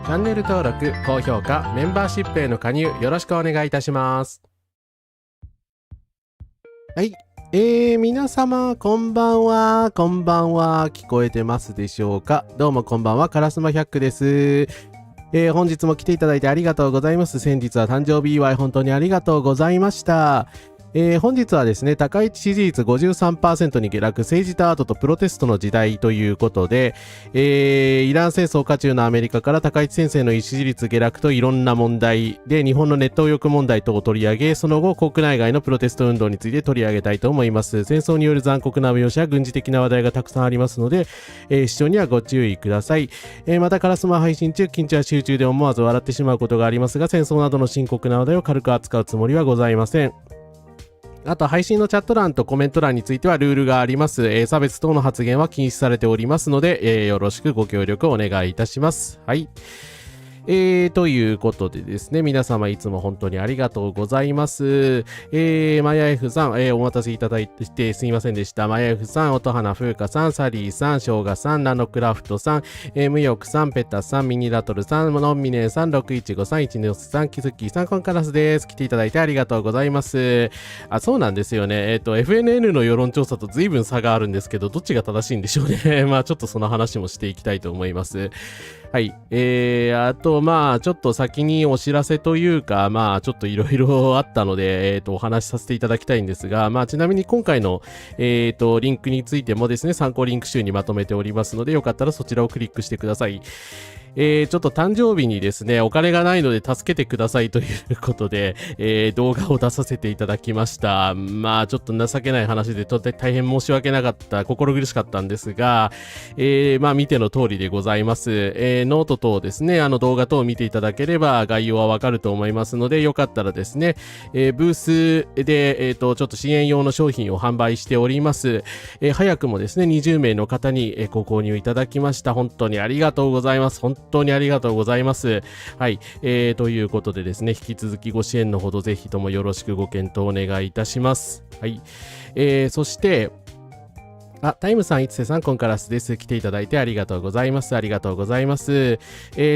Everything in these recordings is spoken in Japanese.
チャンネル登録、高評価、メンバーシップへの加入よろしくお願いいたします。はい。皆様、こんばんは。こんばんは。聞こえてますでしょうか？どうもこんばんは。カラスマ100です。本日も来ていただいてありがとうございます。先日は誕生日祝い本当にありがとうございました。本日はですね、高市支持率 53% に下落、政治とアートとプロテストの時代ということで、イラン戦争渦中のアメリカから高市先生の支持率下落といろんな問題で、日本のネット右翼問題等を取り上げ、その後国内外のプロテスト運動について取り上げたいと思います。戦争による残酷な描写や軍事的な話題がたくさんありますので、視聴にはご注意ください。またカラスマ配信中、緊張や集中で思わず笑ってしまうことがありますが、戦争などの深刻な話題を軽く扱うつもりはございません。あと配信のチャット欄とコメント欄についてはルールがあります。差別等の発言は禁止されておりますので、よろしくご協力お願いいたします。はい。ということでですね、皆様いつも本当にありがとうございます。マヤ F さん、お待たせいただいてすいませんでした。マヤ F さん、音花風花さん、サリーさん、ショウガさん、ナノクラフトさん、無欲さん、ペタさん、ミニラトルさん、ノンミネンさん、615さん、1ノスさん、キズッキーさん、コンカラスです。来ていただいてありがとうございます。そうなんですよね。FNN の世論調査と随分差があるんですけど、どっちが正しいんでしょうね。まあちょっとその話もしていきたいと思います。はい。あと、ちょっと先にお知らせというか、ちょっといろいろあったので、お話しさせていただきたいんですが、ちなみに今回の、リンクについてもですね、参考リンク集にまとめておりますので、よかったらそちらをクリックしてください。ちょっと誕生日にですね、お金がないので助けてくださいということで、動画を出させていただきました。ちょっと情けない話で大変申し訳なかった、心苦しかったんですが、見ての通りでございます。ノート等ですね、動画等を見ていただければ概要はわかると思いますので、よかったらですね、ブースで、ちょっと支援用の商品を販売しております。早くもですね、20名の方にご購入いただきました。本当にありがとうございます。本当にありがとうございます。はい。ということでですね、引き続きご支援のほどぜひともよろしくご検討お願いいたします。はい。そして、タイムさん、いつせさん、コンカラスです。来ていただいてありがとうございます。ありがとうございます。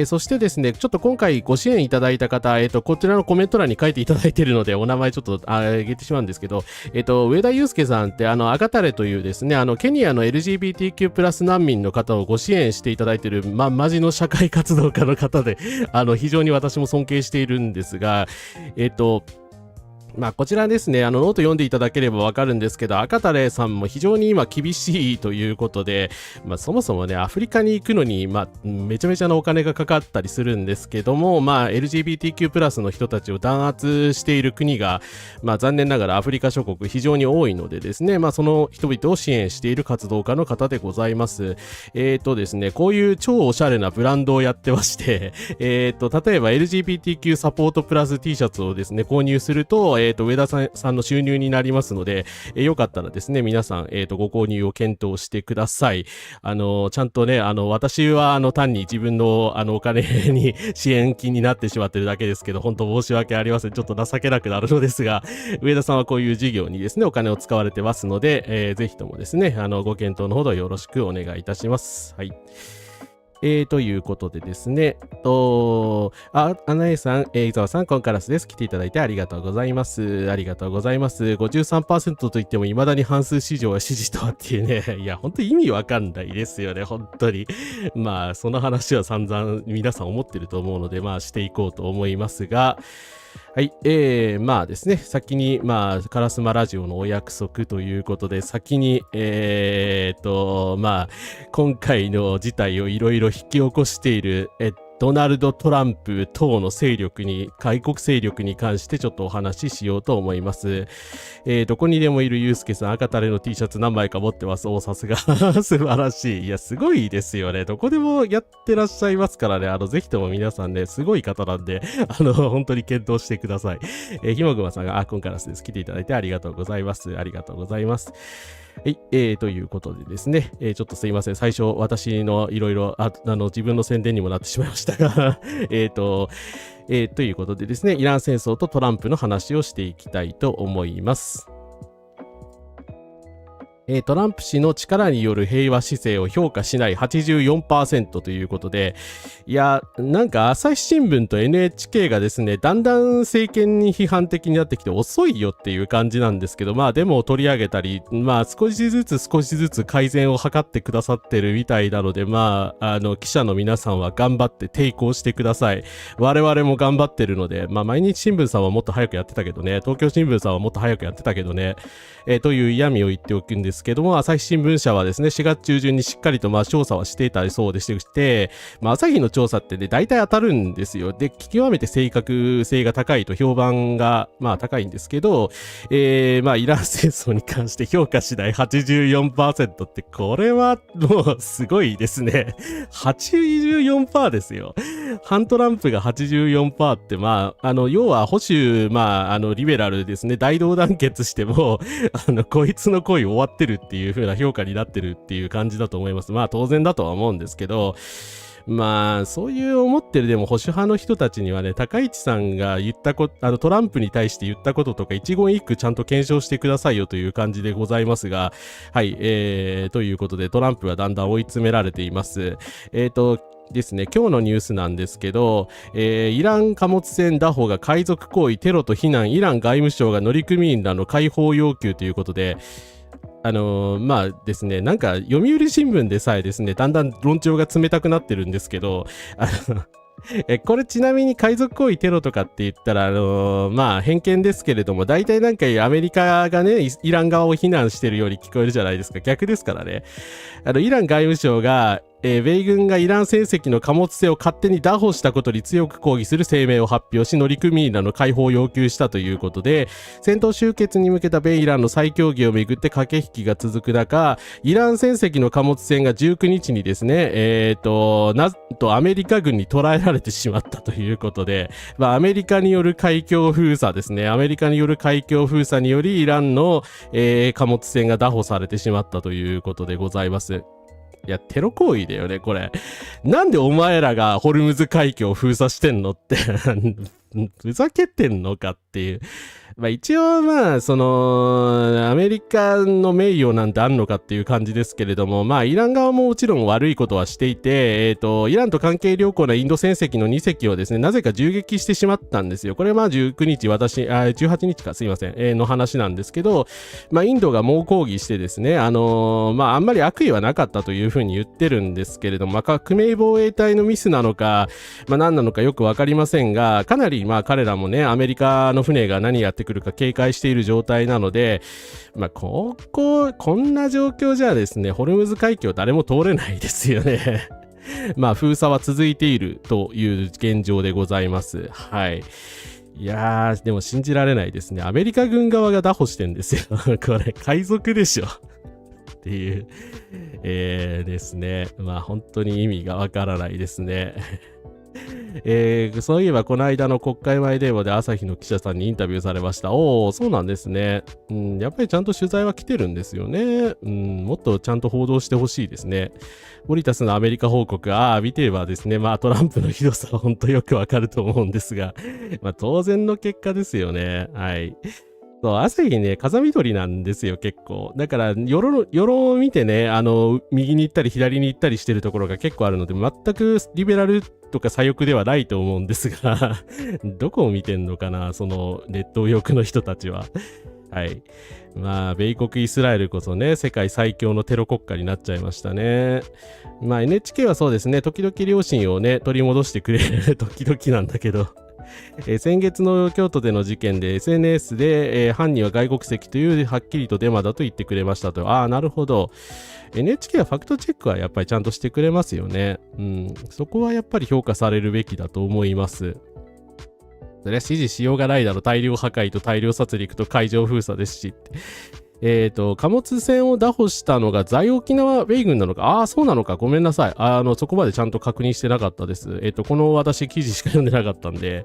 そしてですね、ちょっと今回ご支援いただいた方、こちらのコメント欄に書いていただいているので、お名前ちょっと挙げてしまうんですけど、上田祐介さんって、アガタレというですね、ケニアの LGBTQ+ 難民の方をご支援していただいている、マジの社会活動家の方で、非常に私も尊敬しているんですが、こちらですね、ノート読んでいただければわかるんですけど、赤タレさんも非常に今厳しいということで、そもそもね、アフリカに行くのに、めちゃめちゃなお金がかかったりするんですけども、LGBTQ+ の人たちを弾圧している国が、残念ながらアフリカ諸国非常に多いのでですね、その人々を支援している活動家の方でございます。ですね、こういう超おしゃれなブランドをやってまして、例えば LGBTQ サポートプラス T シャツをですね、購入すると、上田さんの収入になりますので、よかったらですね、皆さん、ご購入を検討してください。ちゃんとね、私は、単に自分の、お金に支援金になってしまってるだけですけど、本当申し訳ありません。ちょっと情けなくなるのですが、上田さんはこういう事業にですね、お金を使われてますので、ぜひともですね、ご検討のほどよろしくお願いいたします。はい。ということでですね、アナエさん、伊沢さん、コンカラスです。来ていただいてありがとうございます。ありがとうございます。53% といっても未だに半数市場は支持とはっていうね、いや、本当に意味わかんないですよね、本当に。その話は散々皆さん思ってると思うので、していこうと思いますが、はい、ですね、先に、カラスマラジオのお約束ということで、先に、今回の事態をいろいろ引き起こしている、ドナルド・トランプ等の勢力に、外国勢力に関してちょっとお話ししようと思います。どこにでもいるユうスケさん、赤タレの T シャツ何枚か持ってます。さすが。素晴らしい。いや、すごいですよね。どこでもやってらっしゃいますからね。ぜひとも皆さんね、すごい方なんで、本当に検討してください。ひもぐまさんが、コンカラスです。来ていただいてありがとうございます。ありがとうございます。はい、ということでですね、ちょっとすいません。最初、私のいろいろ、自分の宣伝にもなってしまいましたが、ということでですね、イラン戦争とトランプの話をしていきたいと思います。トランプ氏の力による平和姿勢を評価しない 84% ということで、いや、なんか朝日新聞と NHK がですね、だんだん政権に批判的になってきて遅いよっていう感じなんですけど、まあでも取り上げたり、まあ少しずつ改善を図ってくださってるみたいなので、まあ、記者の皆さんは頑張って抵抗してください。我々も頑張ってるので、まあ毎日新聞さんはもっと早くやってたけどね、東京新聞さんはもっと早くやってたけどね、という嫌味を言っておくんですけども、朝日新聞社はですね、4月中旬にしっかりとまあ調査はしていたりそうでして、まあ朝日の調査ってね、大体当たるんですよ。で、極めて正確性が高いと評判がまあ高いんですけど、まあイラン戦争に関して評価しない 84% ってこれはもうすごいですね。84% ですよ。反トランプが 84% ってまあ、要は保守、まあ、リベラルですね、大同団結しても、こいつの恋終わってるっていう風な評価になってるっていう感じだと思います。まあ当然だとは思うんですけど、まあそういう思ってるでも保守派の人たちにはね、高市さんが言ったこと、トランプに対して言ったこととか一言一句ちゃんと検証してくださいよという感じでございますが、はい、ということでトランプはだんだん追い詰められています。ですね、今日のニュースなんですけど、イラン貨物船拿捕が海賊行為テロと非難、イラン外務省が乗組員らの解放要求ということで、まあですね、なんか読売新聞でさえですね、だんだん論調が冷たくなってるんですけど、これちなみに海賊行為テロとかって言ったら、まあ偏見ですけれども、大体なんかアメリカがね、イラン側を非難してるように聞こえるじゃないですか。逆ですからね。イラン外務省が、米軍がイラン船籍の貨物船を勝手に拿捕したことに強く抗議する声明を発表し、乗組員らの解放を要求したということで、戦闘終結に向けた米イランの再協議をめぐって駆け引きが続く中、イラン船籍の貨物船が19日にですね、なんとアメリカ軍に捕らえられてしまったということで、まあアメリカによる海峡封鎖ですね。アメリカによる海峡封鎖によりイランの、貨物船が拿捕されてしまったということでございます。いや、テロ行為だよね、これ。なんでお前らがホルムズ海峡を封鎖してんのってふざけてんのかっていう。まあ一応まあ、アメリカの名誉なんてあんのかっていう感じですけれども、まあイラン側ももちろん悪いことはしていて、イランと関係良好なインド船籍の2隻をですね、なぜか銃撃してしまったんですよ。これまあ19日18日かすいません、の話なんですけど、まあインドが猛抗議してですね、まああんまり悪意はなかったというふうに言ってるんですけれども、まあ革命防衛隊のミスなのか、まあ何なのかよくわかりませんが、かなりまあ彼らもね、アメリカの船が何やってくるか警戒している状態なので、まあこんな状況じゃですね、ホルムズ海峡誰も通れないですよね。まあ封鎖は続いているという現状でございます。はい。いやー、でも信じられないですね。アメリカ軍側が拿捕してんですよ。これ海賊でしょ。っていう、ですね。まあ本当に意味がわからないですね。そういえばこの間の国会前電話で朝日の記者さんにインタビューされました。おー、そうなんですね。やっぱりちゃんと取材は来てるんですよね。もっとちゃんと報道してほしいですね。ボリタスのアメリカ報告、見てればですね、まあトランプのひどさは本当よくわかると思うんですが、まあ当然の結果ですよね。はい。そう、朝日ね、風見鶏なんですよ、結構。だから、世論を見てね、右に行ったり左に行ったりしてるところが結構あるので、全くリベラルとか左翼ではないと思うんですが、どこを見てんのかな、その、列島翼の人たちは。はい。まあ、米国イスラエルこそね、世界最強のテロ国家になっちゃいましたね。まあ、NHK はそうですね、時々良心をね、取り戻してくれる時々なんだけど、先月の京都での事件で SNS で、犯人は外国籍というはっきりとデマだと言ってくれましたと。なるほど。NHK はファクトチェックはやっぱりちゃんとしてくれますよね。そこはやっぱり評価されるべきだと思います。それは支持しようがないだろ。大量破壊と大量殺戮と海上封鎖ですしって。貨物船を拿捕したのが在沖縄米軍なのか。そうなのか。ごめんなさい。そこまでちゃんと確認してなかったです。この私記事しか読んでなかったんで。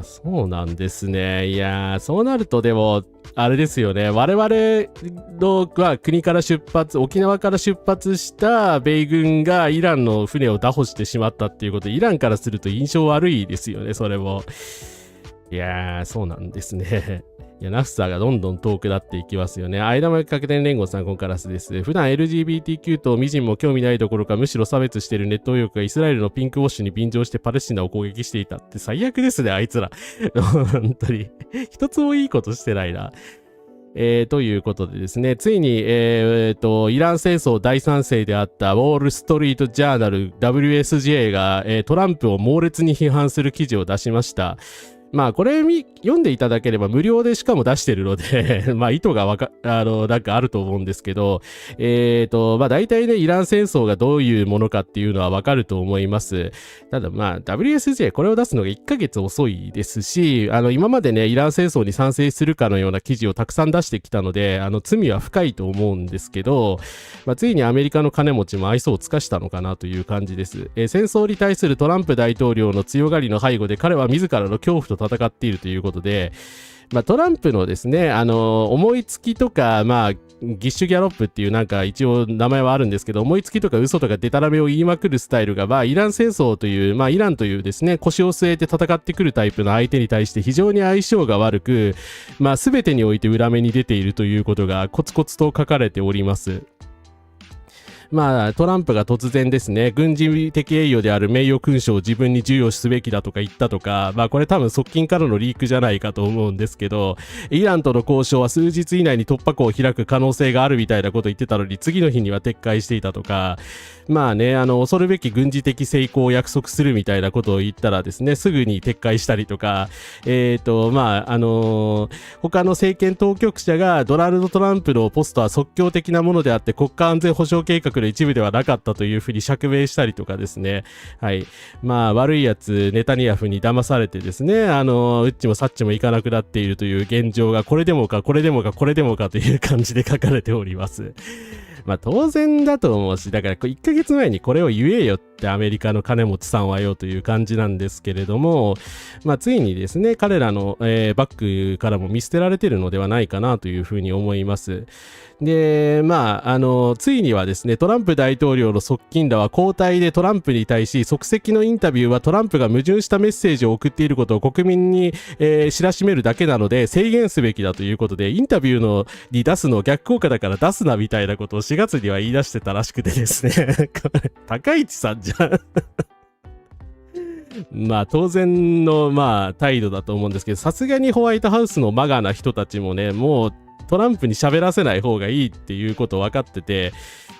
そうなんですね。いやー、そうなるとでも、あれですよね。我々の国から沖縄から出発した米軍がイランの船を拿捕してしまったっていうこと、イランからすると印象悪いですよね、それも。いやー、そうなんですね。いや、ナフサがどんどん遠くなっていきますよね。間もかけてん連合さん、コンカラスです。普段 LGBTQ とミジンも興味ないどころか、むしろ差別しているネット右翼がイスラエルのピンクウォッシュに便乗してパレスチナを攻撃していたって最悪ですね、あいつら。本当に。一つもいいことしてないな。ということでですね、ついに、イラン戦争大賛成であったウォールストリートジャーナル WSJ が、トランプを猛烈に批判する記事を出しました。まあこれ読んでいただければ無料でしかも出してるのでまあ意図がなんかあると思うんですけど、まあ大体ね、イラン戦争がどういうものかっていうのはわかると思います。ただまあ WSJ これを出すのが1ヶ月遅いですし、今までね、イラン戦争に賛成するかのような記事をたくさん出してきたので、罪は深いと思うんですけど、まあついにアメリカの金持ちも愛想を尽かしたのかなという感じです。戦争に対するトランプ大統領の強がりの背後で彼は自らの恐怖と戦っているということで、まあ、トランプのですね、思いつきとか、まあ、ギッシュギャロップっていうなんか一応名前はあるんですけど、思いつきとか嘘とかデタラメを言いまくるスタイルが、まあ、イラン戦争という、まあ、イランというですね、腰を据えて戦ってくるタイプの相手に対して非常に相性が悪く、まあ、全てにおいて裏目に出ているということがコツコツと書かれております。まあ、トランプが突然ですね、軍事的栄誉である名誉勲章を自分に授与すべきだとか言ったとか、まあこれ多分側近からのリークじゃないかと思うんですけど、イランとの交渉は数日以内に突破口を開く可能性があるみたいなこと言ってたのに、次の日には撤回していたとか、まあね、恐るべき軍事的成功を約束するみたいなことを言ったらですね、すぐに撤回したりとか、まあ、他の政権当局者がドナルド・トランプのポストは即興的なものであって国家安全保障計画の一部ではなかったというふうに釈明したりとかですね。はい。まあ、悪いやつ、ネタニヤフに騙されてですね、うっちもさっちもいかなくなっているという現状がこれでもか、これでもか、これでもかという感じで書かれております。まあ当然だと思うし、だから1ヶ月前にこれを言えよってアメリカの金持ちさんはよという感じなんですけれども、まあついにですね、彼らの、バックからも見捨てられてるのではないかなというふうに思います。で、まあ、ついにはですね、トランプ大統領の側近らは交代でトランプに対し、即席のインタビューはトランプが矛盾したメッセージを送っていることを国民に、知らしめるだけなので制限すべきだということで、インタビューに出すの逆効果だから出すなみたいなことを4月には言い出してたらしくてですね、高市さんじゃん。まあ当然のまあ態度だと思うんですけど、さすがにホワイトハウスのマガな人たちもね、もうトランプに喋らせない方がいいっていうことを分かってて、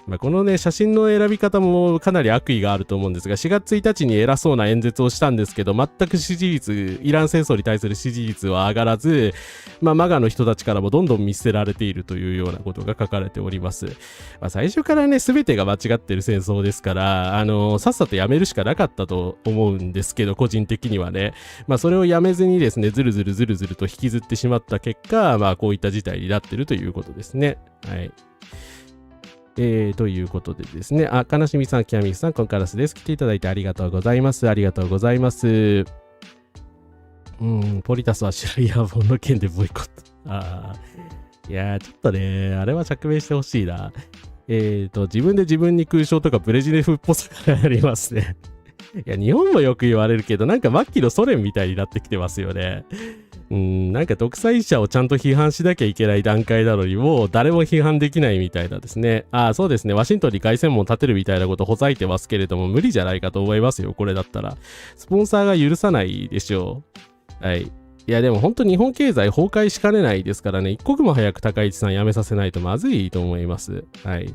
まあ、このね、写真の選び方もかなり悪意があると思うんですが、4月1日に偉そうな演説をしたんですけど、全く支持率、イラン戦争に対する支持率は上がらず、まあ、マガの人たちからもどんどん見捨てられているというようなことが書かれております。まあ、最初からね、全てが間違ってる戦争ですから、さっさとやめるしかなかったと思うんですけど、個人的にはね。まあ、それをやめずにですね、ずるずると引きずってしまった結果、まあ、こういった事態になってるということですね。はい。ということでですね。悲しみさん、きやみさん、コンカラスです。来ていただいてありがとうございます。ありがとうございます。ポリタスは白い野望の件でボイコット。いやー、ちょっとね、あれは釈明してほしいな。自分で自分に勲章とかブレジネフっぽさがありますね。いや、日本もよく言われるけど、なんか末期のソ連みたいになってきてますよね。なんか独裁者をちゃんと批判しなきゃいけない段階なのに、もう誰も批判できないみたいなですね。そうですね。ワシントンに凱旋門建てるみたいなことほざいてますけれども、無理じゃないかと思いますよ、これだったら。スポンサーが許さないでしょう。はい。いや、でも本当日本経済崩壊しかねないですからね、一刻も早く高市さん辞めさせないとまずいと思います。はい。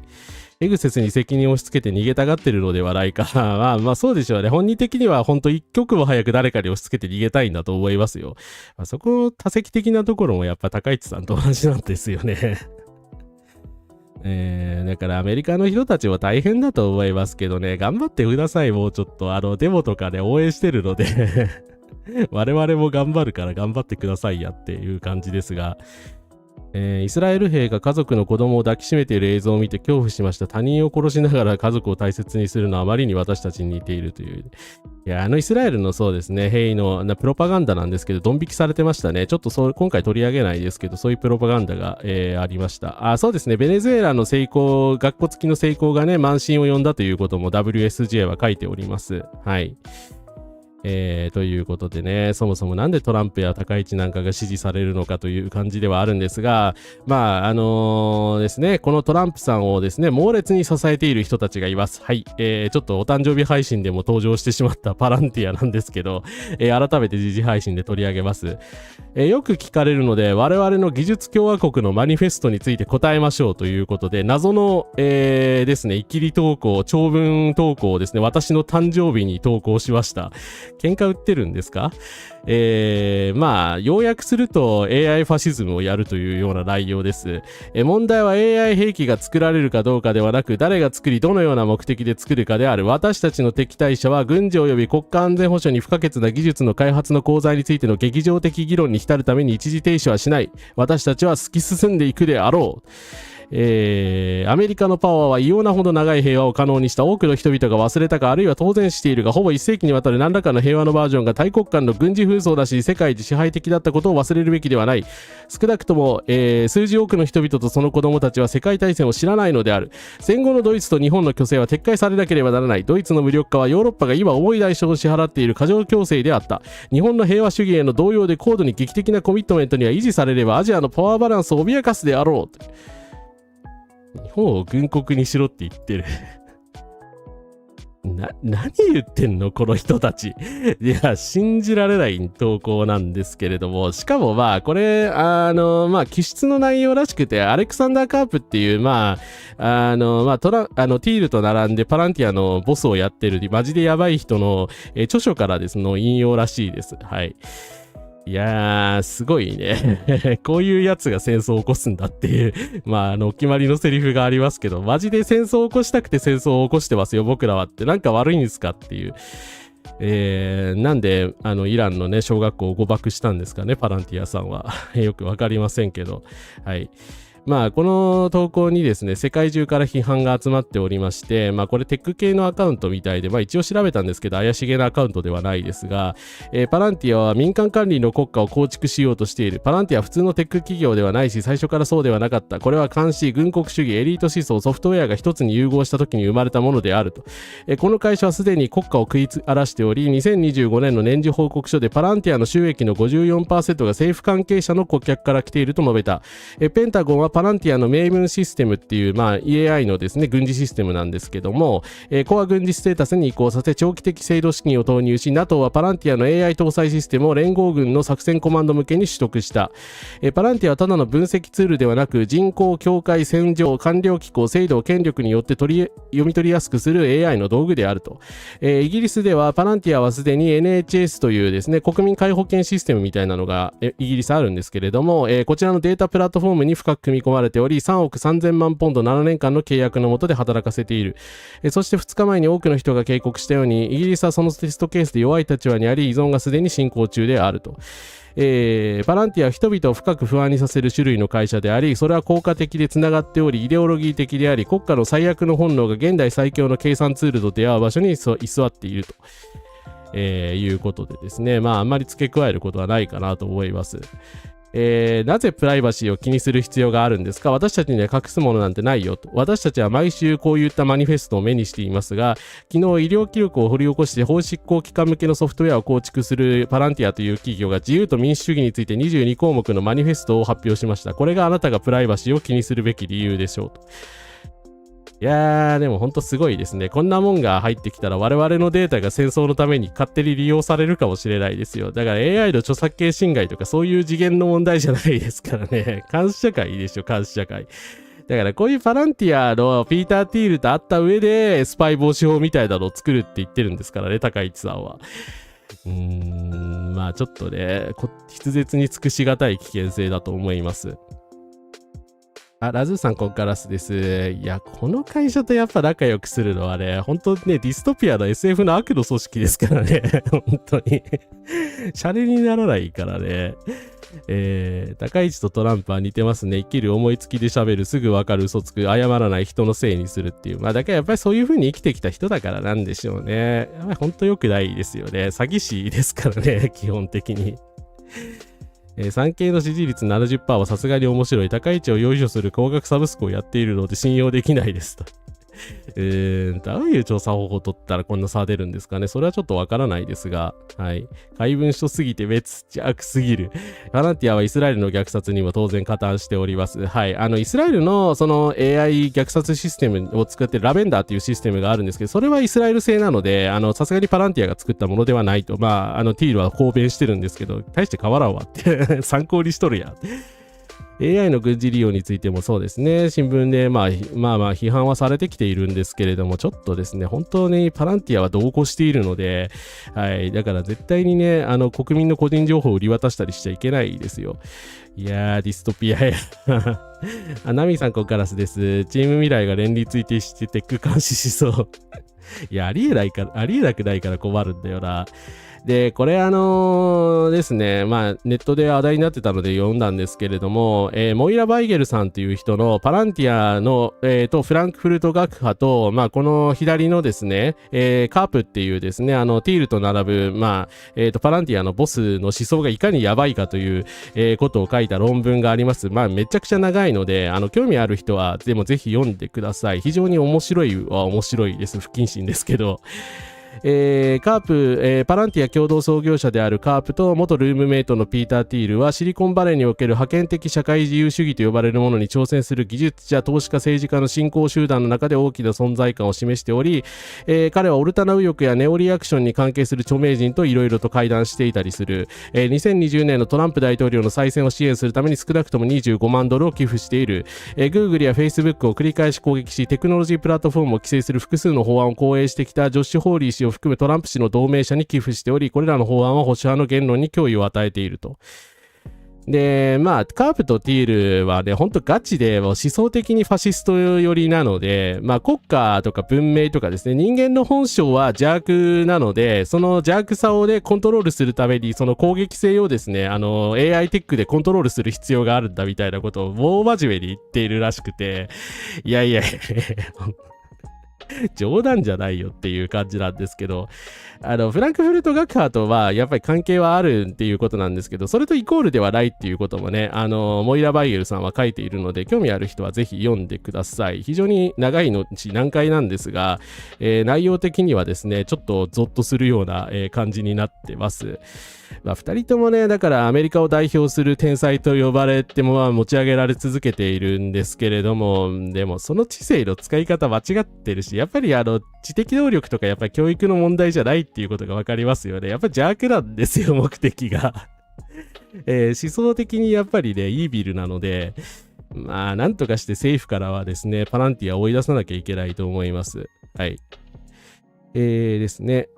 エグセスに責任を押し付けて逃げたがってるのではないか。まあそうでしょうね。本人的には本当一刻も早く誰かに押し付けて逃げたいんだと思いますよ。そこの多責的なところもやっぱ高市さんと同じなんですよね。だからアメリカの人たちは大変だと思いますけどね、頑張ってください。もうちょっとデモとかで応援してるので我々も頑張るから頑張ってくださいやっていう感じですが、イスラエル兵が家族の子供を抱きしめている映像を見て恐怖しました。他人を殺しながら家族を大切にするのはあまりに私たちに似ているという。いや、イスラエルのそうですね、兵のプロパガンダなんですけど、ドン引きされてましたね。ちょっと今回取り上げないですけど、そういうプロパガンダが、ありました。そうですね、ベネズエラの成功、学校付きの成功がね、慢心を呼んだということも WSJ は書いております。はい。ということでね、そもそもなんでトランプや高市なんかが支持されるのかという感じではあるんですが、ですね、このトランプさんをですね、猛烈に支えている人たちがいます。はい。ちょっとお誕生日配信でも登場してしまったパランティアなんですけど、改めて時事配信で取り上げます。よく聞かれるので、我々の技術共和国のマニフェストについて答えましょうということで、謎の、ですね、イキリ投稿、長文投稿をですね、私の誕生日に投稿しました。喧嘩売ってるんですか？要約すると AI ファシズムをやるというような内容です。問題は AI 兵器が作られるかどうかではなく、誰が作りどのような目的で作るかである。私たちの敵対者は軍事及び国家安全保障に不可欠な技術の開発の功罪についての劇場的議論に浸るために一時停止はしない。私たちは突き進んでいくであろう。アメリカのパワーは異様なほど長い平和を可能にした。多くの人々が忘れたか、あるいは当然しているが、ほぼ1世紀にわたる何らかの平和のバージョンが大国間の軍事紛争だし、世界で支配的だったことを忘れるべきではない。少なくとも、数十億の人々とその子供たちは世界大戦を知らないのである。戦後のドイツと日本の虚勢は撤回されなければならない。ドイツの無力化はヨーロッパが今重い代償を支払っている過剰強制であった。日本の平和主義への同様で高度に劇的なコミットメントには維持されれば、アジアのパワーバランスを脅かすであろう。日本を軍国にしろって言ってる。何言ってんのこの人たち。いや、信じられない投稿なんですけれども、しかもこれ、気質の内容らしくて、アレクサンダー・カープっていう、ティールと並んでパランティアのボスをやってる、マジでやばい人の、著書からですね、引用らしいです。はい。いやー、すごいね。こういうやつが戦争を起こすんだっていう、お決まりのセリフがありますけど、マジで戦争を起こしたくて戦争を起こしてますよ、僕らはって。なんか悪いんですかっていう。なんで、イランのね、小学校を誤爆したんですかね、パランティアさんは。よくわかりませんけど。はい。この投稿にですね、世界中から批判が集まっておりまして、これテック系のアカウントみたいで、一応調べたんですけど、怪しげなアカウントではないですが、パランティアは民間管理の国家を構築しようとしている。パランティアは普通のテック企業ではないし、最初からそうではなかった。これは監視、軍国主義、エリート思想、ソフトウェアが一つに融合した時に生まれたものであると。この会社はすでに国家を食い荒らしており、2025年の年次報告書でパランティアの収益の 54% が政府関係者の顧客から来ていると述べた。ペンタゴンはパランティアの命運システムっていう、AI のですね、軍事システムなんですけども、コア軍事ステータスに移行させ、長期的制度資金を投入し、NATO はパランティアの AI 搭載システムを連合軍の作戦コマンド向けに取得した。パランティアはただの分析ツールではなく、人口、境界、戦場、官僚機構、制度、権力によって読み取りやすくする AI の道具であると。イギリスではパランティアはすでに NHS というですね、国民皆保険システムみたいなのがイギリスあるんですけれども、こちらのデータプラットフォームに深く組み込まれており、3億3000万ポンド7年間の契約の下で働かせている。そして2日前に多くの人が警告したように、イギリスはそのテストケースで弱い立場にあり、依存がすでに進行中であると。パランティアは人々を深く不安にさせる種類の会社であり、それは効果的でつながっており、イデオロギー的であり、国家の最悪の本能が現代最強の計算ツールと出会う場所に居座っていると、いうことでですね、あんまり付け加えることはないかなと思います。なぜプライバシーを気にする必要があるんですか？私たちには隠すものなんてないよと。私たちは毎週こういったマニフェストを目にしていますが、昨日医療記録を掘り起こして法執行機関向けのソフトウェアを構築するパランティアという企業が自由と民主主義について22項目のマニフェストを発表しました。これがあなたがプライバシーを気にするべき理由でしょうと。いやー、でもほんとすごいですね。こんなもんが入ってきたら我々のデータが戦争のために勝手に利用されるかもしれないですよ。だから AI の著作権侵害とかそういう次元の問題じゃないですからね。監視社会でしょ、監視社会。だからこういうパランティアのピーター・ティールと会った上でスパイ防止法みたいなのを作るって言ってるんですからね、高市さんは。ちょっとね、筆舌に尽くしがたい危険性だと思います。ラズーさん、コンカラスです。いや、この会社とやっぱ仲良くするのはね、本当ね、ディストピアの SF の悪の組織ですからね。本当に。シャレにならないからね。高市とトランプは似てますね。生きる、思いつきで喋る、すぐわかる、嘘つく、謝らない、人のせいにするっていう。だからやっぱりそういう風に生きてきた人だからなんでしょうね。やっぱり本当良くないですよね。詐欺師ですからね、基本的に。産経の支持率 70% はさすがに面白い。高市をよいしょする高額サブスクをやっているので信用できないですと。どういう調査方法を取ったらこんな差出るんですかね。それはちょっとわからないですが、はい。怪文書すぎて邪悪すぎる。パランティアはイスラエルの虐殺にも当然加担しております。はい。イスラエルのその AI 虐殺システムを作ってるラベンダーっていうシステムがあるんですけど、それはイスラエル製なので、さすがにパランティアが作ったものではないと。ティールは公弁してるんですけど、大して変わらんわって参考にしとるやん。AI の軍事利用についてもそうですね、新聞で批判はされてきているんですけれども、ちょっとですね、本当にパランティアは同行しているので、はい、だから絶対にね、国民の個人情報を売り渡したりしちゃいけないですよ。いやー、ディストピアや。ナミさん、コカラスです。チーム未来が連立推定してテック監視しそう。いや、ありえなくないから困るんだよな。で、これですね、ネットで話題になってたので読んだんですけれども、モイラ・バイゲルさんという人のパランティアの、フランクフルト学派と、この左のですね、カープっていうですね、ティールと並ぶ、パランティアのボスの思想がいかにやばいかという、ことを書いた論文があります。めちゃくちゃ長いので、興味ある人は、でもぜひ読んでください。非常に面白いです。不謹慎ですけど。カープ、パランティア共同創業者であるカープと元ルームメイトのピーター・ティールはシリコンバレーにおける覇権的社会自由主義と呼ばれるものに挑戦する技術者、投資家、政治家の新興集団の中で大きな存在感を示しており、彼はオルタナ右翼やネオリアクションに関係する著名人といろいろと会談していたりする。2020年のトランプ大統領の再選を支援するために少なくとも25万ドルを寄付している。Google や Facebook を繰り返し攻撃し、テクノロジープラットフォームを規制する複数の法案を講演してきたジョッシュ・ホーリー氏を含むトランプ氏の同盟者に寄付しており、これらの法案は保守派の言論に脅威を与えていると。で、カープとティールはね、ほんとガチで思想的にファシスト寄りなので、国家とか文明とかですね、人間の本性は邪悪なので、その邪悪さをね、コントロールするために、その攻撃性をですね、AI テックでコントロールする必要があるんだみたいなことを大真面目に言っているらしくて、いや冗談じゃないよっていう感じなんですけど、フランクフルト学派とはやっぱり関係はあるっていうことなんですけど、それとイコールではないっていうこともね、モイラ・バイゲルさんは書いているので、興味ある人はぜひ読んでください。非常に長いのち難解なんですが、内容的にはですね、ちょっとゾッとするような、感じになってます。二人ともね、だからアメリカを代表する天才と呼ばれても持ち上げられ続けているんですけれども、でもその知性の使い方間違ってるし、やっぱり知的能力とかやっぱり教育の問題じゃないっていうことがわかりますよね。やっぱり邪悪なんですよ、目的が。思想的にやっぱりね、イービルなので、なんとかして政府からはですね、パランティアを追い出さなきゃいけないと思います。はい。ですね。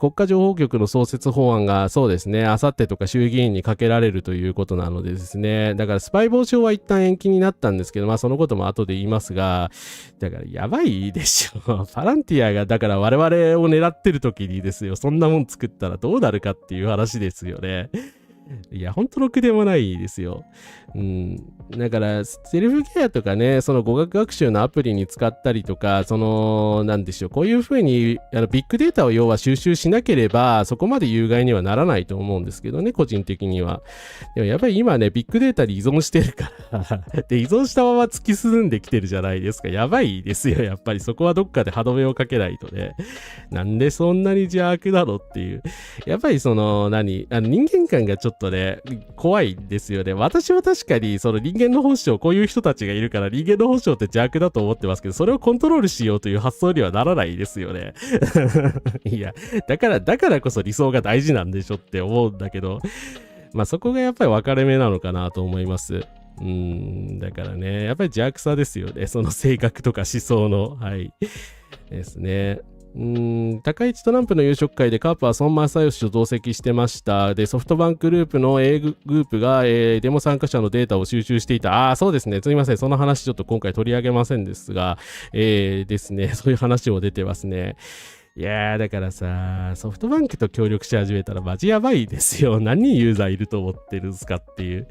国家情報局の創設法案がそうですね、あさってとか衆議院にかけられるということなのでですね、だからスパイ防止法は一旦延期になったんですけど、そのことも後で言いますが、だからやばいでしょ。パランティアがだから我々を狙ってる時にですよ、そんなもん作ったらどうなるかっていう話ですよね。いや、ほんとろくでもないですよ。だから、セルフケアとかね、その語学学習のアプリに使ったりとか、なんでしょう、こういうふうに、ビッグデータを要は収集しなければ、そこまで有害にはならないと思うんですけどね、個人的には。でもやっぱり今ね、ビッグデータに依存してるからで、依存したまま突き進んできてるじゃないですか。やばいですよ、やっぱり。そこはどっかで歯止めをかけないとね。なんでそんなに邪悪なのっていう。やっぱり人間観がちょっとね、怖いんですよね。私は確かに、人間の本性、こういう人たちがいるから、人間の本性って邪悪だと思ってますけど、それをコントロールしようという発想にはならないですよね。いや、だからこそ理想が大事なんでしょって思うんだけど、そこがやっぱり分かれ目なのかなと思います。だからね、やっぱり邪悪さですよね。その性格とか思想の、はい。ですね。高市トランプの夕食会でカープは孫正義と同席してました。で、ソフトバンクグループの A グループが、デモ参加者のデータを収集していた。そうですね。すみません。その話ちょっと今回取り上げませんですが、ですね。そういう話も出てますね。いやー、だからさ、ソフトバンクと協力し始めたらマジやばいですよ。何人ユーザーいると思ってるんですかっていう。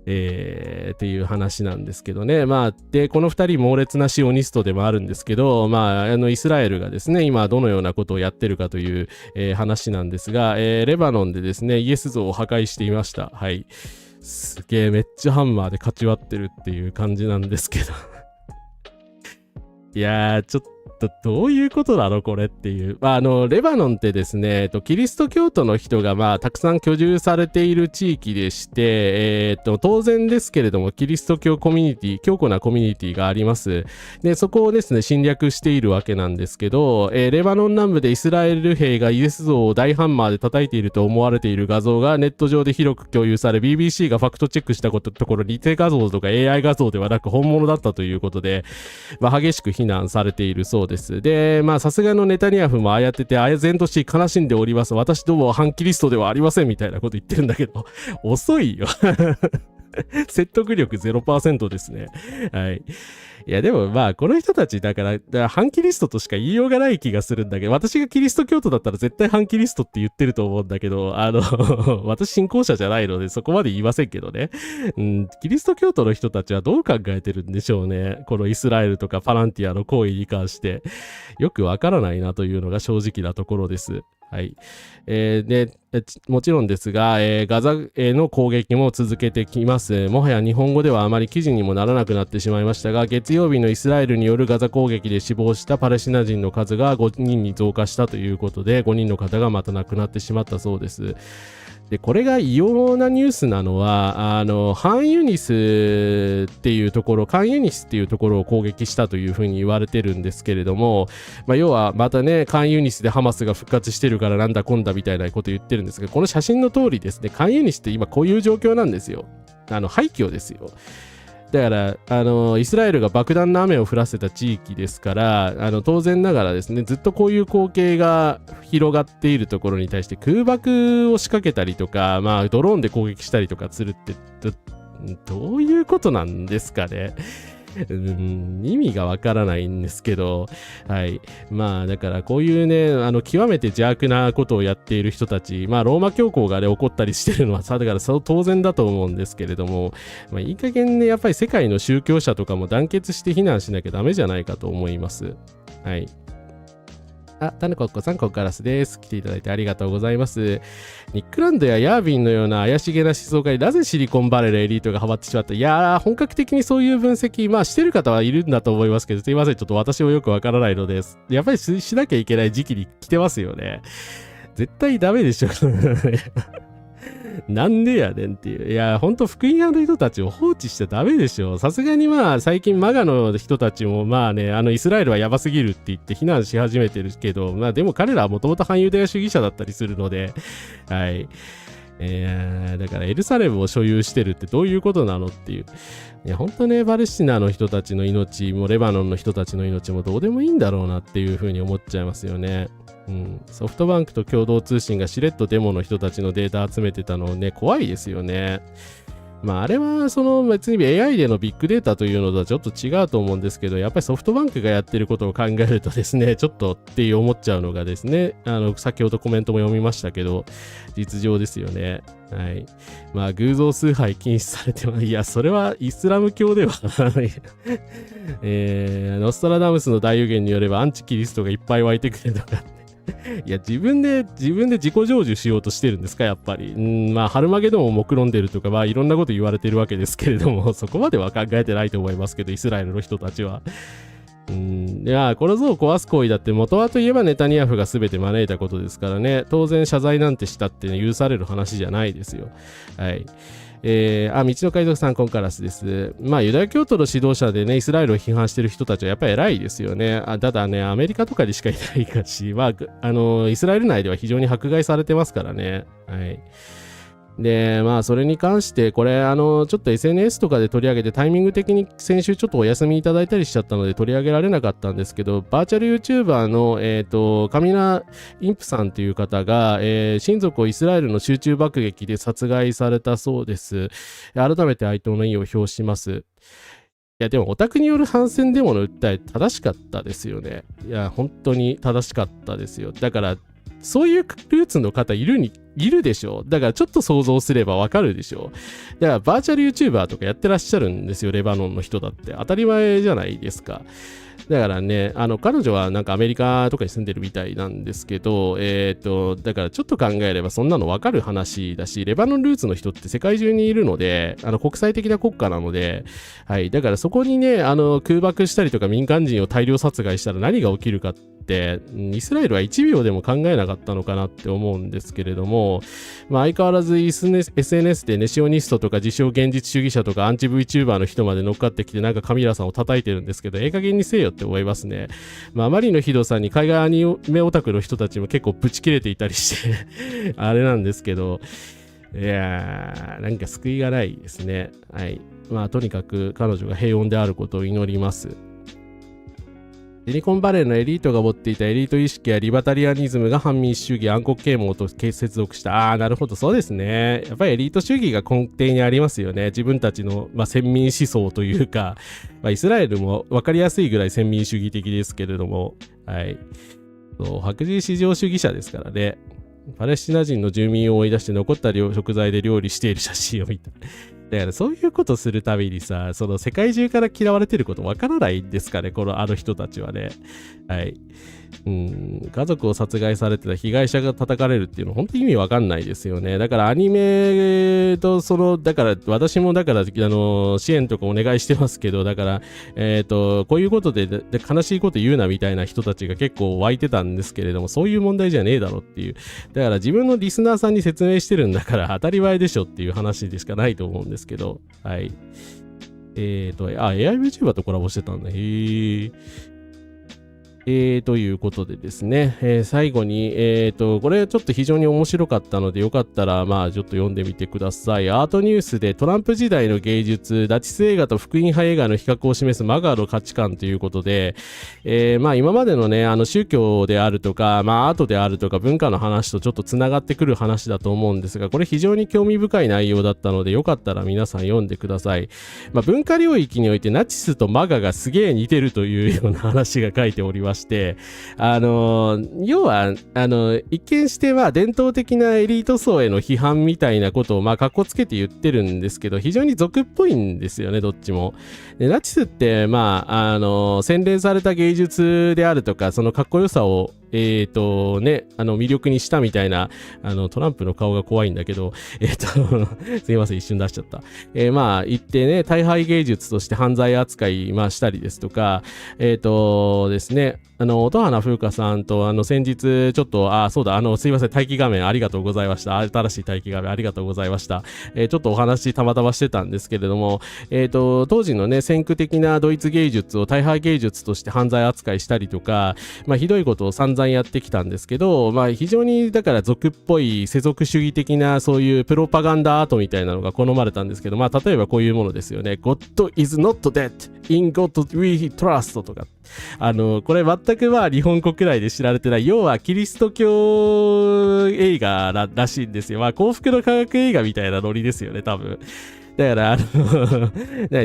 っていう話なんですけどね。で、この二人猛烈なシオニストでもあるんですけど、イスラエルがですね、今どのようなことをやってるかという、話なんですが、レバノンでですね、イエス像を破壊していました。はい。すげえ、めっちゃハンマーで勝ち割ってるっていう感じなんですけど。いやー、ちょっとどういうことなのこれっていう。レバノンってですね、キリスト教徒の人がたくさん居住されている地域でして、当然ですけれども、キリスト教コミュニティ、強固なコミュニティがあります。で、そこをですね、侵略しているわけなんですけど、レバノン南部でイスラエル兵がイエス像を大ハンマーで叩いていると思われている画像がネット上で広く共有され、BBC がファクトチェックしたところ、偽画像とか AI 画像ではなく本物だったということで、激しく非難されているそうです。で、さすがのネタニヤフもああやってて、唖然とし悲しんでおります。私どもは反キリストではありませんみたいなこと言ってるんだけど、遅いよ。説得力 0% ですね。はい。いやでもこの人たちだから反キリストとしか言いようがない気がするんだけど、私がキリスト教徒だったら絶対反キリストって言ってると思うんだけど、私信仰者じゃないのでそこまで言いませんけどね。キリスト教徒の人たちはどう考えてるんでしょうね。このイスラエルとかパランティアの行為に関して。よくわからないなというのが正直なところです。はい。で、もちろんですが、ガザへの攻撃も続けてきます。もはや日本語ではあまり記事にもならなくなってしまいましたが、月曜日のイスラエルによるガザ攻撃で死亡したパレスチナ人の数が5人に増加したということで、5人の方がまた亡くなってしまったそうです。で、これが異様なニュースなのは、カンユニスっていうところを攻撃したというふうに言われてるんですけれども、要はまたね、カンユニスでハマスが復活してるからなんだこんだみたいなこと言ってるんですが、この写真の通りですね、カンユニスって今こういう状況なんですよ。廃墟ですよ。だからイスラエルが爆弾の雨を降らせた地域ですから当然ながらですね、ずっとこういう光景が広がっているところに対して空爆を仕掛けたりとか、ドローンで攻撃したりとかするってどういうことなんですかね。意味がわからないんですけど、はい。だからこういうね、極めて邪悪なことをやっている人たち、ローマ教皇がね、起こったりしてるのはだから当然だと思うんですけれども、いい加減ね、やっぱり世界の宗教者とかも団結して非難しなきゃダメじゃないかと思います。はい。タヌコッコさん、コッカラスです。来ていただいてありがとうございます。ニックランドやヤービンのような怪しげな思想家になぜシリコンバレーのエリートがハマってしまった。いやー、本格的にそういう分析、してる方はいるんだと思いますけど、すいません、ちょっと私もよくわからないのです。やっぱりしなきゃいけない時期に来てますよね。絶対ダメでしょ。なんでやねんっていう。いや、ほんと福音派の人たちを放置しちゃダメでしょ。さすがに最近マガの人たちもイスラエルはやばすぎるって言って非難し始めてるけど、でも彼らはもともと反ユダヤ主義者だったりするので、はい。だからエルサレムを所有してるってどういうことなのっていう。いや、ほんとね、パレスチナの人たちの命もレバノンの人たちの命もどうでもいいんだろうなっていうふうに思っちゃいますよね。ソフトバンクと共同通信がしれっとデモの人たちのデータ集めてたのね、怖いですよね。あれは別に AI でのビッグデータというのとはちょっと違うと思うんですけど、やっぱりソフトバンクがやってることを考えるとですね、ちょっとって思っちゃうのがですね、先ほどコメントも読みましたけど、実情ですよね。はい。偶像崇拝禁止されていや、それはイスラム教ではノストラダムスの大予言によればアンチキリストがいっぱい湧いてくるとかいや、自分で自己成就しようとしてるんですか、やっぱり。ハルマゲドンを目論んでるとか、いろんなこと言われてるわけですけれども、そこまでは考えてないと思いますけど、イスラエルの人たちは。いや、この像を壊す行為だって元はといえばネタニヤフが全て招いたことですからね、当然謝罪なんてしたって、許される話じゃないですよ。はい。道の海賊さん、コンカラスです。ユダヤ教徒の指導者でね、イスラエルを批判してる人たちはやっぱり偉いですよね。ただね、アメリカとかでしかいないかし、イスラエル内では非常に迫害されてますからね。はい。で、それに関して、これ、ちょっと SNS とかで取り上げて、タイミング的に先週ちょっとお休みいただいたりしちゃったので取り上げられなかったんですけど、バーチャル YouTuber の、カミラ・インプさんという方が、親族をイスラエルの集中爆撃で殺害されたそうです。改めて哀悼の意を表します。いや、でも、オタクによる反戦デモの訴え、正しかったですよね。いや、本当に正しかったですよ。だから、そういうルーツの方いるでしょ。だからちょっと想像すればわかるでしょ。だからバーチャル YouTuber とかやってらっしゃるんですよ、レバノンの人だって。当たり前じゃないですか。だからね、彼女はなんかアメリカとかに住んでるみたいなんですけど、だからちょっと考えればそんなのわかる話だし、レバノンルーツの人って世界中にいるので、国際的な国家なので、はい、だからそこにね、空爆したりとか民間人を大量殺害したら何が起きるかって、イスラエルは1秒でも考えなかったのかなって思うんですけれども、まあ、相変わらず SNS でね、シオニストとか自称現実主義者とかアンチ VTuber の人まで乗っかってきてなんかカミラさんを叩いてるんですけど、加減にせよって思いますね。まあ、あまりのひどさに海外アニメオタクの人たちも結構ブチ切れていたりしてあれなんですけど、いやー、なんか救いがないですね。はい。まあ、とにかく彼女が平穏であることを祈ります。シリコンバレーのエリートが持っていたエリート意識やリバタリアニズムが反民主主義、暗黒啓蒙と接続した。なるほど、そうですね。やっぱりエリート主義が根底にありますよね。自分たちの、先民思想というか、イスラエルも分かりやすいぐらい先民主義的ですけれども、はい。白人至上主義者ですからね。パレスチナ人の住民を追い出して残った食材で料理している写真を見た。だからそういうことするたびにさ、その世界中から嫌われてることわからないんですかね、あの人たちはね。はい。家族を殺害されてた被害者が叩かれるっていうの本当に意味わかんないですよね。だからアニメとだから私もだから支援とかお願いしてますけど、だからこういうことで悲しいこと言うなみたいな人たちが結構湧いてたんですけれども、そういう問題じゃねえだろっていう。だから自分のリスナーさんに説明してるんだから当たり前でしょっていう話でしかないと思うんですけど、はい。AI VTuber とコラボしてたんだ。ということでですね、最後に、これちょっと非常に面白かったので、よかったら、ちょっと読んでみてください。アートニュースでトランプ時代の芸術、ナチス映画と福音派映画の比較を示すマガの価値観ということで、今までのね、宗教であるとか、アートであるとか、文化の話とちょっとつながってくる話だと思うんですが、これ非常に興味深い内容だったので、よかったら皆さん読んでください。文化領域においてナチスとマガがすげえ似てるというような話が書いておりまして、要は一見して伝統的なエリート層への批判みたいなことをかっこつけて言ってるんですけど、非常に俗っぽいんですよね、どっちも。でナチスって洗練された芸術であるとか、そのかっこよさを魅力にしたみたいな、トランプの顔が怖いんだけど、すいません、一瞬出しちゃった。言ってね、大敗芸術として犯罪扱い、したりですとか、ですね、音花風花さんと、先日、ちょっと、そうだ、すいません、待機画面ありがとうございました。新しい待機画面ありがとうございました。ちょっとお話たまたましてたんですけれども、当時のね、先駆的なドイツ芸術を大敗芸術として犯罪扱いしたりとか、ひどいことを散々やってきたんですけど、非常にだから俗っぽい世俗主義的なそういうプロパガンダアートみたいなのが好まれたんですけど、例えばこういうものですよね。God is not dead. In God we trust とか。これ全く日本国内で知られてない、要はキリスト教映画らしいんですよ。幸福の科学映画みたいなノリですよね、多分。だから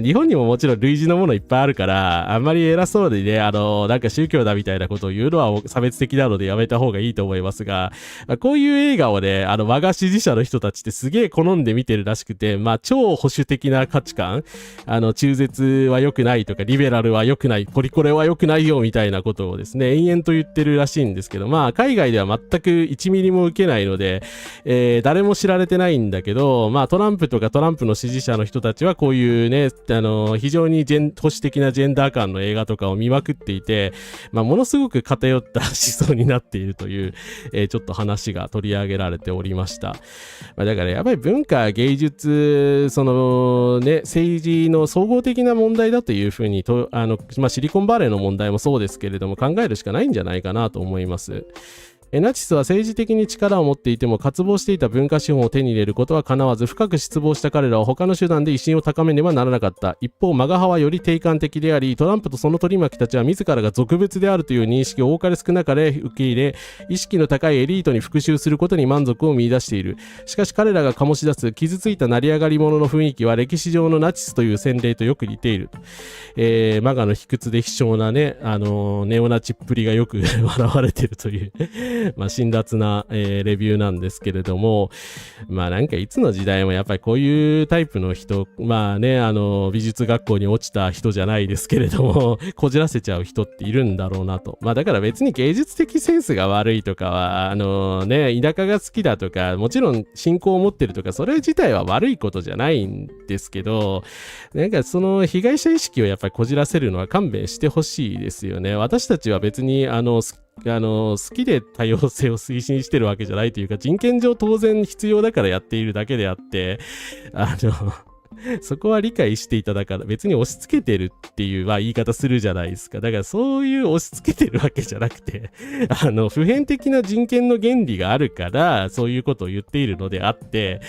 日本にももちろん類似のものいっぱいあるから、あんまり偉そうでね、なんか宗教だみたいなことを言うのは差別的なのでやめた方がいいと思いますが、こういう映画をね、我が支持者の人たちってすげえ好んで見てるらしくて、超保守的な価値観、中絶は良くないとか、リベラルは良くない、ポリコレは良くないよみたいなことをですね、延々と言ってるらしいんですけど、海外では全く1ミリも受けないので、誰も知られてないんだけど、トランプとかトランプの支持者の人たちはこういうね、非常に保守的なジェンダー感の映画とかを見まくっていて、ものすごく偏った思想になっているという、ちょっと話が取り上げられておりました。だからやっぱり文化、芸術、政治の総合的な問題だというふうにシリコンバレーの問題もそうですけれども考えるしかないんじゃないかなと思います。ナチスは政治的に力を持っていても渇望していた文化資本を手に入れることは叶わず、深く失望した彼らは他の手段で威信を高めねばならなかった。一方、マガ派はより定感的であり、トランプとその取り巻きたちは自らが俗物であるという認識を多かれ少なかれ受け入れ、意識の高いエリートに復讐することに満足を見出している。しかし彼らが醸し出す傷ついた成り上がり者の雰囲気は歴史上のナチスという洗礼とよく似ている。マガの卑屈で卑小なね、ネオナチっぷりがよく笑われているというまあ辛辣な、レビューなんですけれども、まあなんかいつの時代もやっぱりこういうタイプの人、まあね、美術学校に落ちた人じゃないですけれども、こじらせちゃう人っているんだろうなと。まあだから別に芸術的センスが悪いとかは、田舎が好きだとか、もちろん信仰を持ってるとか、それ自体は悪いことじゃないんですけど、なんかその被害者意識をやっぱりこじらせるのは勘弁してほしいですよね。私たちは別に好きで多様性を推進してるわけじゃないというか、人権上当然必要だからやっているだけであって、そこは理解していただから別に押し付けてるっていう、言い方するじゃないですか。だからそういう押し付けてるわけじゃなくて、普遍的な人権の原理があるから、そういうことを言っているのであって、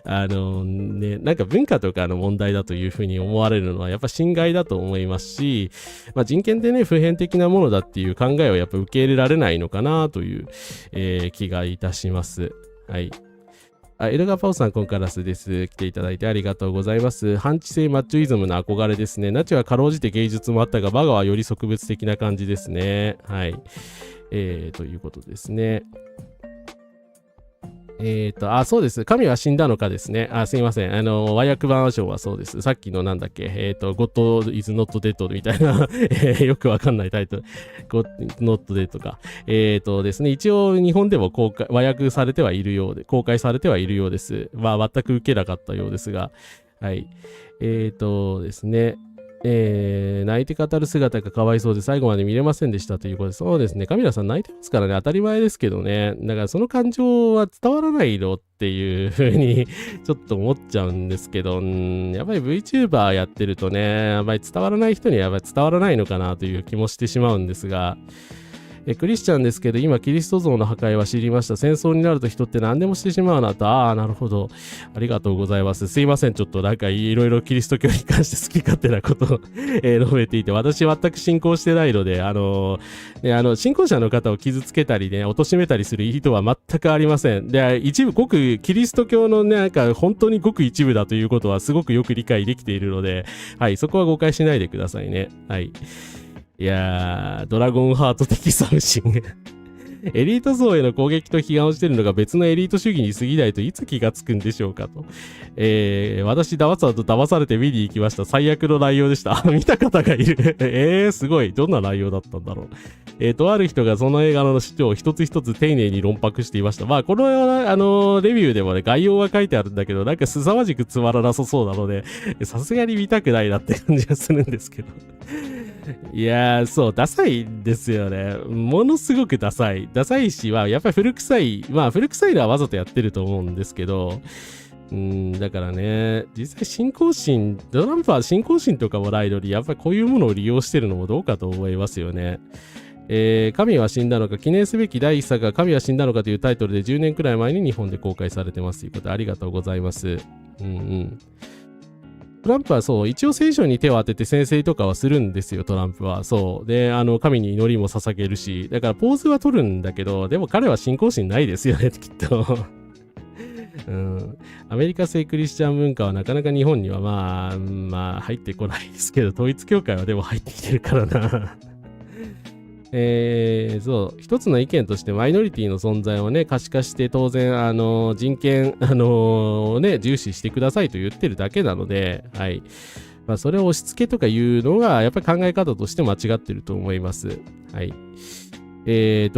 なんか文化とかの問題だというふうに思われるのはやっぱ侵害だと思いますし、人権ってね、普遍的なものだっていう考えをやっぱ受け入れられないのかなという、気がいたします。はい。エドガー・パオさん、コンカラスです。来ていただいてありがとうございます。反知性マッチョイズムの憧れですね。ナチはかろうじて芸術もあったが、バガはより植物的な感じですね。はい。ということですね。そうです。神は死んだのかですね。すいません。和訳版賞はそうです。さっきのなんだっけ、God is not dead みたいなよくわかんないタイトル。God is not dead か。ですね、一応日本でも和訳されてはいるようで、公開されてはいるようです。全く受けなかったようですが。はい。ですね。泣いて語る姿がかわいそうで最後まで見れませんでしたということで、そうですね、カミラさん泣いてますからね、当たり前ですけどね、だからその感情は伝わらないのっていう風にちょっと思っちゃうんですけど、やっぱり VTuber やってるとね、やっぱり伝わらない人にはやっぱり伝わらないのかなという気もしてしまうんですが、クリスチャンですけど、今、キリスト像の破壊は知りました。戦争になると人って何でもしてしまうなと。なるほど。ありがとうございます。すいません。ちょっとなんかいろいろキリスト教に関して好き勝手なことを述べていて、私全く信仰してないので、信仰者の方を傷つけたりね、貶めたりする意図は全くありません。で、一部、ごくキリスト教のね、なんか本当にごく一部だということはすごくよく理解できているので、はい、そこは誤解しないでくださいね。はい。いやー、ドラゴンハート的サムシングエリート層への攻撃と批判をしているのが別のエリート主義に過ぎないといつ気がつくんでしょうかと。私、騙されと騙されて見に行きました。最悪の内容でした。見た方がいる。すごい。どんな内容だったんだろう。とある人がその映画の主張を一つ一つ丁寧に論白していました。この、レビューでもね、概要は書いてあるんだけど、なんか凄まじくつまらなさそうなので、さすがに見たくないなって感じがするんですけど。いやー、そう、ダサいんですよね。ものすごくダサい。ダサいし、やっぱり古臭い。古臭いのはわざとやってると思うんですけど、だからね、実際信仰心、トランプは信仰心とかもないのに、やっぱりこういうものを利用してるのもどうかと思いますよね。神は死んだのか、記念すべき第一作が神は死んだのかというタイトルで10年くらい前に日本で公開されてますということでありがとうございます。トランプはそう、一応聖書に手を当てて宣誓とかはするんですよ、トランプは。そう。で、神に祈りも捧げるし、だからポーズは取るんだけど、でも彼は信仰心ないですよね、きっと。アメリカ製クリスチャン文化はなかなか日本には入ってこないですけど、統一教会はでも入ってきてるからな。そう、一つの意見としてマイノリティの存在をね、可視化して当然、人権、重視してくださいと言ってるだけなので、はい。それを押し付けとかいうのが、やっぱり考え方として間違ってると思います。はい。と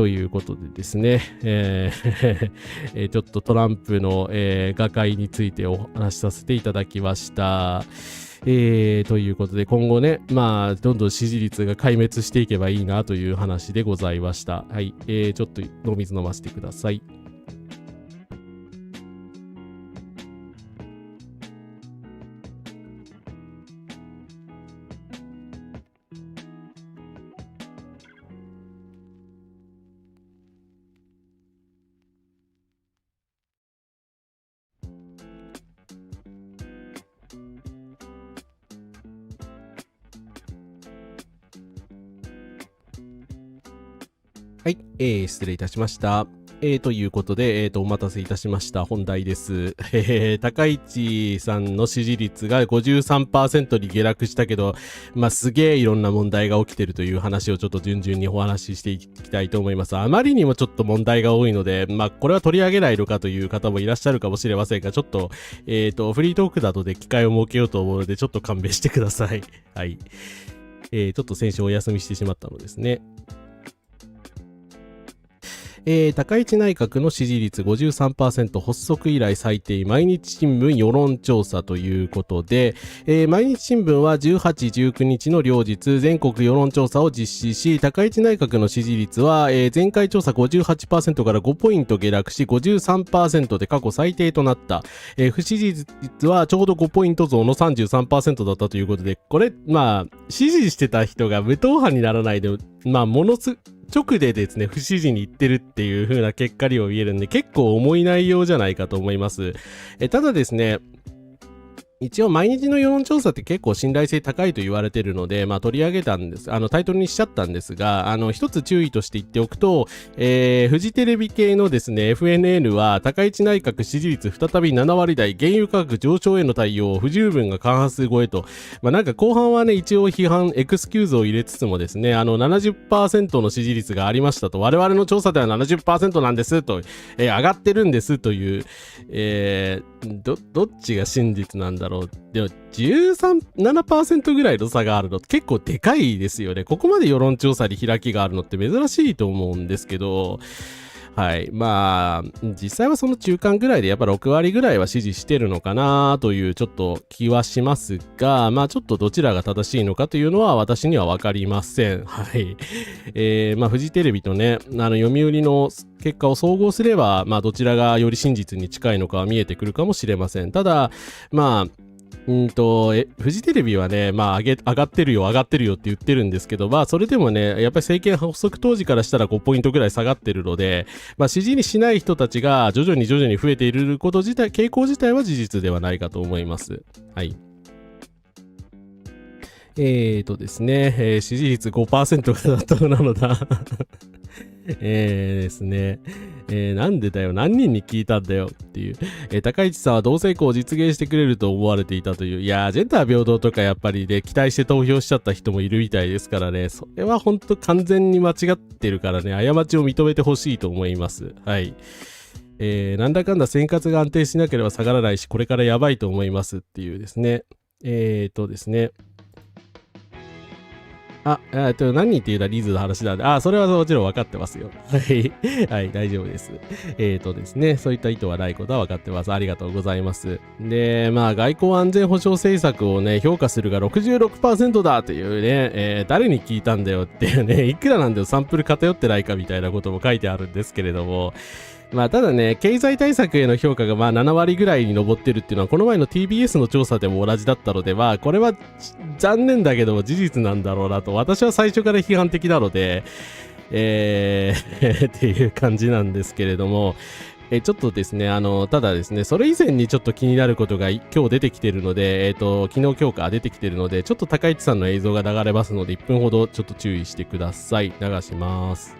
いうことでですね、ちょっとトランプの、瓦解についてお話しさせていただきました。ということで今後ね、どんどん支持率が壊滅していけばいいなという話でございました。はい。ちょっとお水飲ませてください。ははい、失礼いたしました。ということで、お待たせいたしました。本題です。高市さんの支持率が 53% に下落したけど、すげえいろんな問題が起きてるという話をちょっと順々にお話ししていきたいと思います。あまりにもちょっと問題が多いので、これは取り上げないのかという方もいらっしゃるかもしれませんが、ちょっと、フリートークなどで機会を設けようと思うので、ちょっと勘弁してください。はい。ちょっと先週お休みしてしまったのですね。高市内閣の支持率 53% 発足以来最低毎日新聞世論調査ということで、毎日新聞は18、19日の両日全国世論調査を実施し、高市内閣の支持率は、前回調査 58% から5ポイント下落し 53% で過去最低となった。不支持率はちょうど5ポイント増の 33% だったということで、これ、支持してた人が無党派にならないで、ものす直でですね、不支持に行ってるっていう風な結果にも見えるんで、結構重い内容じゃないかと思います。ただですね、一応毎日の世論調査って結構信頼性高いと言われているので、取り上げたんです。タイトルにしちゃったんですが、一つ注意として言っておくと、フジテレビ系のですね、FNN は、高市内閣支持率再び7割台、原油価格上昇への対応、不十分が過半数超えと、なんか後半はね、一応批判、エクスキューズを入れつつもですね、70% の支持率がありましたと、我々の調査では 70% なんですと、上がってるんですという、どっちが真実なんだろう。でも7% ぐらいの差があるの結構でかいですよね。ここまで世論調査に開きがあるのって珍しいと思うんですけど、はい。実際はその中間ぐらいでやっぱ6割ぐらいは支持してるのかなというちょっと気はしますが、ちょっとどちらが正しいのかというのは私にはわかりません。はい。フジテレビとね、読売の結果を総合すれば、どちらがより真実に近いのかは見えてくるかもしれません。ただ、フジテレビはね、上がってるよって言ってるんですけど、それでもね、やっぱり政権発足当時からしたら5ポイントぐらい下がってるので、支持にしない人たちが徐々に増えていること自体、傾向自体は事実ではないかと思います。はい。ですね、支持率 5% が妥当なのだ。ですね。なんでだよ、何人に聞いたんだよっていう。高市さんは同性婚を実現してくれると思われていたという。いやー、ジェンダー平等とかやっぱりね、期待して投票しちゃった人もいるみたいですからね、それは本当完全に間違ってるからね、過ちを認めてほしいと思います。はい。なんだかんだ生活が安定しなければ下がらないし、これからやばいと思いますっていうですね。ですね。何人っていうのはリズの話なんで、それはもちろん分かってますよ。はい。はい、大丈夫です。ですね、そういった意図はないことは分かってます。ありがとうございます。で、外交安全保障政策をね、評価するが 66% だというね、誰に聞いたんだよっていうね、いくらなんだよ、サンプル偏ってないかみたいなことも書いてあるんですけれども、ただね、経済対策への評価が7割ぐらいに上ってるっていうのは、この前の TBS の調査でも同じだったので、これは残念だけども事実なんだろうなと、私は最初から批判的なので、っていう感じなんですけれども、ちょっとですね、ただですね、それ以前にちょっと気になることが今日出てきてるので、昨日今日か出てきてるので、ちょっと高市さんの映像が流れますので、1分ほどちょっと注意してください。流します。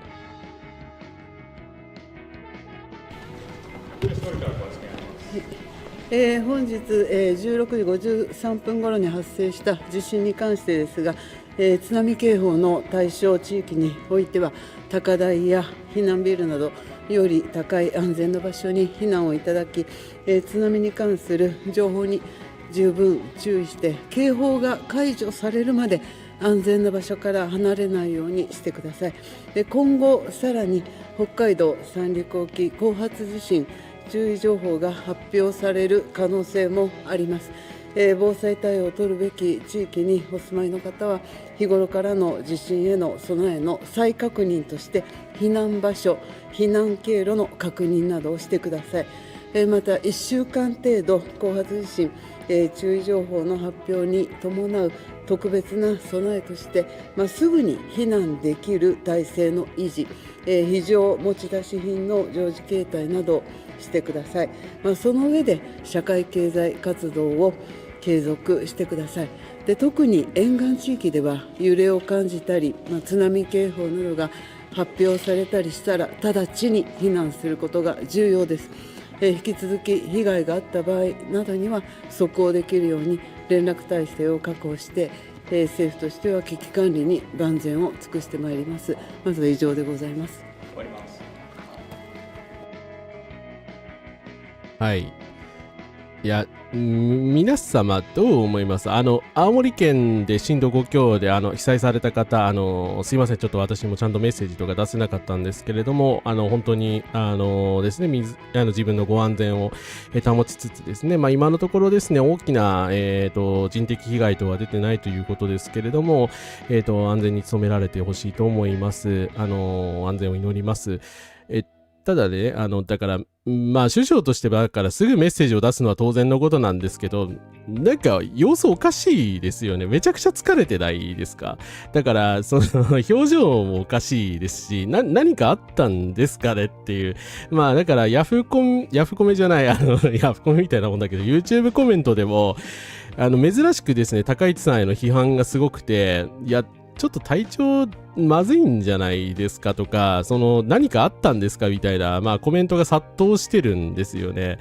本日、16時53分ごろに発生した地震に関してですが、津波警報の対象地域においては、高台や避難ビルなど、より高い安全な場所に避難をいただき、津波に関する情報に十分注意して、警報が解除されるまで安全な場所から離れないようにしてください。今後、さらに北海道三陸沖後発地震注意情報が発表される可能性もあります。防災対応を取るべき地域にお住まいの方は、日頃からの地震への備えの再確認として、避難場所、避難経路の確認などをしてください。また、1週間程度、後発地震、注意情報の発表に伴う特別な備えとして、すぐに避難できる体制の維持、非常持ち出し品の常時携帯などしてください。その上で社会経済活動を継続してください。特に沿岸地域では揺れを感じたり、津波警報などが発表されたりしたら直ちに避難することが重要です。引き続き被害があった場合などには即応できるように連絡体制を確保して、政府としては危機管理に万全を尽くしてまいります。まずは以上でございます。終わります。はい。いや、皆様どう思います？青森県で震度5強で被災された方、すいません、ちょっと私もちゃんとメッセージとか出せなかったんですけれども、本当に、ですね、自分のご安全を保ちつつですね、今のところですね、大きな、人的被害とは出てないということですけれども、安全に努められてほしいと思います。安全を祈ります。ただね、だから、首相としては、だからすぐメッセージを出すのは当然のことなんですけど、なんか様子おかしいですよね。めちゃくちゃ疲れてないですか？だから、表情もおかしいですし、何かあったんですかねっていう。だからヤフコメじゃない、ヤフコメみたいなもんだけど、YouTube コメントでも、珍しくですね、高市さんへの批判がすごくて、いや、ちょっと体調まずいんじゃないですかとか、何かあったんですかみたいな、コメントが殺到してるんですよね。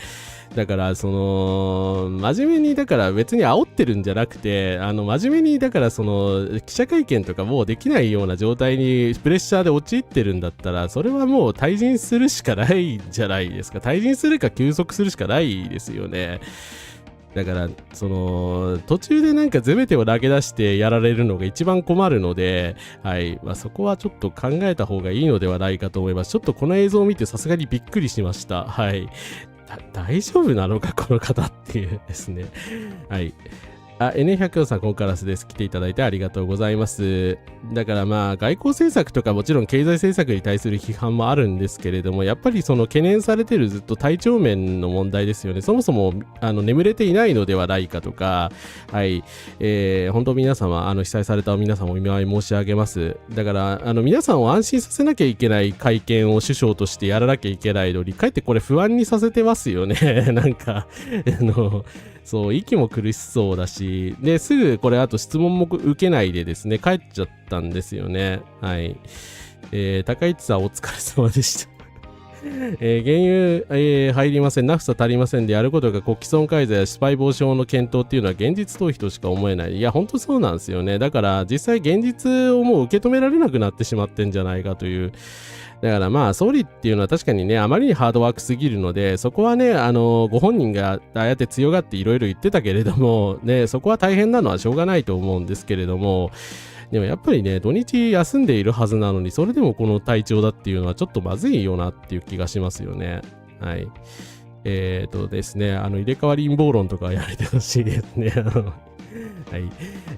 だから、真面目に、だから別に煽ってるんじゃなくて、真面目に、だから記者会見とかもうできないような状態にプレッシャーで陥ってるんだったら、それはもう退陣するしかないんじゃないですか。退陣するか休息するしかないですよね。だから途中でなんか全てを投げ出してやられるのが一番困るので、はい、そこはちょっと考えた方がいいのではないかと思います。ちょっとこの映像を見てさすがにびっくりしました。はい、大丈夫なのかこの方っていうですね。はい。N104 さん、コンカラスです。来ていただいてありがとうございます。だから外交政策とかもちろん経済政策に対する批判もあるんですけれども、やっぱり懸念されてるずっと体調面の問題ですよね。そもそも眠れていないのではないかとか、はい、本当皆様、被災された皆様お見舞い申し上げます。だから皆さんを安心させなきゃいけない会見を首相としてやらなきゃいけないのに、かえってこれ不安にさせてますよね。なんかそう、息も苦しそうだし、で、すぐこれあと質問も受けないでですね、帰っちゃったんですよね。はい。高市さんお疲れ様でした。原油、入りません、ナフサ足りませんで、やることが国旗損壊罪やスパイ防止法の検討っていうのは現実逃避としか思えない。いや、本当そうなんですよね。だから実際現実をもう受け止められなくなってしまってんじゃないかという。だから総理っていうのは確かにね、あまりにハードワークすぎるので、そこはね、ご本人がああやって強がっていろいろ言ってたけれども、ね、そこは大変なのはしょうがないと思うんですけれども、でもやっぱりね、土日休んでいるはずなのに、それでもこの体調だっていうのはちょっとまずいよなっていう気がしますよね。はい。ですね、入れ替わり陰謀論とかやれてほしいですね。はい。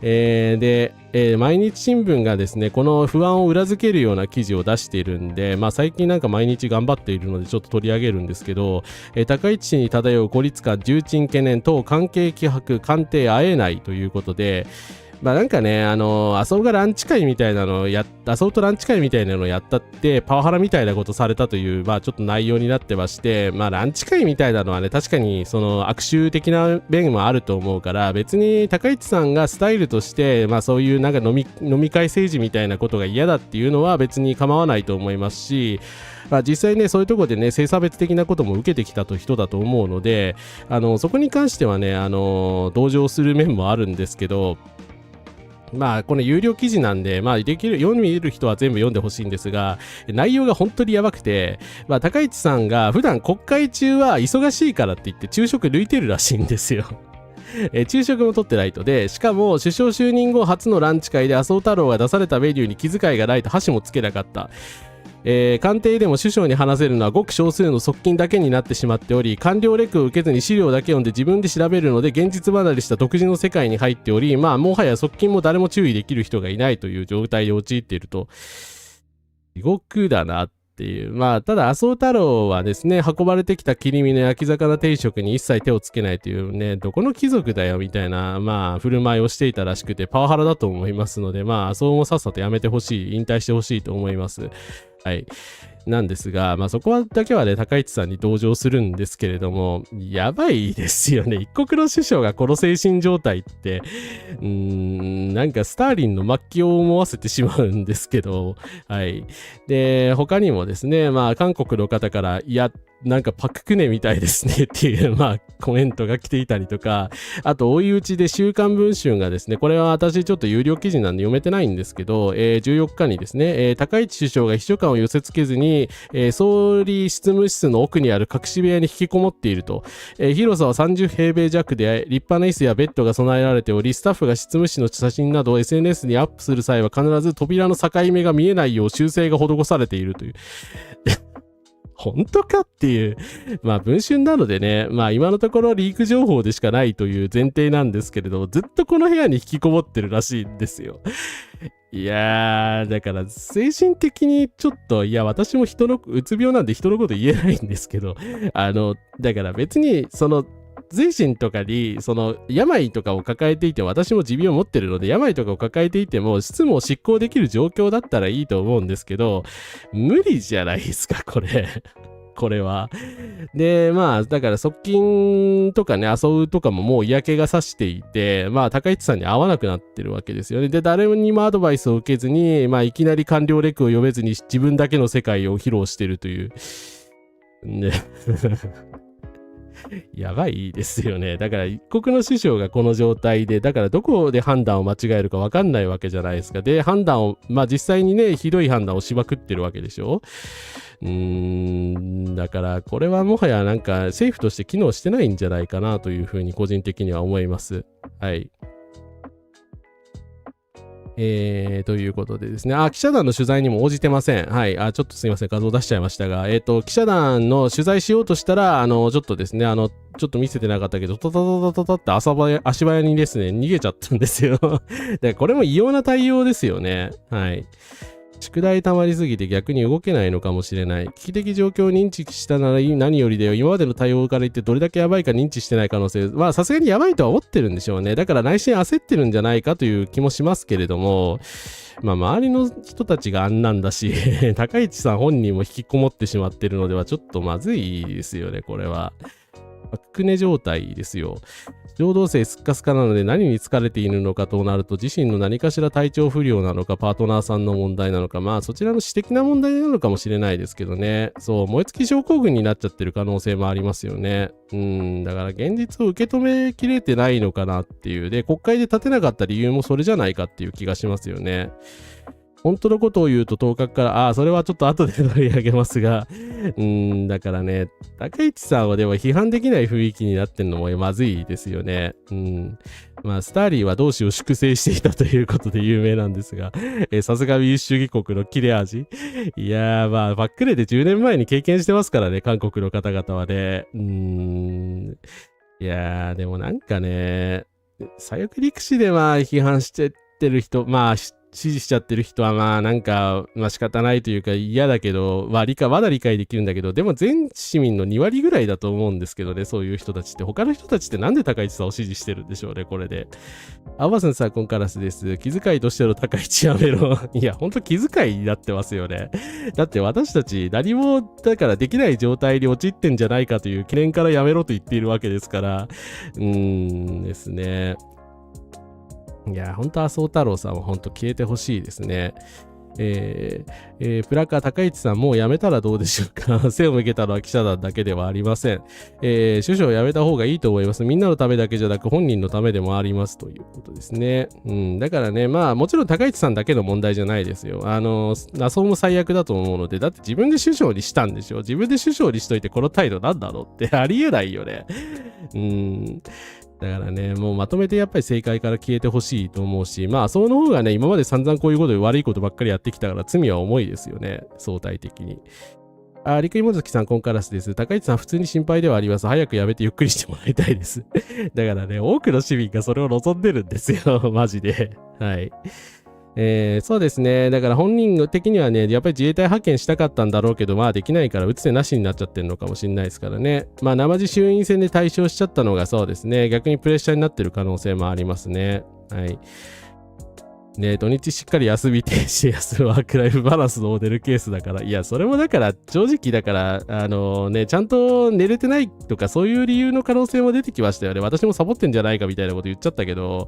で、毎日新聞がですね、この不安を裏付けるような記事を出しているんで、最近なんか毎日頑張っているのでちょっと取り上げるんですけど、高市氏に漂う孤立感、重鎮懸念等関係希薄、官邸会えないということで、なんかね、麻生がランチ会みたいなのを麻生とランチ会みたいなのをやったって、パワハラみたいなことされたという、ちょっと内容になってまして、ランチ会みたいなのはね、確かに、悪臭的な面もあると思うから、別に高市さんがスタイルとして、そういうなんか飲み会政治みたいなことが嫌だっていうのは別に構わないと思いますし、実際ね、そういうところでね、性差別的なことも受けてきた人だと思うので、そこに関してはね、同情する面もあるんですけど、この有料記事なんで、できる、読みる人は全部読んでほしいんですが、内容が本当にやばくて、高市さんが普段国会中は忙しいからって言って昼食抜いてるらしいんですよ。昼食も取ってないと。で、しかも首相就任後初のランチ会で麻生太郎が出されたメニューに気遣いがないと箸もつけなかった。官邸でも首相に話せるのはごく少数の側近だけになってしまっており、官僚レクを受けずに資料だけ読んで自分で調べるので現実離れした独自の世界に入っており、もはや側近も誰も注意できる人がいないという状態で陥っていると。地獄だなっていう。ただ麻生太郎はですね、運ばれてきた切り身の焼き魚定食に一切手をつけないというね、どこの貴族だよみたいな、振る舞いをしていたらしくて、パワハラだと思いますので、麻生もさっさとやめてほしい、引退してほしいと思います。はい。なんですが、まあそこだけはね、高市さんに同情するんですけれども、やばいですよね。一国の首相がこの精神状態って、なんかスターリンの末期を思わせてしまうんですけど、はい。で、他にもですね、まあ韓国の方から、いや、なんかパククネみたいですねっていう、まあコメントが来ていたりとか、あと追い打ちで週刊文春がですね、これは私ちょっと有料記事なんで読めてないんですけど、14日にですね、高市首相が秘書官を寄せ付けずに、総理執務室の奥にある隠し部屋に引きこもっていると、広さは30平米弱で立派な椅子やベッドが備えられており、スタッフが執務室の写真などを SNS にアップする際は必ず扉の境目が見えないよう修正が施されているという。本当かっていう。まあ文春なのでね、まあ今のところリーク情報でしかないという前提なんですけれど、ずっとこの部屋に引きこもってるらしいんですよ。いやー、だから精神的にちょっと、いや私もうつ病なんで人のこと言えないんですけど、だから別に精神とかに病とかを抱えていて、私も持病を持ってるので病とかを抱えていても執務を執行できる状況だったらいいと思うんですけど、無理じゃないですかこれは。で、まあ、だから側近とかね、麻生とかももう嫌気がさしていて、まあ、高市さんに会わなくなってるわけですよね。で、誰にもアドバイスを受けずに、まあ、いきなり官僚レクを呼べずに自分だけの世界を披露してるという。ね。やばいですよね。だから一国の首相がこの状態で、だからどこで判断を間違えるか分かんないわけじゃないですか。で、判断を、まあ実際にね、ひどい判断をしまくってるわけでしょ。だからこれはもはやなんか政府として機能してないんじゃないかなというふうに個人的には思います。はい。ということでですね。記者団の取材にも応じてません。はい。ちょっとすいません。画像出しちゃいましたが、記者団の取材しようとしたら、ちょっとですね、ちょっと見せてなかったけど、トタタタタって足早にですね、逃げちゃったんですよ。で、これも異様な対応ですよね。はい。宿題溜まりすぎて逆に動けないのかもしれない。危機的状況を認知したなら何よりだよ。今までの対応から言ってどれだけやばいか認知してない可能性。まあさすがにやばいとは思ってるんでしょうね。だから内心焦ってるんじゃないかという気もしますけれども、まあ周りの人たちがあんなんだし、高市さん本人も引きこもってしまってるのではちょっとまずいですよね、これは。パクネ状態ですよ。情動性スッカスカなので何に疲れているのかとなると、自身の何かしら体調不良なのかパートナーさんの問題なのか、まあそちらの私的な問題なのかもしれないですけどね。そう、燃え尽き症候群になっちゃってる可能性もありますよね。だから現実を受け止めきれてないのかなっていう。で、国会で立てなかった理由もそれじゃないかっていう気がしますよね。本当のことを言うと当確から、それはちょっと後で取り上げますが、だからね、高市さんはでも批判できない雰囲気になってんのもまずいですよね。まあ、スターリーは同志を粛清していたということで有名なんですが、さすが民主主義国の切れ味。いやー、まあ、バックレで10年前に経験してますからね、韓国の方々はね。いやー、でもなんかね、左翼力士でまあ批判してってる人、まあ、支持しちゃってる人はまあなんか仕方ないというか嫌だけど、まだ理解できるんだけど、でも全市民の2割ぐらいだと思うんですけどね、そういう人たちって。他の人たちってなんで高市さんを支持してるんでしょうね、これで。アバスンさんコンカラスです。気遣いとしての高市やめろ。いや、ほんと気遣いになってますよね。だって私たち何もだからできない状態に陥ってんじゃないかという懸念からやめろと言っているわけですから。ですね。いや、ほんと麻生太郎さんはほんと消えてほしいですね。プラカ高市さんもうやめたらどうでしょうか。背を向けたのは記者団だけではありません。首相をやめた方がいいと思います。みんなのためだけじゃなく本人のためでもありますということですね。だからね、まあもちろん高市さんだけの問題じゃないですよ。麻生も最悪だと思うので、だって自分で首相にしたんでしょ。自分で首相にしといてこの態度なんだろうってありえないよね。だからね、もうまとめてやっぱり政界から消えてほしいと思うし、まあ、その方がね、今まで散々こういうことで悪いことばっかりやってきたから罪は重いですよね、相対的に。陸井もずきさん、コンカラスです。高市さん、普通に心配ではあります。早くやめてゆっくりしてもらいたいです。だからね、多くの市民がそれを望んでるんですよ、マジで。はい。そうですね。だから本人的にはね、やっぱり自衛隊派遣したかったんだろうけど、まあできないから打つ手なしになっちゃってるのかもしれないですからね。まあ生地衆院選で対象しちゃったのがそうですね。逆にプレッシャーになってる可能性もありますね。はい。ね、土日しっかり休みてして休むワークライフバランスのモデルケースだから、いや、それもだから、正直だから、ちゃんと寝れてないとか、そういう理由の可能性も出てきましたよね。私もサボってんじゃないかみたいなこと言っちゃったけど、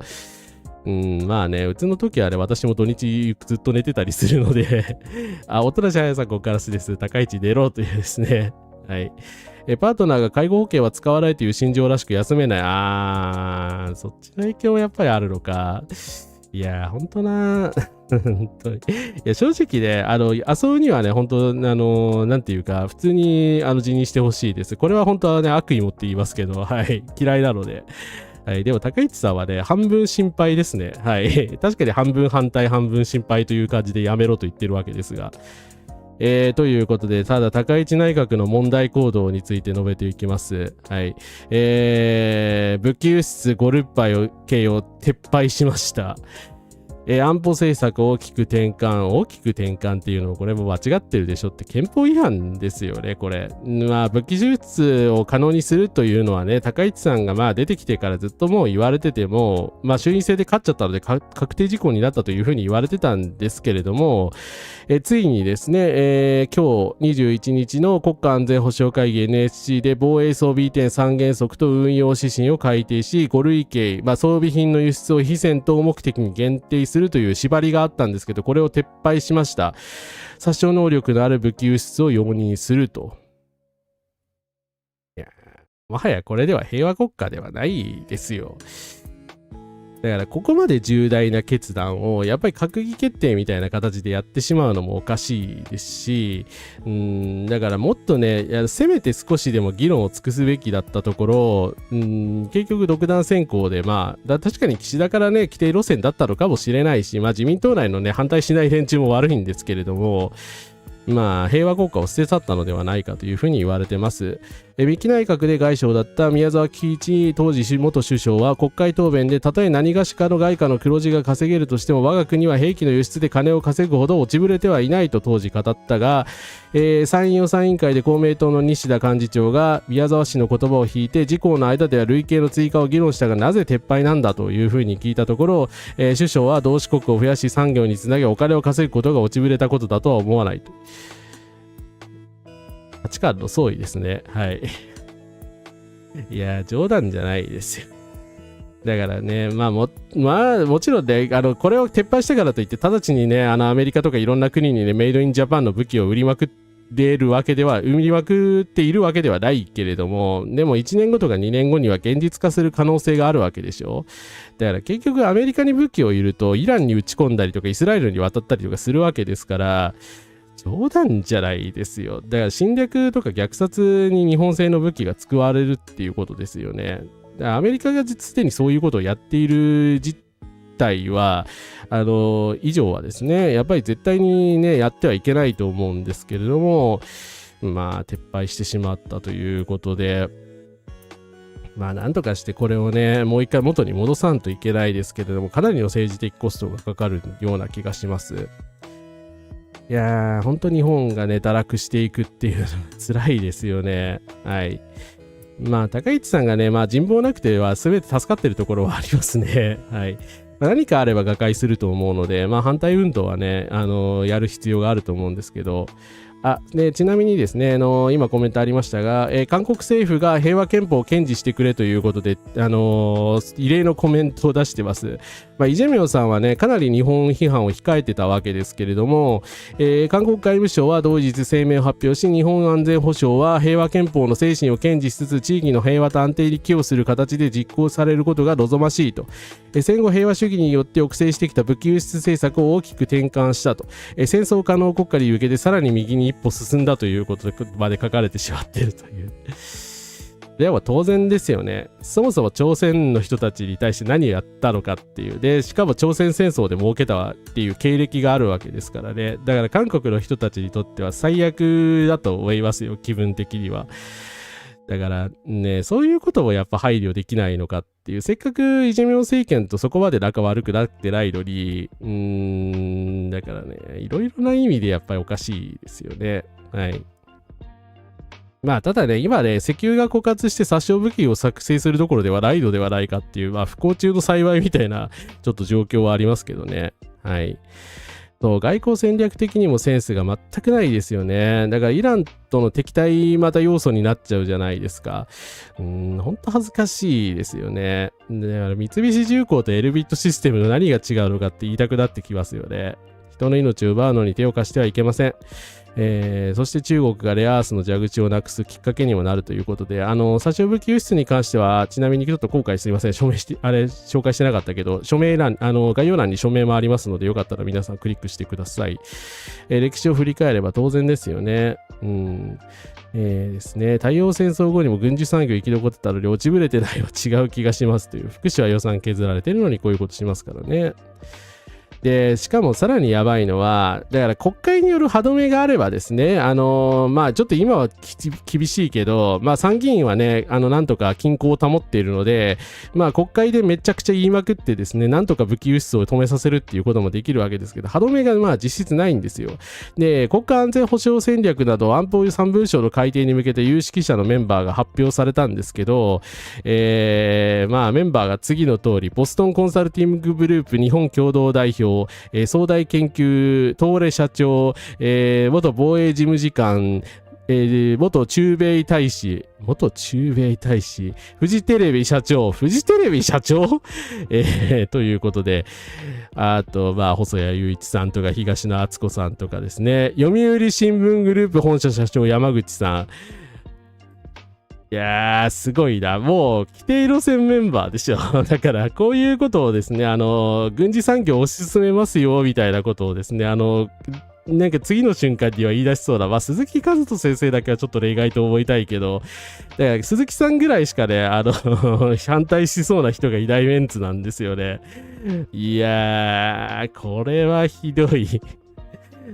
まあね、うちの時はね、私も土日ずっと寝てたりするのであ、おとなしあやさん、ここからです。高市寝ろというですね。はい。パートナーが介護保険は使わないという心情らしく休めない。そっちの影響もやっぱりあるのか。いやー、ほんとな本当に。いや、正直ね、遊ぶにはね、本当なんていうか、普通に、辞任してほしいです。これは本当はね、悪意持って言いますけど、はい。嫌いなので。はい。でも、高市さんはね、半分心配ですね。はい。確かに半分反対、半分心配という感じでやめろと言ってるわけですが。ということで、ただ、高市内閣の問題行動について述べていきます。はい。武器輸出5ルッパイ系を撤廃しました。安保政策大きく転換っていうのもこれも間違ってるでしょって憲法違反ですよね、これ。まあ、武器輸出を可能にするというのはね、高市さんがまあ出てきてからずっともう言われてても、まあ衆院選で勝っちゃったので確定事項になったというふうに言われてたんですけれども、ついにですね、今日21日の国家安全保障会議 NSC で防衛装備移転3原則と運用指針を改定し、5類型、まあ、装備品の輸出を非戦闘目的に限定するという縛りがあったんですけど、これを撤廃しました。殺傷能力のある武器輸出を容認すると。いや、もはやこれでは平和国家ではないですよ。だからここまで重大な決断をやっぱり閣議決定みたいな形でやってしまうのもおかしいですし、だからもっとね、せめて少しでも議論を尽くすべきだったところ、結局独断専行で、まあ確かに岸田からね規定路線だったのかもしれないし、まあ自民党内のね反対しない連中も悪いんですけれども、まあ平和国家を捨て去ったのではないかというふうに言われてます。三木内閣で外相だった宮沢喜一当時元首相は国会答弁で、たとえ何がしかの外貨の黒字が稼げるとしても我が国は兵器の輸出で金を稼ぐほど落ちぶれてはいないと当時語ったが、参院予算委員会で公明党の西田幹事長が宮沢氏の言葉を引いて、自公の間では累計の追加を議論したがなぜ撤廃なんだというふうに聞いたところ、首相は同志国を増やし産業につなげお金を稼ぐことが落ちぶれたことだとは思わないと。価値観の相違ですね。はい。いや、冗談じゃないですよ。だからね、まあもちろんね、これを撤廃してからといって、直ちにね、アメリカとかいろんな国にね、メイドインジャパンの武器を売りまくっているわけではないけれども、でも1年後とか2年後には現実化する可能性があるわけでしょ。だから結局アメリカに武器を売ると、イランに撃ち込んだりとか、イスラエルに渡ったりとかするわけですから、冗談じゃないですよ。だから侵略とか虐殺に日本製の武器が使われるっていうことですよね。だからアメリカがすでにそういうことをやっている実態は、以上はですね、やっぱり絶対にね、やってはいけないと思うんですけれども、まあ、撤廃してしまったということで、まあ、なんとかしてこれをね、もう一回元に戻さんといけないですけれども、かなりの政治的コストがかかるような気がします。いやー、本当日本がね、堕落していくっていうのは辛いですよね。はい。まあ、高市さんがね、まあ人望なくては全て助かってるところはありますね。はい。何かあれば瓦解すると思うので、まあ反対運動はね、やる必要があると思うんですけど、ちなみにですね、今コメントありましたが、韓国政府が平和憲法を堅持してくれということで、異例のコメントを出してます。まあ、イ・ジェミョンさんはね、かなり日本批判を控えてたわけですけれども、韓国外務省は同日声明を発表し、日本安全保障は平和憲法の精神を堅持しつつ、地域の平和と安定に寄与する形で実行されることが望ましいと。戦後平和主義によって抑制してきた武器輸出政策を大きく転換したと。戦争可能国家に向けてさらに右に一歩進んだということまで書かれてしまっているという。では当然ですよね。そもそも朝鮮の人たちに対して何をやったのかっていう。で、しかも朝鮮戦争で儲けたっていう経歴があるわけですからね。だから韓国の人たちにとっては最悪だと思いますよ、気分的には。だからね、そういうことをやっぱ配慮できないのかっていう。せっかくイ・ジェミョン政権とそこまで仲悪くなってないのに、だからね、いろいろな意味でやっぱりおかしいですよね。はい。まあ、ただね、今ね、石油が枯渇して殺傷武器を作成するどころではないのではないかっていう、まあ、不幸中の幸いみたいな、ちょっと状況はありますけどね。はい。外交戦略的にもセンスが全くないですよね。だからイランとの敵対また要素になっちゃうじゃないですか。ほんと恥ずかしいですよね。だから三菱重工とエルビットシステムの何が違うのかって言いたくなってきますよね。人の命を奪うのに手を貸してはいけません。そして中国がレアアースの蛇口をなくすきっかけにもなるということで、殺傷武器輸出に関しては、ちなみにちょっと後悔すいません。紹介してなかったけど、概要欄に署名もありますので、よかったら皆さんクリックしてください。歴史を振り返れば当然ですよね。ですね。太陽戦争後にも軍需産業生き残ってたのに落ちぶれてないは違う気がしますという。福祉は予算削られてるのにこういうことしますからね。で、しかもさらにやばいのは、だから国会による歯止めがあればですね、まあちょっと今は厳しいけど、まあ参議院はね、なんとか均衡を保っているので、まあ国会でめちゃくちゃ言いまくってですね、なんとか武器輸出を止めさせるっていうこともできるわけですけど、歯止めがまあ実質ないんですよ。で、国家安全保障戦略など安保3文書の改定に向けて有識者のメンバーが発表されたんですけど、まあメンバーが次の通り、ボストンコンサルティンググループ日本共同代表、総大研究東レ社長、元防衛事務次官、元駐米大使、フジテレビ社長、ということで、あと、まあ、細谷雄一さんとか東野敦子さんとかですね、読売新聞グループ本社社長山口さん、いやー、すごいな。もう、規定路線メンバーでしょ。だから、こういうことをですね、軍事産業を推し進めますよ、みたいなことをですね、なんか次の瞬間には言い出しそうだ。まあ、鈴木和人先生だけはちょっと例外と思いたいけど、だから鈴木さんぐらいしかね、反対しそうな人がいないメンツなんですよね。いやー、これはひどい。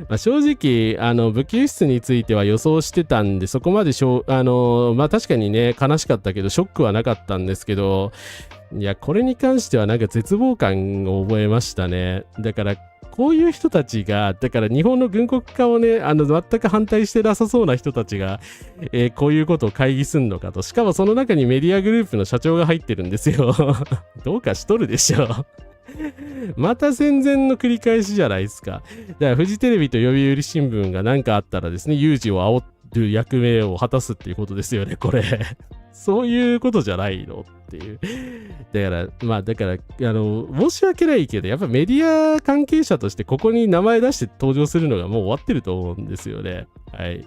まあ、正直武器輸出については予想してたんでそこまでまあ確かにね悲しかったけどショックはなかったんですけど、いやこれに関してはなんか絶望感を覚えましたね。だからこういう人たちが、だから日本の軍国化をね、全く反対してなさそうな人たちが、こういうことを会議すんのかと。しかもその中にメディアグループの社長が入ってるんですよ。どうかしとるでしょ。また戦前の繰り返しじゃないですか。だからフジテレビと読売新聞が何かあったらですね、有事を煽る役目を果たすっていうことですよね、これ。そういうことじゃないのっていう。だから、申し訳ないけど、やっぱメディア関係者としてここに名前出して登場するのがもう終わってると思うんですよね。はい。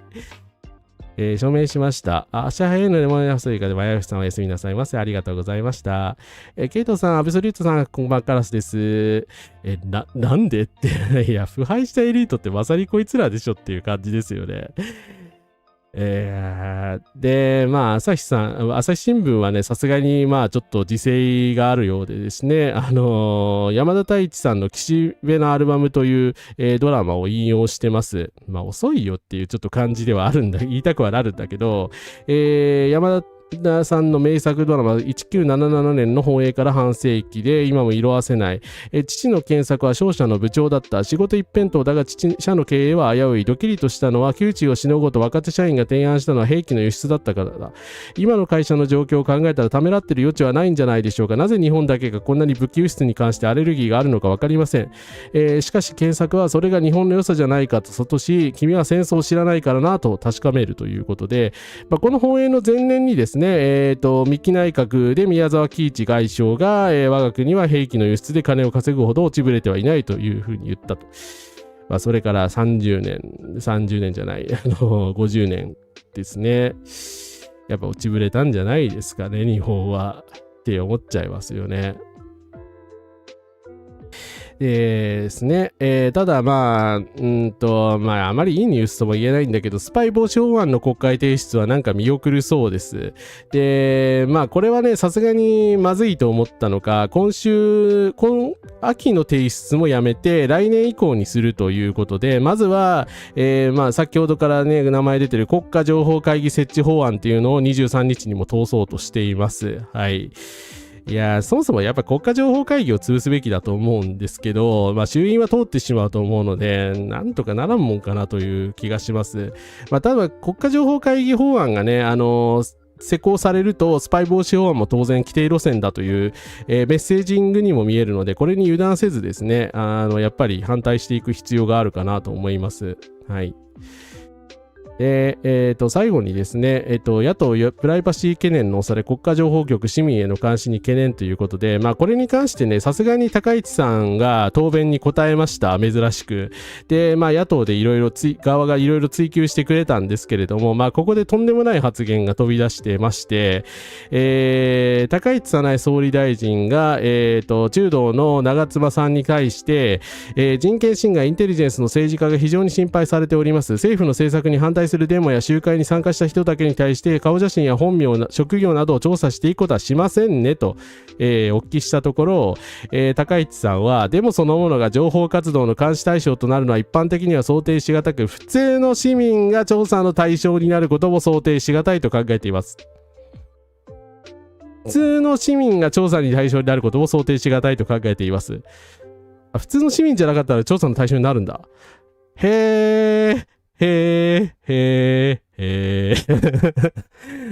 署名しました。足早いのでもやすいかで、まやふさんおやすみなさいませ。ありがとうございました。ケイトさん、アブソリュートさん、こんばんカラスです。なんでって、いや、腐敗したエリートってまさにこいつらでしょっていう感じですよね。で、まあ、朝日新聞はね、さすがに、まあ、ちょっと時勢があるようでですね、山田太一さんの岸辺のアルバムという、ドラマを引用してます。まあ、遅いよっていうちょっと感じではあるんだ、言いたくはなるんだけど、山田さんの名作ドラマ1977年の放映から半世紀で今も色褪せない。父の健作は商社の部長だった。仕事一辺倒だが父社の経営は危うい。ドキリとしたのは窮地をしのごうと若手社員が提案したのは兵器の輸出だったからだ。今の会社の状況を考えたらためらってる余地はないんじゃないでしょうか。なぜ日本だけがこんなに武器輸出に関してアレルギーがあるのか分かりません。しかし健作はそれが日本の良さじゃないかと諭し、君は戦争を知らないからなと確かめるということで、この放映の前年にですね、三木内閣で宮沢喜一外相が、我が国は兵器の輸出で金を稼ぐほど落ちぶれてはいないというふうに言ったと。それから30年じゃない、50年ですね。やっぱ落ちぶれたんじゃないですかね、日本は。って思っちゃいますよね。ですね。ただまあ、あまりいいニュースとも言えないんだけど、スパイ防止法案の国会提出はなんか見送るそうです。で、まあ、これはね、さすがにまずいと思ったのか、今秋の提出もやめて、来年以降にするということで、まずは、まあ、先ほどからね、名前出てる国家情報会議設置法案っていうのを23日にも通そうとしています。はい。いや、そもそもやっぱ国家情報会議を潰すべきだと思うんですけど、衆院は通ってしまうと思うので、なんとかならんもんかなという気がします。ただ国家情報会議法案がね、施行されるとスパイ防止法案も当然規定路線だという、メッセージングにも見えるので、これに油断せずですね、やっぱり反対していく必要があるかなと思います。はい。最後にですね、野党プライバシー懸念の恐れ、国家情報局市民への監視に懸念ということで、これに関してね、さすがに高市さんが答弁に答えました。珍しく。で、野党でいろいろ側がいろいろ追及してくれたんですけれども、ここでとんでもない発言が飛び出してまして、高市早苗総理大臣が、中道の長妻さんに対して、人権侵害、インテリジェンスの政治家が非常に心配されております。政府の政策に反対するデモや集会に参加した人だけに対して顔写真や本名、職業などを調査していくことはしませんねと、お聞きしたところ、高市さんはデモそのものが情報活動の監視対象となるのは一般的には想定しがたく、普通の市民が調査の対象になることも想定しがたいと考えています。普通の市民が調査に対象になることも想定しがたいと考えています。普通の市民じゃなかったら調査の対象になるんだ。へー。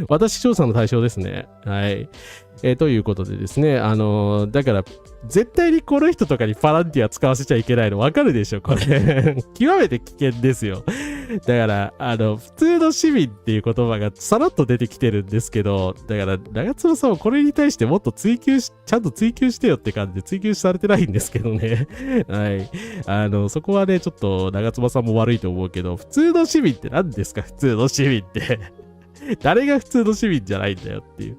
私調査の対象ですね。はい。ということでですね、だから絶対にこの人とかにパランティア使わせちゃいけないの分かるでしょこれ極めて危険ですよ。だから普通の市民っていう言葉がさらっと出てきてるんですけど、だから長妻さんはこれに対してもっとちゃんと追求してよって感じで追求されてないんですけどね。はい。そこはねちょっと長妻さんも悪いと思うけど、普通の市民って何ですか？普通の市民って誰が普通の市民じゃないんだよっていう。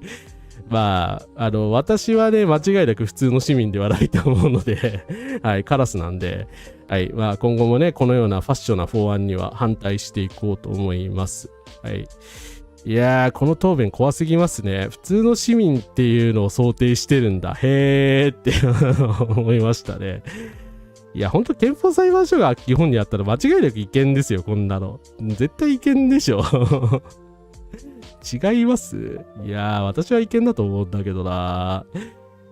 私はね、間違いなく普通の市民ではないと思うので、はい、カラスなんで、はい、今後もね、このようなファッショナ法案には反対していこうと思います。はい。いやー、この答弁怖すぎますね。普通の市民っていうのを想定してるんだ。へーって思いましたね。いや、ほんと憲法裁判所が基本にあったら間違いなく違憲ですよ、こんなの。絶対違憲でしょ。違います？いやー、私は違憲だと思うんだけどな。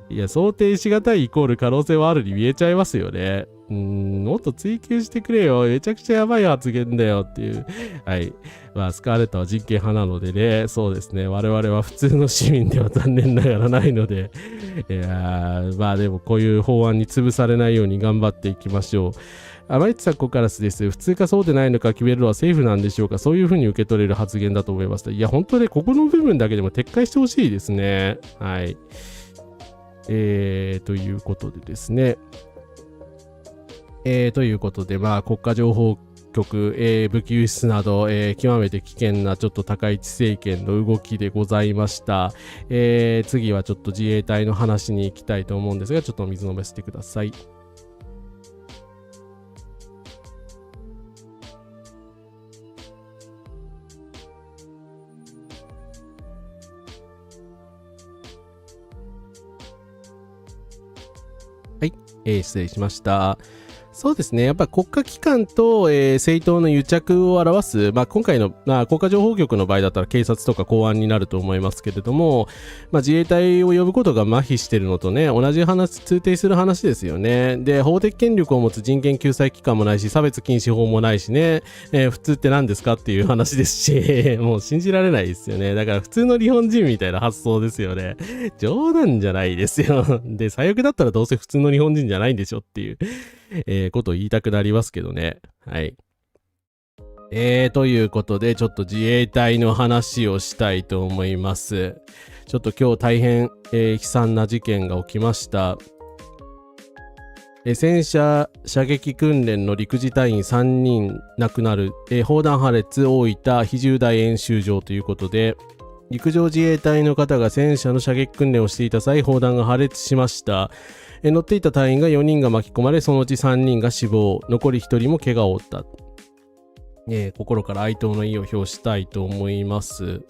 いや、想定しがたいイコール可能性はあるに見えちゃいますよね。もっと追求してくれよ。めちゃくちゃやばい発言だよっていう。はい。スカーレットは人権派なのでね、そうですね。我々は普通の市民では残念ながらないので、いやー、でもこういう法案に潰されないように頑張っていきましょう。マイツさん、ここからです。普通かそうでないのか決めるのは政府なんでしょうか。そういうふうに受け取れる発言だと思います。いや、本当ね、ここの部分だけでも撤回してほしいですね。はい。ということでですね。ということで、国家情報局、武器輸出など、極めて危険なちょっと高市政権の動きでございました。次はちょっと自衛隊の話に行きたいと思うんですが、ちょっとお水飲ませてください。はい、失礼しました。そうですね。やっぱ国家機関と、政党の癒着を表す、今回の、国家情報局の場合だったら警察とか公安になると思いますけれども、自衛隊を呼ぶことが麻痺してるのとね、同じ話、通底する話ですよね。で、法的権力を持つ人権救済機関もないし、差別禁止法もないしね、普通って何ですかっていう話ですし、もう信じられないですよね。だから普通の日本人みたいな発想ですよね。冗談じゃないですよ。で、最悪だったらどうせ普通の日本人じゃないんでしょっていう。ことを言いたくなりますけどね。はい。ということで、ちょっと自衛隊の話をしたいと思います。ちょっと今日大変、悲惨な事件が起きました。戦車射撃訓練の陸自隊員3人亡くなる、砲弾破裂大分非重大演習場ということで、陸上自衛隊の方が戦車の射撃訓練をしていた際、砲弾が破裂しました。乗っていた隊員が4人が巻き込まれ、そのうち3人が死亡、残り1人も怪我を負った。心から哀悼の意を表したいと思います。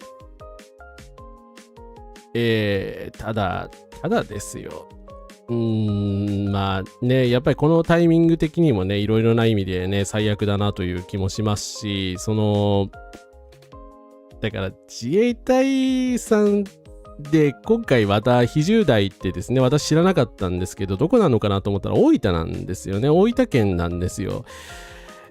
ただですよ。やっぱりこのタイミング的にもね、いろいろな意味でね、最悪だなという気もしますし、だから自衛隊さんで、今回また比重台ってですね、私知らなかったんですけど、どこなのかなと思ったら大分なんですよね。大分県なんですよ。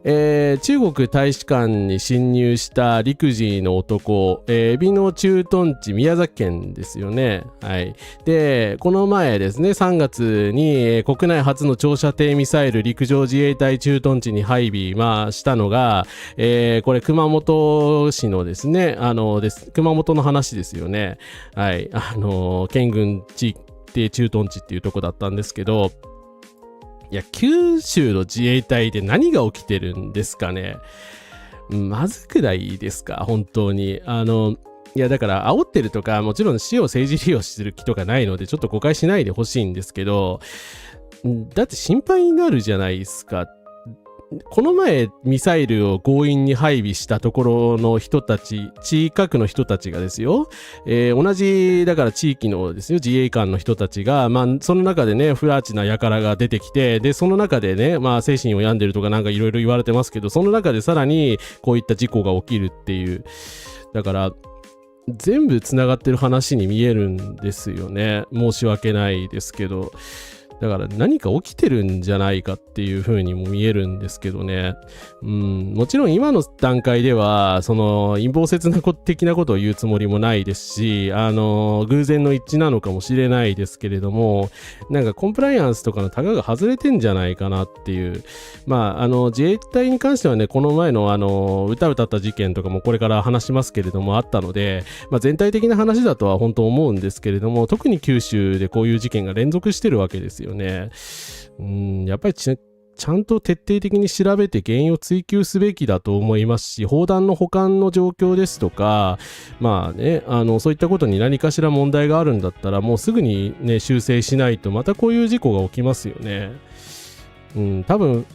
中国大使館に侵入した陸自の男、エビの駐屯地宮崎県ですよね。はい。で、この前ですね、3月に、国内初の長射程ミサイル陸上自衛隊駐屯地に配備、したのが、これ熊本市のですね、熊本の話ですよね。はい。県軍地域駐屯地っていうとこだったんですけど、いや、九州の自衛隊で何が起きてるんですかね。まずくないですか、本当に。いや、だから煽ってるとか、もちろん死を政治利用する気とかないので、ちょっと誤解しないでほしいんですけど、だって心配になるじゃないですか。この前ミサイルを強引に配備したところの人たち、近くの人たちがですよ、同じだから地域のですよ、自衛官の人たちが、その中でね、不埒な輩が出てきて、でその中でね、精神を病んでるとかなんかいろいろ言われてますけど、その中でさらにこういった事故が起きるっていう、だから全部つながってる話に見えるんですよね。申し訳ないですけど。だから何か起きてるんじゃないかっていう風にも見えるんですけどね。もちろん今の段階ではその陰謀説的なことを言うつもりもないですし、偶然の一致なのかもしれないですけれども、なんかコンプライアンスとかのタガが外れてんじゃないかなっていう。自衛隊に関してはね、この前の歌歌った事件とかもこれから話しますけれどもあったので、全体的な話だとは本当思うんですけれども、特に九州でこういう事件が連続してるわけですよね。やっぱりちゃんと徹底的に調べて原因を追究すべきだと思いますし、砲弾の保管の状況ですとか、そういったことに何かしら問題があるんだったらもうすぐにね修正しないとまたこういう事故が起きますよね。多分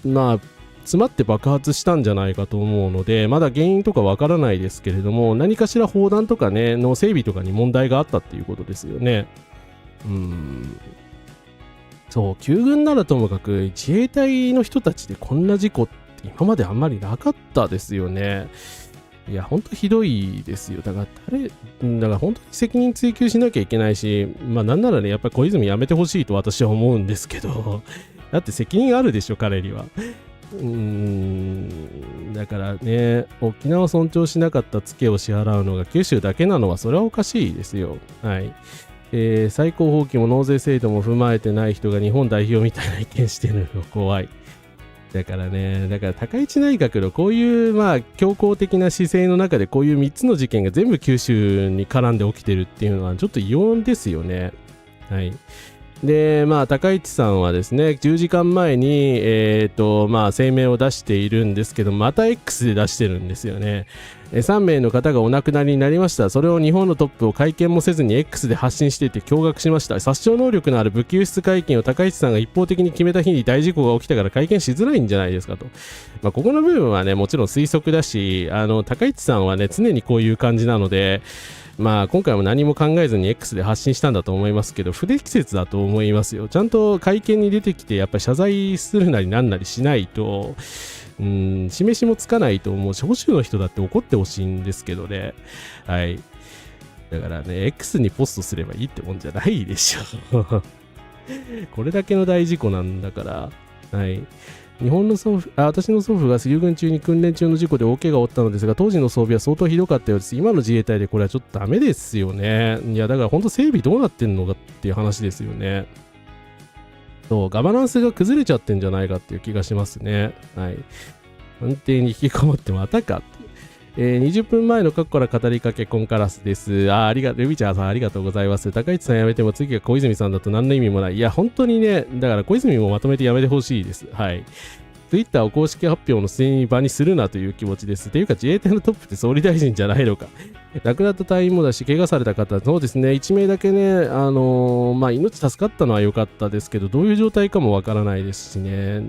詰まって爆発したんじゃないかと思うので、まだ原因とかわからないですけれども、何かしら砲弾とかねの整備とかに問題があったっていうことですよね。そう、救軍ならともかく自衛隊の人たちでこんな事故って今まであんまりなかったですよね。いや、ほんとひどいですよ。だから本当に責任追及しなきゃいけないし、なんならね、やっぱり小泉やめてほしいと私は思うんですけど、だって責任あるでしょ、彼には。だからね、沖縄を尊重しなかったツケを支払うのが九州だけなのはそれはおかしいですよ。はい。最高法規も納税制度も踏まえてない人が日本代表みたいな意見してるのが怖い。だから高市内閣のこういう強硬的な姿勢の中でこういう3つの事件が全部九州に絡んで起きてるっていうのはちょっと異様ですよね。はい。で、高市さんはですね、10時間前に、声明を出しているんですけど、また X で出してるんですよね。3名の方がお亡くなりになりました。それを日本のトップを会見もせずに X で発信していて驚愕しました。殺傷能力のある武器輸出解禁を高市さんが一方的に決めた日に大事故が起きたから会見しづらいんじゃないですかと。ここの部分はね、もちろん推測だし、高市さんはね、常にこういう感じなので、今回も何も考えずに X で発信したんだと思いますけど、不適切だと思いますよ。ちゃんと会見に出てきてやっぱり謝罪するなりなんなりしないと示しもつかないと思うし、保守の人だって怒ってほしいんですけどね。はい。だからね、X にポストすればいいってもんじゃないでしょ。これだけの大事故なんだから。はい。私の祖父が遊軍中に訓練中の事故で大怪我を負ったのですが、当時の装備は相当ひどかったようです。今の自衛隊でこれはちょっとダメですよね。いや、だから本当整備どうなってんのかっていう話ですよね。そう、ガバナンスが崩れちゃってんじゃないかっていう気がしますね。はい。安定に引きこもってまたかっていう。20分前の過去から語りかけコンカラスです。ルビちゃんさんありがとうございます。高市さんやめても次が小泉さんだと何の意味もない。いや、本当にね、だから小泉もまとめてやめてほしいです。はい。Twitter を公式発表の末に場にするなという気持ちです。っていうか自衛隊のトップって総理大臣じゃないのか。亡くなった隊員もだし、怪我された方、そうですね、1名だけね、命助かったのは良かったですけど、どういう状態かもわからないですしね、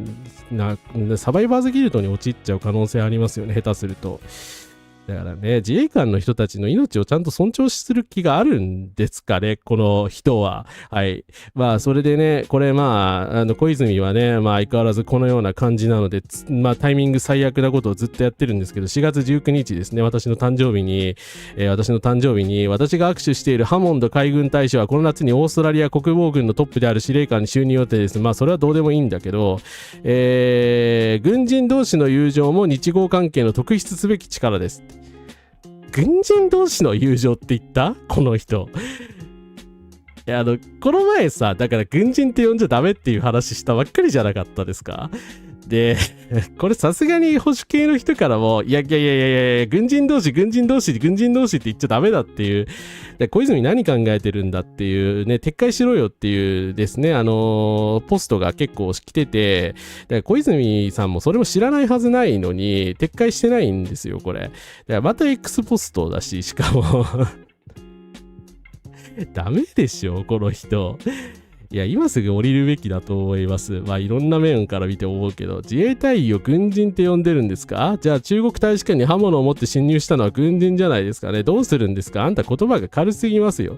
サバイバーズギルドに陥っちゃう可能性ありますよね、下手すると。だからね、自衛官の人たちの命をちゃんと尊重する気があるんですかね、この人は。はい。まあ、それでね、これ小泉はね、相変わらずこのような感じなので、タイミング最悪なことをずっとやってるんですけど、4月19日ですね、私の誕生日に、私が握手しているハモンド海軍大使はこの夏にオーストラリア国防軍のトップである司令官に就任予定です。まあ、それはどうでもいいんだけど、軍人同士の友情も日豪関係の特筆すべき力です。軍人同士の友情って言ったこの人。いや、この前さ、だから軍人って呼んじゃダメっていう話したばっかりじゃなかったですか。で、これさすがに保守系の人からも、いや、軍人同士って言っちゃダメだっていう、で小泉何考えてるんだっていうね、撤回しろよっていうですね、ポストが結構来てて、で小泉さんもそれも知らないはずないのに、撤回してないんですよ、これ。でまた X ポストだし、しかも、ダメでしょ、この人。いや、今すぐ降りるべきだと思います。いろんな面から見て思うけど、自衛隊員を軍人って呼んでるんですか？じゃあ中国大使館に刃物を持って侵入したのは軍人じゃないですかね。どうするんですか？あんた言葉が軽すぎますよ。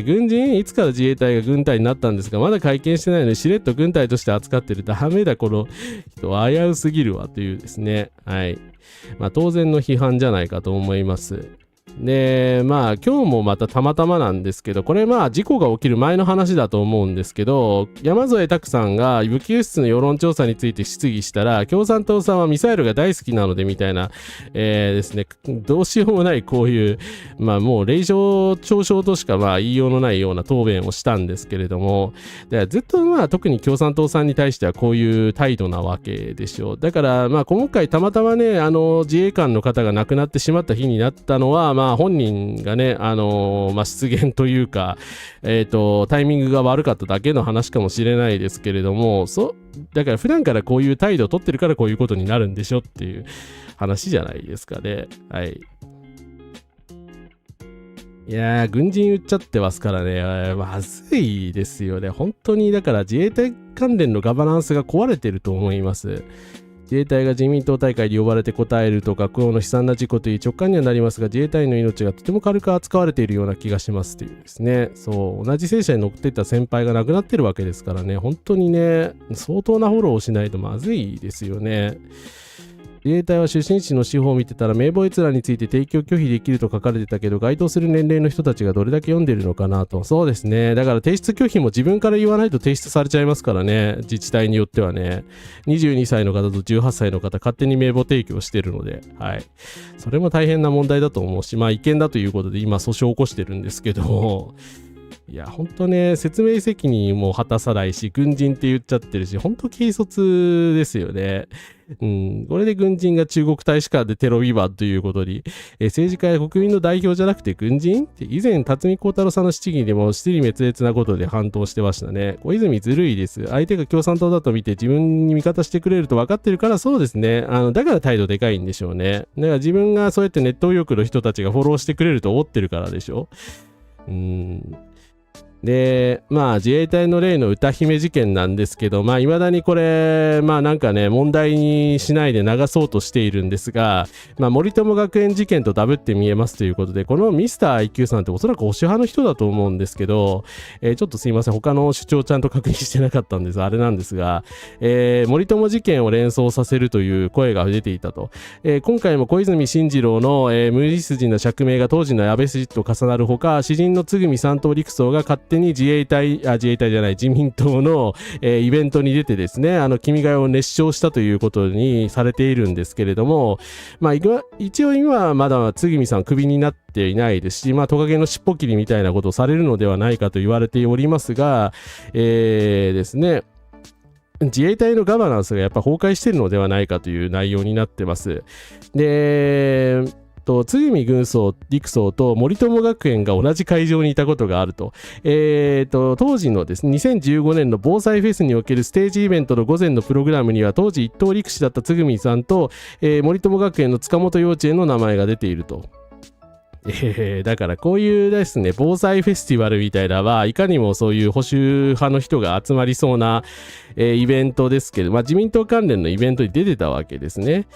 軍人いつから自衛隊が軍隊になったんですか？まだ会見してないのにしれっと軍隊として扱ってる。ダメだ、この人。危うすぎるわというですね。はい。当然の批判じゃないかと思います。で、今日もまたたまたまなんですけど、これ事故が起きる前の話だと思うんですけど、山添拓さんが武器輸出の世論調査について質疑したら、共産党さんはミサイルが大好きなのでみたいな、ですね、どうしようもないこういう、もう令状嘲笑としか言いようのないような答弁をしたんですけれども、でずっと特に共産党さんに対してはこういう態度なわけでしょう。だから今回たまたまね、自衛官の方が亡くなってしまった日になったのは、本人がね、失言というか、タイミングが悪かっただけの話かもしれないですけれども、だから普段からこういう態度を取ってるからこういうことになるんでしょっていう話じゃないですかね。はい。いやー、軍人言っちゃってますからね、まずいですよね。本当に、だから自衛隊関連のガバナンスが壊れてると思います。自衛隊が自民党大会に呼ばれて答えるとか、この悲惨な事故という直感にはなりますが、自衛隊員の命がとても軽く扱われているような気がしますというですね。そう、同じ戦車に乗っていた先輩が亡くなってるわけですからね、本当にね、相当なフォローをしないとまずいですよね。自衛隊は出身地の司法を見てたら名簿閲覧について提供拒否できると書かれてたけど、該当する年齢の人たちがどれだけ読んでるのかなと。そうですね。だから提出拒否も自分から言わないと提出されちゃいますからね。自治体によってはね。22歳の方と18歳の方勝手に名簿提供してるので、はい。それも大変な問題だと思うし、違憲だということで今訴訟を起こしてるんですけど、いや、ほんとね、説明責任も果たさないし、軍人って言っちゃってるし、ほんと軽率ですよね。これで軍人が中国大使館でテロビバンということに、政治家や国民の代表じゃなくて軍人って以前、辰巳孝太郎さんの質疑でも支離滅裂なことで反答してましたね。小泉ずるいです。相手が共産党だと見て自分に味方してくれると分かってるから、そうですね。だから態度でかいんでしょうね。だから自分がそうやってネット右翼の人たちがフォローしてくれると思ってるからでしょ。で、自衛隊の例の歌姫事件なんですけど、未だにこれ、問題にしないで流そうとしているんですが、森友学園事件とダブって見えますということで、このミスター IQ さんっておそらく保守派の人だと思うんですけど、ちょっとすいません、他の主張ちゃんと確認してなかったんです。あれなんですが、森友事件を連想させるという声が出ていたと。今回も小泉進次郎の、無理筋な釈明が当時の安倍筋と重なるほか、詩人の津組三等陸曹が勝手に自民党の、イベントに出てですね、君が代を熱唱したということにされているんですけれども、一応今はまだ津組さんクビになっていないですし、トカゲの尻尾切りみたいなことをされるのではないかと言われておりますが、ですね、自衛隊のガバナンスがやっぱ崩壊しているのではないかという内容になってます。で、津組軍曹陸曹と森友学園が同じ会場にいたことがあると。当時のですね、2015年の防災フェスにおけるステージイベントの午前のプログラムには、当時一等陸士だった津組さんと、森友学園の塚本幼稚園の名前が出ていると。だからこういうですね、防災フェスティバルみたいなのは、いかにもそういう保守派の人が集まりそうな、イベントですけど、自民党関連のイベントに出てたわけですね。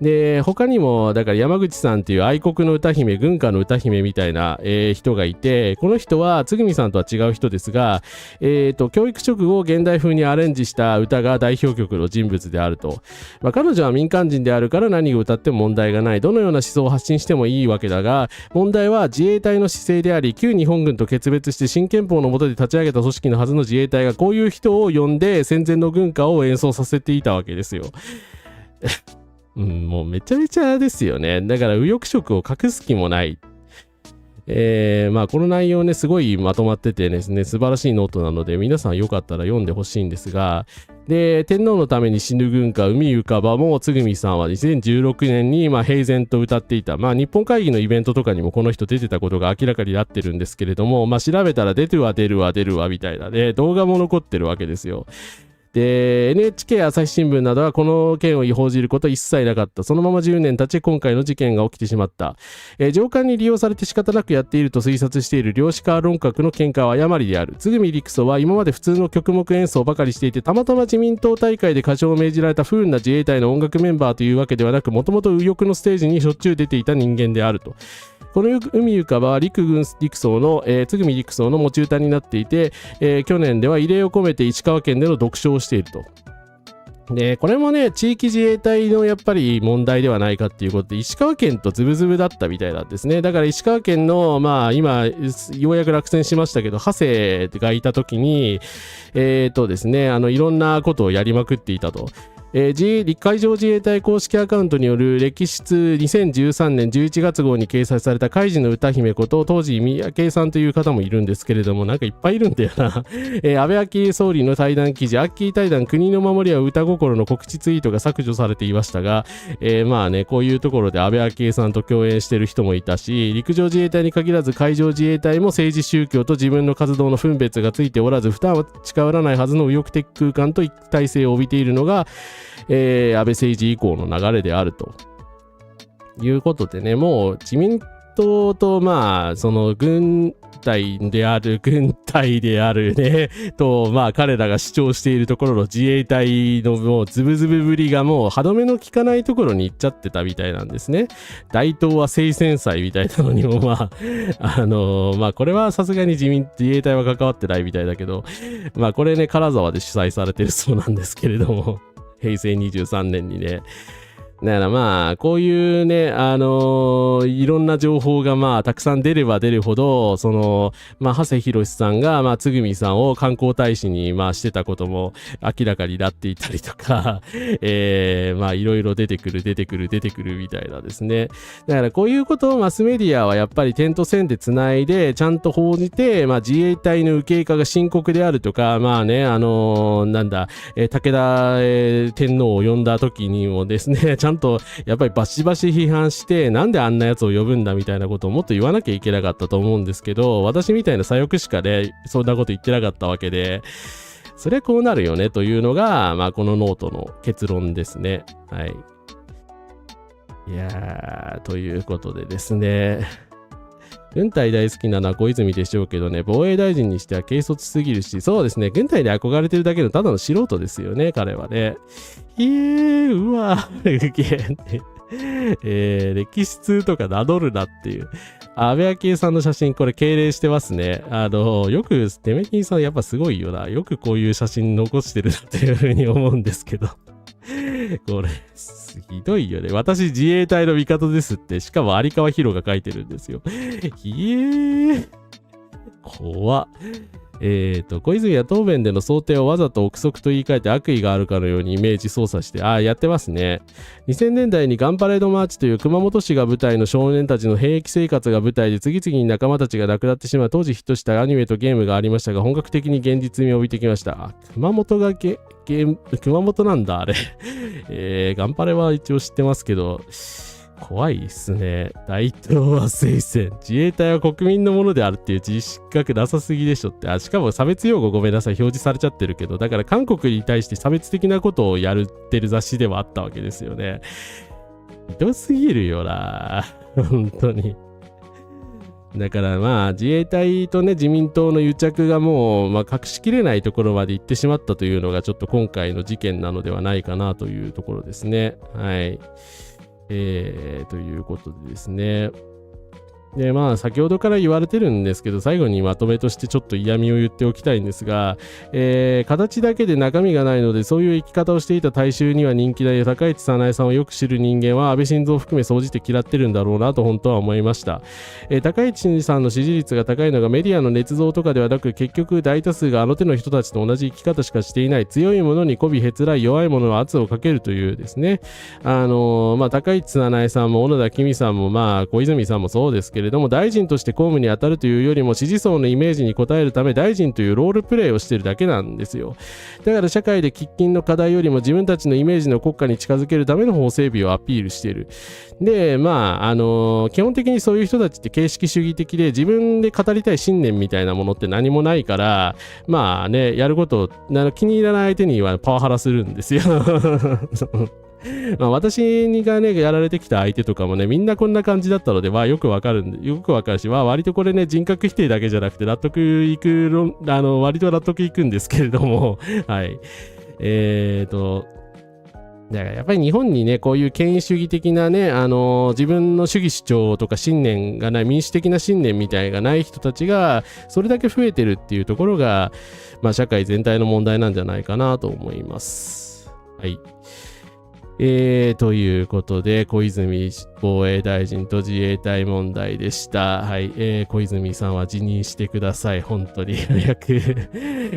で、他にも、だから山口さんっていう愛国の歌姫、軍歌の歌姫みたいな、人がいて、この人は、つぐみさんとは違う人ですが、教育直後を現代風にアレンジした歌が代表曲の人物であると。彼女は民間人であるから何を歌っても問題がない。どのような思想を発信してもいいわけだが、問題は自衛隊の姿勢であり、旧日本軍と決別して新憲法の下で立ち上げた組織のはずの自衛隊がこういう人を呼んで戦前の軍歌を演奏させていたわけですよ。もうめちゃめちゃですよね。だから右翼色を隠す気もない。この内容ね、すごいまとまっててですね、素晴らしいノートなので、皆さんよかったら読んでほしいんですが、で、天皇のために死ぬ軍歌、海ゆかばも、つぐみさんは2016年に、平然と歌っていた。日本会議のイベントとかにもこの人出てたことが明らかになってるんですけれども、調べたら出るわ、みたいなね、動画も残ってるわけですよ。で、NHK 朝日新聞などはこの件を報じることは一切なかった。そのまま10年経ち、今回の事件が起きてしまった。上官に利用されて仕方なくやっていると推察している量子化論客の見解は誤りである。つぐみりくそは今まで普通の曲目演奏ばかりしていて、たまたま自民党大会で歌唱を命じられた不運な自衛隊の音楽メンバーというわけではなく、もともと右翼のステージにしょっちゅう出ていた人間であると。この海ゆかばは陸軍陸曹の、つぐみ陸曹の持ち歌になっていて、去年では異例を込めて石川県での読書をしていると。で、これもね、地域自衛隊のやっぱり問題ではないかっていうことで、石川県とズブズブだったみたいなんですね。だから石川県の、今、ようやく落選しましたけど、長谷がいた時に、ですね、いろんなことをやりまくっていたと。海上自衛隊公式アカウントによる歴史2013年11月号に掲載された海事の歌姫こと当時三宅さんという方もいるんですけれども、なんかいっぱいいるんだよな。安倍昭恵総理の対談記事、アッキー対談国の守りは歌心の告知ツイートが削除されていましたが、こういうところで安倍昭恵さんと共演している人もいたし、陸上自衛隊に限らず海上自衛隊も政治宗教と自分の活動の分別がついておらず、負担は近寄らないはずの右翼的空間と一体性を帯びているのが安倍政治以降の流れであるということでね、もう自民党とその軍隊であるねと彼らが主張しているところの自衛隊のもうズブズブぶりがもう歯止めの効かないところに行っちゃってたみたいなんですね。大東は聖戦祭みたいなのにもこれはさすがに自衛隊は関わってないみたいだけど、これね金沢で主催されてるそうなんですけれども、平成23年にね。だからこういうね、いろんな情報がたくさん出れば出るほど、長谷博さんがつぐみさんを観光大使にしてたことも明らかになっていたりとか、いろいろ出てくるみたいなですね。だからこういうことをマスメディアはやっぱり点と線でつないでちゃんと報じて、自衛隊の右傾化が深刻であるとか、武田、天皇を呼んだ時にもですね、ちゃんとやっぱりバシバシ批判して、なんであんなやつを呼ぶんだみたいなことをもっと言わなきゃいけなかったと思うんですけど、私みたいな左翼しかねそんなこと言ってなかったわけで、それこうなるよねというのが、このノートの結論ですね。はい。いやー、ということでですね、軍隊大好きなのは小泉でしょうけどね、防衛大臣にしては軽率すぎるし、そうですね、軍隊で憧れてるだけのただの素人ですよね、彼はね。うわ歴史通とか名乗るなっていう。安倍昭恵さんの写真、これ敬礼してますね。よく、デメキンさんやっぱすごいよな。よくこういう写真残してるなっていうふうに思うんですけど。これ、ひどいよね。私自衛隊の味方ですって、しかも有川博が書いてるんですよ。怖っ。小泉は答弁での想定をわざと憶測と言い換えて悪意があるかのようにイメージ操作して、やってますね。2000年代にガンパレードマーチという熊本市が舞台の少年たちの兵役生活が舞台で次々に仲間たちが亡くなってしまう当時ヒットしたアニメとゲームがありましたが、本格的に現実味を帯びてきました。熊本なんだ、あれ。ガンパレは一応知ってますけど、怖いっすね。大東亜聖戦。自衛隊は国民のものであるっていう自覚なさすぎでしょって。しかも差別用語ごめんなさい。表示されちゃってるけど、だから韓国に対して差別的なことをやってる雑誌ではあったわけですよね。ひどすぎるよな。本当に。だからまあ自衛隊とね自民党の癒着がもう、隠しきれないところまで行ってしまったというのがちょっと今回の事件なのではないかなというところですね。はい。ということでですね。で、先ほどから言われてるんですけど、最後にまとめとしてちょっと嫌味を言っておきたいんですが、形だけで中身がないので、そういう生き方をしていた大衆には人気だよ。高市早苗さんをよく知る人間は安倍晋三を含め総じて嫌ってるんだろうなと本当は思いました。高市さんの支持率が高いのがメディアの捏造とかではなく、結局大多数があの手の人たちと同じ生き方しかしていない。強いものに媚びへつらい、弱いものは圧をかけるというですね。高市早苗さんも小野田公美さんも小泉さんもそうですけれども、大臣として公務に当たるというよりも支持層のイメージに応えるため大臣というロールプレイをしているだけなんですよ。だから社会で喫緊の課題よりも自分たちのイメージの国家に近づけるための法整備をアピールしている。で、基本的にそういう人たちって形式主義的で自分で語りたい信念みたいなものって何もないから、やることを気に入らない相手にはパワハラするんですよ。私がね、やられてきた相手とかもね、みんなこんな感じだったので、よくわかるし、割とこれね、人格否定だけじゃなくて、割と納得いくんですけれども、はい。だからやっぱり日本にね、こういう権威主義的なね、自分の主義主張とか信念がない、民主的な信念みたいなのがない人たちが、それだけ増えてるっていうところが、社会全体の問題なんじゃないかなと思います。はい。ということで、小泉防衛大臣と自衛隊問題でした。はい。小泉さんは辞任してください。本当に早く。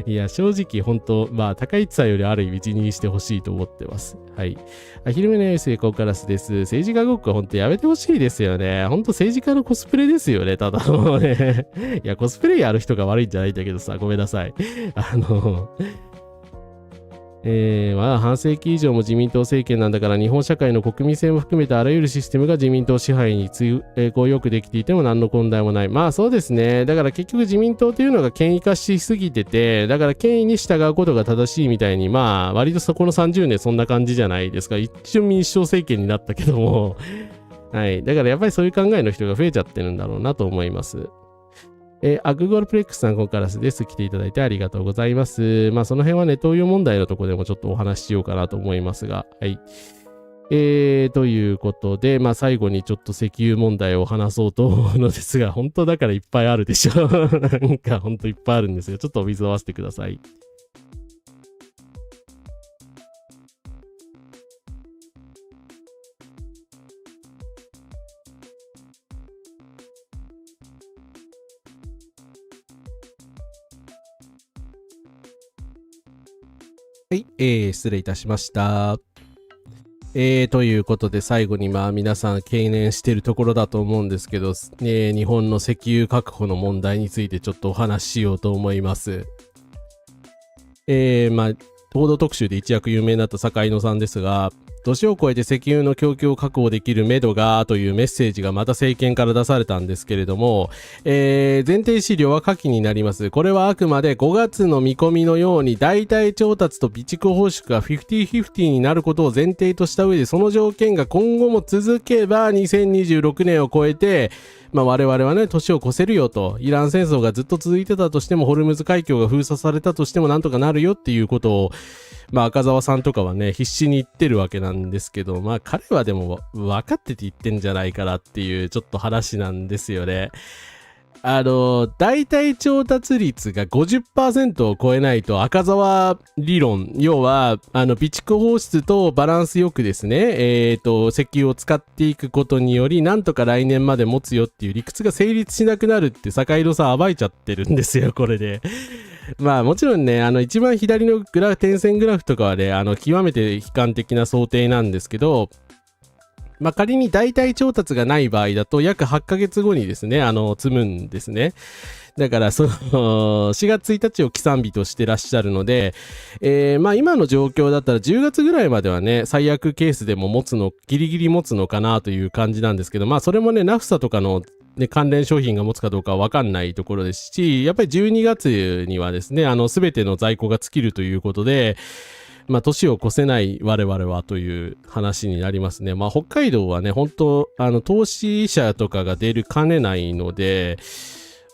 いや、正直、本当、高市さんよりある意味辞任してほしいと思ってます。はい。昼目のニュースでコカラスです。政治家ごっこは本当やめてほしいですよね。本当政治家のコスプレですよね。ただのね。いや、コスプレやる人が悪いんじゃないんだけどさ、ごめんなさい。半世紀以上も自民党政権なんだから日本社会の国民性も含めたあらゆるシステムが自民党支配によくできていても何の問題もない。そうですね。だから結局自民党というのが権威化しすぎてて、だから権威に従うことが正しいみたいに、割とそこの30年そんな感じじゃないですか。一応民主党政権になったけども。はい。だからやっぱりそういう考えの人が増えちゃってるんだろうなと思います。アグゴルプレックスさん、コンカラスです。来ていただいてありがとうございます。その辺はね、投与問題のところでもちょっとお話ししようかなと思いますが、はい。ということで、最後にちょっと石油問題を話そうと思うのですが、本当だからいっぱいあるでしょ。なんか本当いっぱいあるんですが、ちょっとお水を合わせてください。はい、失礼いたしました。ということで最後に皆さん懸念しているところだと思うんですけど、日本の石油確保の問題についてちょっとお話ししようと思います。報道特集で一躍有名になった坂井野さんですが、年を超えて石油の供給を確保できる目処がというメッセージがまた政権から出されたんですけれども、前提資料は下記になります。これはあくまで5月の見込みのように代替調達と備蓄報酬が 50-50 になることを前提とした上で、その条件が今後も続けば2026年を超えて我々はね、年を越せるよと、イラン戦争がずっと続いてたとしても、ホルムズ海峡が封鎖されたとしてもなんとかなるよっていうことを、赤澤さんとかはね、必死に言ってるわけなんですけど、彼はでも分かってて言ってんじゃないかなっていうちょっと話なんですよね。代替調達率が 50% を超えないと赤澤理論、要は備蓄放出とバランスよくですね、石油を使っていくことによりなんとか来年まで持つよっていう理屈が成立しなくなるって坂井戸さん暴いちゃってるんですよ、これで。もちろんね、一番左の点線グラフとかはね、極めて悲観的な想定なんですけど、仮に代替調達がない場合だと約8ヶ月後にですね、積むんですね。だから4月1日を起算日としてらっしゃるので、今の状況だったら10月ぐらいまではね、最悪ケースでもギリギリ持つのかなという感じなんですけど、それもね、ナフサとかの関連商品が持つかどうかは分かんないところですし、やっぱり12月にはですね、すべての在庫が尽きるということで、年を越せない我々はという話になりますね。北海道はね、本当投資者とかが出るかねないので、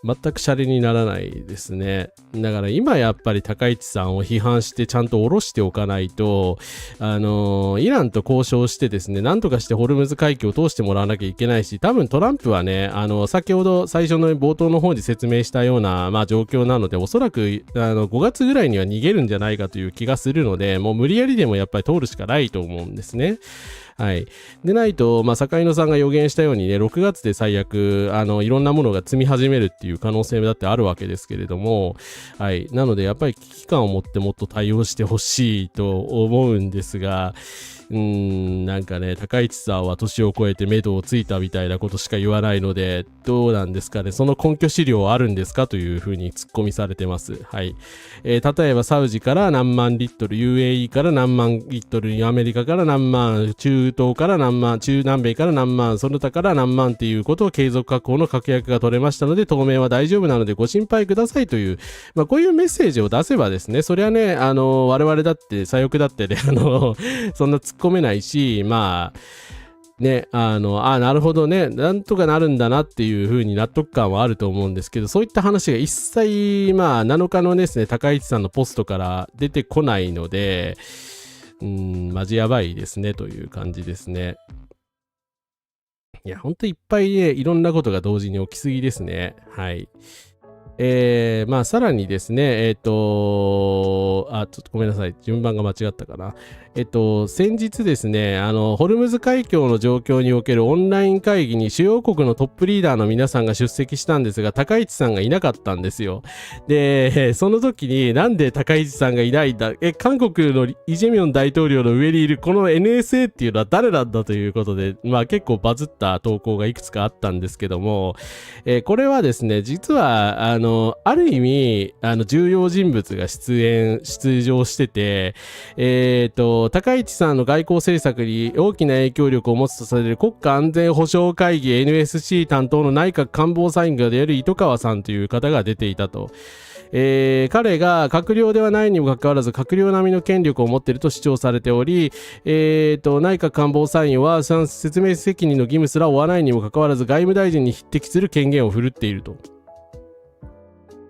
全くシャレにならないですね。だから今やっぱり高市さんを批判してちゃんと下ろしておかないと、イランと交渉してですね、なんとかしてホルムズ海峡を通してもらわなきゃいけないし、多分トランプはね、先ほど最初の冒頭の方で説明したような、状況なので、おそらく5月ぐらいには逃げるんじゃないかという気がするので、もう無理やりでもやっぱり通るしかないと思うんですね。はい。でないと、坂井野さんが予言したようにね、6月で最悪、いろんなものが積み始めるっていう可能性だってあるわけですけれども、はい。なので、やっぱり危機感を持ってもっと対応してほしいと思うんですが、なんかね、高市さんは年を超えて目処をついたみたいなことしか言わないので、どうなんですかね、その根拠資料あるんですかというふうに突っ込みされてます。はい。例えばサウジから何万リットル、UAE から何万リットル、アメリカから何万、中東から何万、中南米から何万、その他から何万っていうことを継続確保の確約が取れましたので、当面は大丈夫なのでご心配くださいという、こういうメッセージを出せばですね、それはね、我々だって、左翼だってね、そんな突っ込めないし、ね、なるほどね、なんとかなるんだなっていう風に納得感はあると思うんですけど、そういった話が一切、7日のですね、高市さんのポストから出てこないので、マジやばいですね、という感じですね。いや、ほんといっぱいね、いろんなことが同時に起きすぎですね。はい。さらにですね、ちょっとごめんなさい。順番が間違ったかな。先日ですね、ホルムズ海峡の状況におけるオンライン会議に主要国のトップリーダーの皆さんが出席したんですが、高市さんがいなかったんですよ。で、その時になんで高市さんがいないんだ、韓国のイ・ジェミョン大統領の上にいるこの NSA っていうのは誰なんだということで、結構バズった投稿がいくつかあったんですけども、これはですね、実は、ある意味、重要人物が出場してて、高市さんの外交政策に大きな影響力を持つとされる国家安全保障会議 NSC 担当の内閣官房参議である糸川さんという方が出ていたと。彼が閣僚ではないにもかかわらず閣僚並みの権力を持っていると主張されており、内閣官房参与は説明責任の義務すら負わないにもかかわらず外務大臣に匹敵する権限を振るっていると。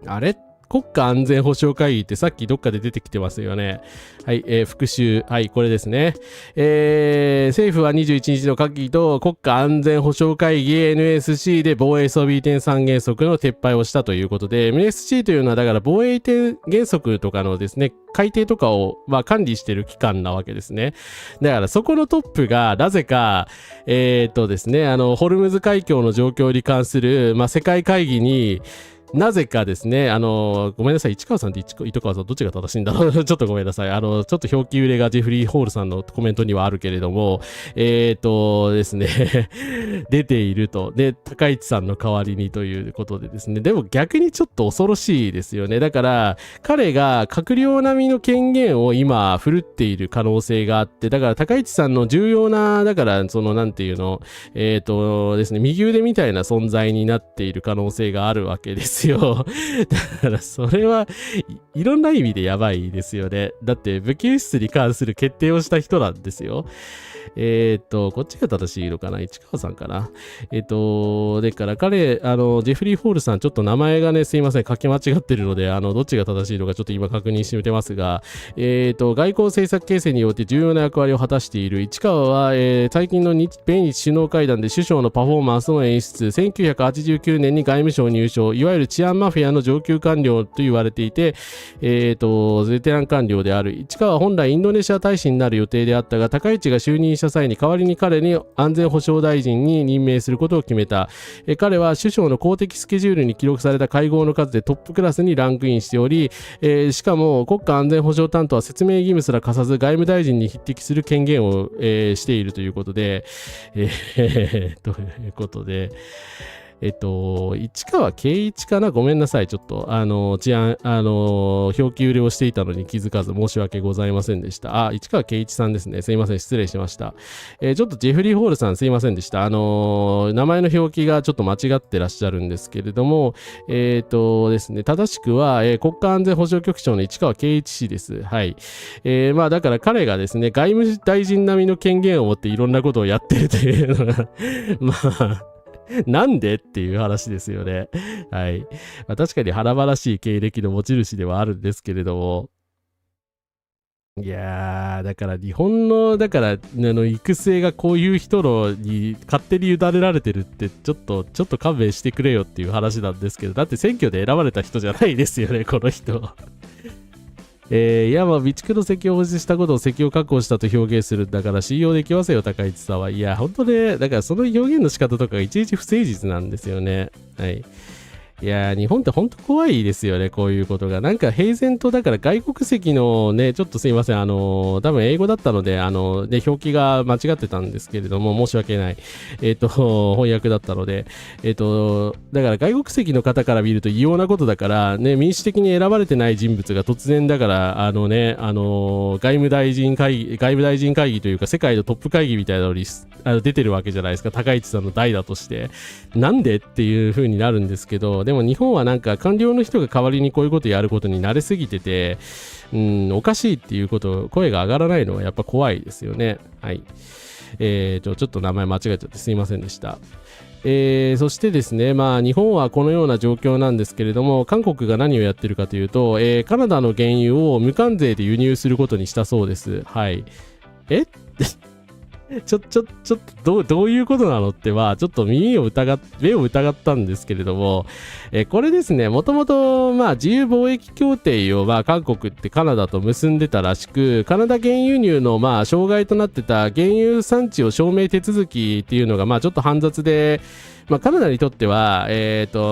あれ？国家安全保障会議ってさっきどっかで出てきてますよね。はい、復習。はい、これですね。政府は21日の閣議と国家安全保障会議 NSC で防衛装備移転三原則の撤廃をしたということで、NSC というのはだから防衛移転原則とかのですね、改定とかを、管理している機関なわけですね。だからそこのトップがなぜか、ですね、ホルムズ海峡の状況に関する、世界会議になぜかですね、ごめんなさい、市川さんって糸川さんどっちが正しいんだろうちょっとごめんなさい。ちょっと表記揺れがジェフリー・ホールさんのコメントにはあるけれども、ですね、出ていると。で、高市さんの代わりにということでですね、でも逆にちょっと恐ろしいですよね。だから、彼が閣僚並みの権限を今、振るっている可能性があって、だから高市さんの重要な、だから、なんていうの、ですね、右腕みたいな存在になっている可能性があるわけです。だからそれはいろんな意味でやばいですよね。だって武器輸出に関する決定をした人なんですよ。こっちが正しいのかな、市川さんかな。でから彼、ジェフリー・ホールさん、ちょっと名前がね、すいません、書き間違ってるので、どっちが正しいのかちょっと今確認してみてますが、外交政策形成によって重要な役割を果たしている市川は、最近の米日首脳会談で首相のパフォーマンスの演出、1989年に外務省入省、いわゆる治安マフィアの上級官僚と言われていて、ベテラン官僚である。市川は本来インドネシア大使になる予定であったが、高市が就任した際に代わりに彼に安全保障大臣に任命することを決めた。彼は首相の公的スケジュールに記録された会合の数でトップクラスにランクインしており、しかも国家安全保障担当は説明義務すら課さず外務大臣に匹敵する権限を、しているということで、ということで、市川圭一かな、ごめんなさい。ちょっと、表記売れをしていたのに気づかず申し訳ございませんでした。あ、市川圭一さんですね。すいません。失礼しました。ちょっとジェフリー・ホールさんすいませんでした。名前の表記がちょっと間違ってらっしゃるんですけれども、ですね、正しくは、国家安全保障局長の市川圭一氏です。はい。まあ、だから彼がですね、外務大臣並みの権限を持っていろんなことをやってるというのが、まあ、なんでっていう話ですよね。はい。まあ、確かに華々しい経歴の持ち主ではあるんですけれども、いやー、だから日本の、だから、育成がこういう人のに勝手に委ねられてるって、ちょっと勘弁してくれよっていう話なんですけど、だって選挙で選ばれた人じゃないですよね、この人。いや、まあ、備蓄の席を保持したことを席を確保したと表現するんだから信用できませんよ、高市さんは。いや、本当ね、だからその表現の仕方とかがいちいち不誠実なんですよね。はい。いやー、日本って本当怖いですよね、こういうことが。なんか平然と、だから外国籍のね、ちょっとすいません、多分英語だったので、で、表記が間違ってたんですけれども、申し訳ない。翻訳だったので、だから外国籍の方から見ると異様なことだから、ね、民主的に選ばれてない人物が突然だから、外務大臣会議というか、世界のトップ会議みたいなのに出てるわけじゃないですか、高市さんの代打として。なんでっていう風になるんですけど、でも日本はなんか官僚の人が代わりにこういうことやることに慣れすぎてて、おかしいっていうこと、声が上がらないのはやっぱ怖いですよね。はい。ちょっと名前間違えちゃってすいませんでした。そしてですね、まあ日本はこのような状況なんですけれども、韓国が何をやってるかというと、カナダの原油を無関税で輸入することにしたそうです。はい。ちょっとどういうことなのっては、ちょっと目を疑ったんですけれども、これですね、もともと、まあ、自由貿易協定を、まあ、韓国ってカナダと結んでたらしく、カナダ原輸入の、まあ、障害となってた原油産地を証明手続きっていうのが、まあ、ちょっと煩雑で、まあ、カナダにとっては、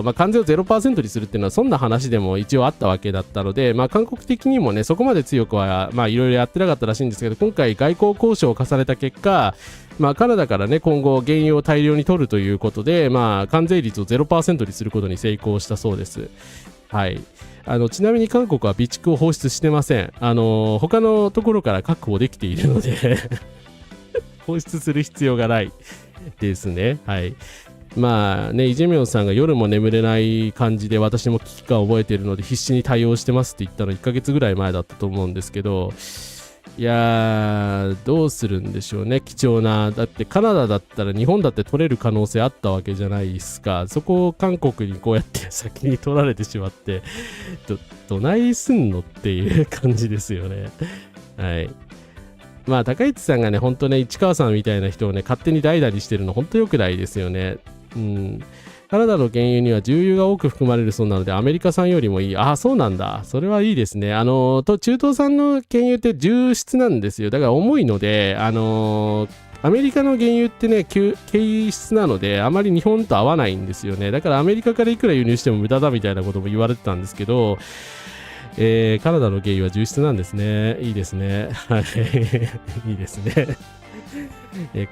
まあ、関税を 0% にするっていうのはそんな話でも一応あったわけだったので、まあ、韓国的にもね、そこまで強くは、まあ、いろいろやってなかったらしいんですけど、今回外交交渉を重ねた結果、まあ、カナダからね、今後原油を大量に取るということで、まあ、関税率を 0% にすることに成功したそうです。はい。ちなみに韓国は備蓄を放出してません。他のところから確保できているので放出する必要がないですね。はい。まあね、イ・ジェミョンさんが夜も眠れない感じで私も危機感を覚えているので必死に対応してますって言ったの1ヶ月ぐらい前だったと思うんですけど、いやー、どうするんでしょうね、貴重な。だってカナダだったら日本だって取れる可能性あったわけじゃないですか。そこを韓国にこうやって先に取られてしまって、どないすんのっていう感じですよね。はい。まあ、高市さんがね、ほんとね、市川さんみたいな人をね、勝手に代打にしてるの、ほんと良くないですよね。カナダの原油には重油が多く含まれるそうなので、アメリカ産よりもいい。ああ、そうなんだ。それはいいですね。中東産の原油って重質なんですよ。だから重いので、アメリカの原油ってね、軽質なので、あまり日本と合わないんですよね。だからアメリカからいくら輸入しても無駄だみたいなことも言われてたんですけど、カナダの原油は重質なんですね。いいですね。はい。いいですね。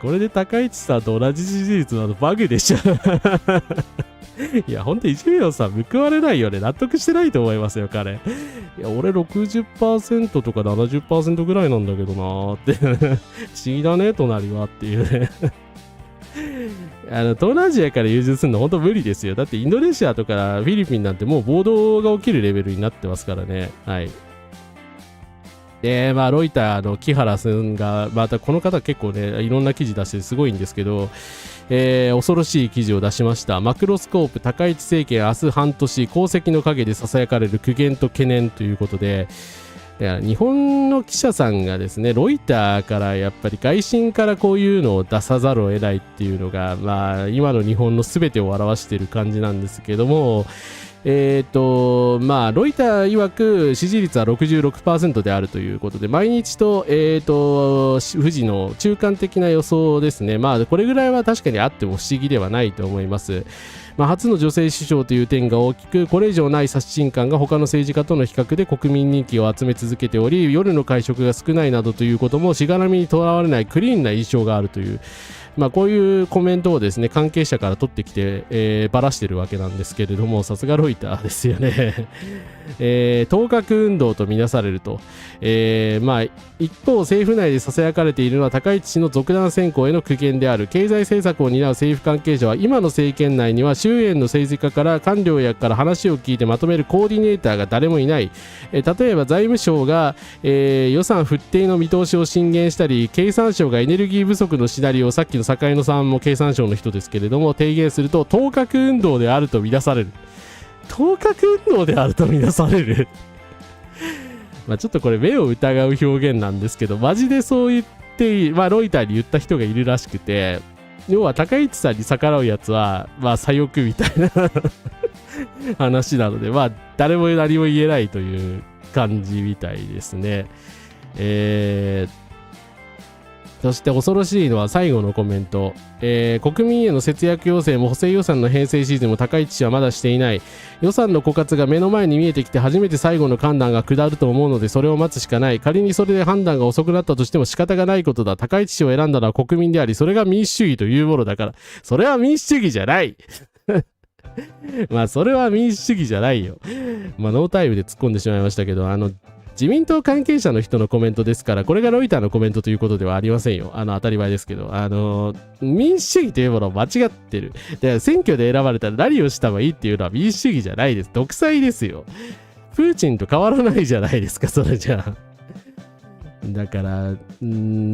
これで高市さんと同じ支持率なのバグでしょ。いや、ほんとイ・ジェミョンさん報われないよね。納得してないと思いますよ、彼。いや、俺 60% とか 70% ぐらいなんだけどなーって。不思議だね、隣はっていうね。東南アジアから融通するのほんと無理ですよ。だってインドネシアとかフィリピンなんてもう暴動が起きるレベルになってますからね。はい。で、まあ、ロイターの木原さんが、またこの方結構ね、いろんな記事出してすごいんですけど、恐ろしい記事を出しました。マクロスコープ、高市政権明日半年、功績の陰で囁かれる苦言と懸念ということで、日本の記者さんがですね、ロイターからやっぱり外信からこういうのを出さざるを得ないっていうのが、まあ、今の日本の全てを表している感じなんですけども、まあ、ロイター曰く支持率は 66% であるということで、毎日と、富士の中間的な予想ですね。まあ、これぐらいは確かにあっても不思議ではないと思います。初の女性首相という点が大きく、これ以上ない刷新感が他の政治家との比較で国民人気を集め続けており、夜の会食が少ないなどということもしがらみにとらわれないクリーンな印象があるという、こういうコメントをですね、関係者から取ってきて、ばらしてるわけなんですけれども、さすがロイターですよね。当確運動とみなされると。一方、政府内で囁かれているのは高市氏の続弾選考への苦言である。経済政策を担う政府関係者は、今の政権内には衆園の政治家から官僚やから話を聞いてまとめるコーディネーターが誰もいない。例えば財務省が、予算不定の見通しを進言したり、経産省がエネルギー不足のシナリオを、さっきの坂井野さんも経産省の人ですけれども提言すると、当確運動であるとみなされる。当確運動であるとみなされる。ちょっとこれ目を疑う表現なんですけど、マジでそう言って、ロイターに言った人がいるらしくて、要は高市さんに逆らうやつは左翼みたいな話なので、誰も何も言えないという感じみたいですね。そして恐ろしいのは最後のコメント、国民への節約要請も補正予算の編成シーズンも高市氏はまだしていない。予算の枯渇が目の前に見えてきて初めて最後の判断が下ると思うので、それを待つしかない。仮にそれで判断が遅くなったとしても仕方がないことだ。高市氏を選んだのは国民であり、それが民主主義というものだから。それは民主主義じゃないそれは民主主義じゃないよ。ノータイムで突っ込んでしまいましたけど、自民党関係者の人のコメントですから、これがロイターのコメントということではありませんよ。当たり前ですけど、民主主義というものを間違ってる。で、選挙で選ばれたら何をした方がいいっていうのは民主主義じゃないです。独裁ですよ。プーチンと変わらないじゃないですか、それじゃあ。だから、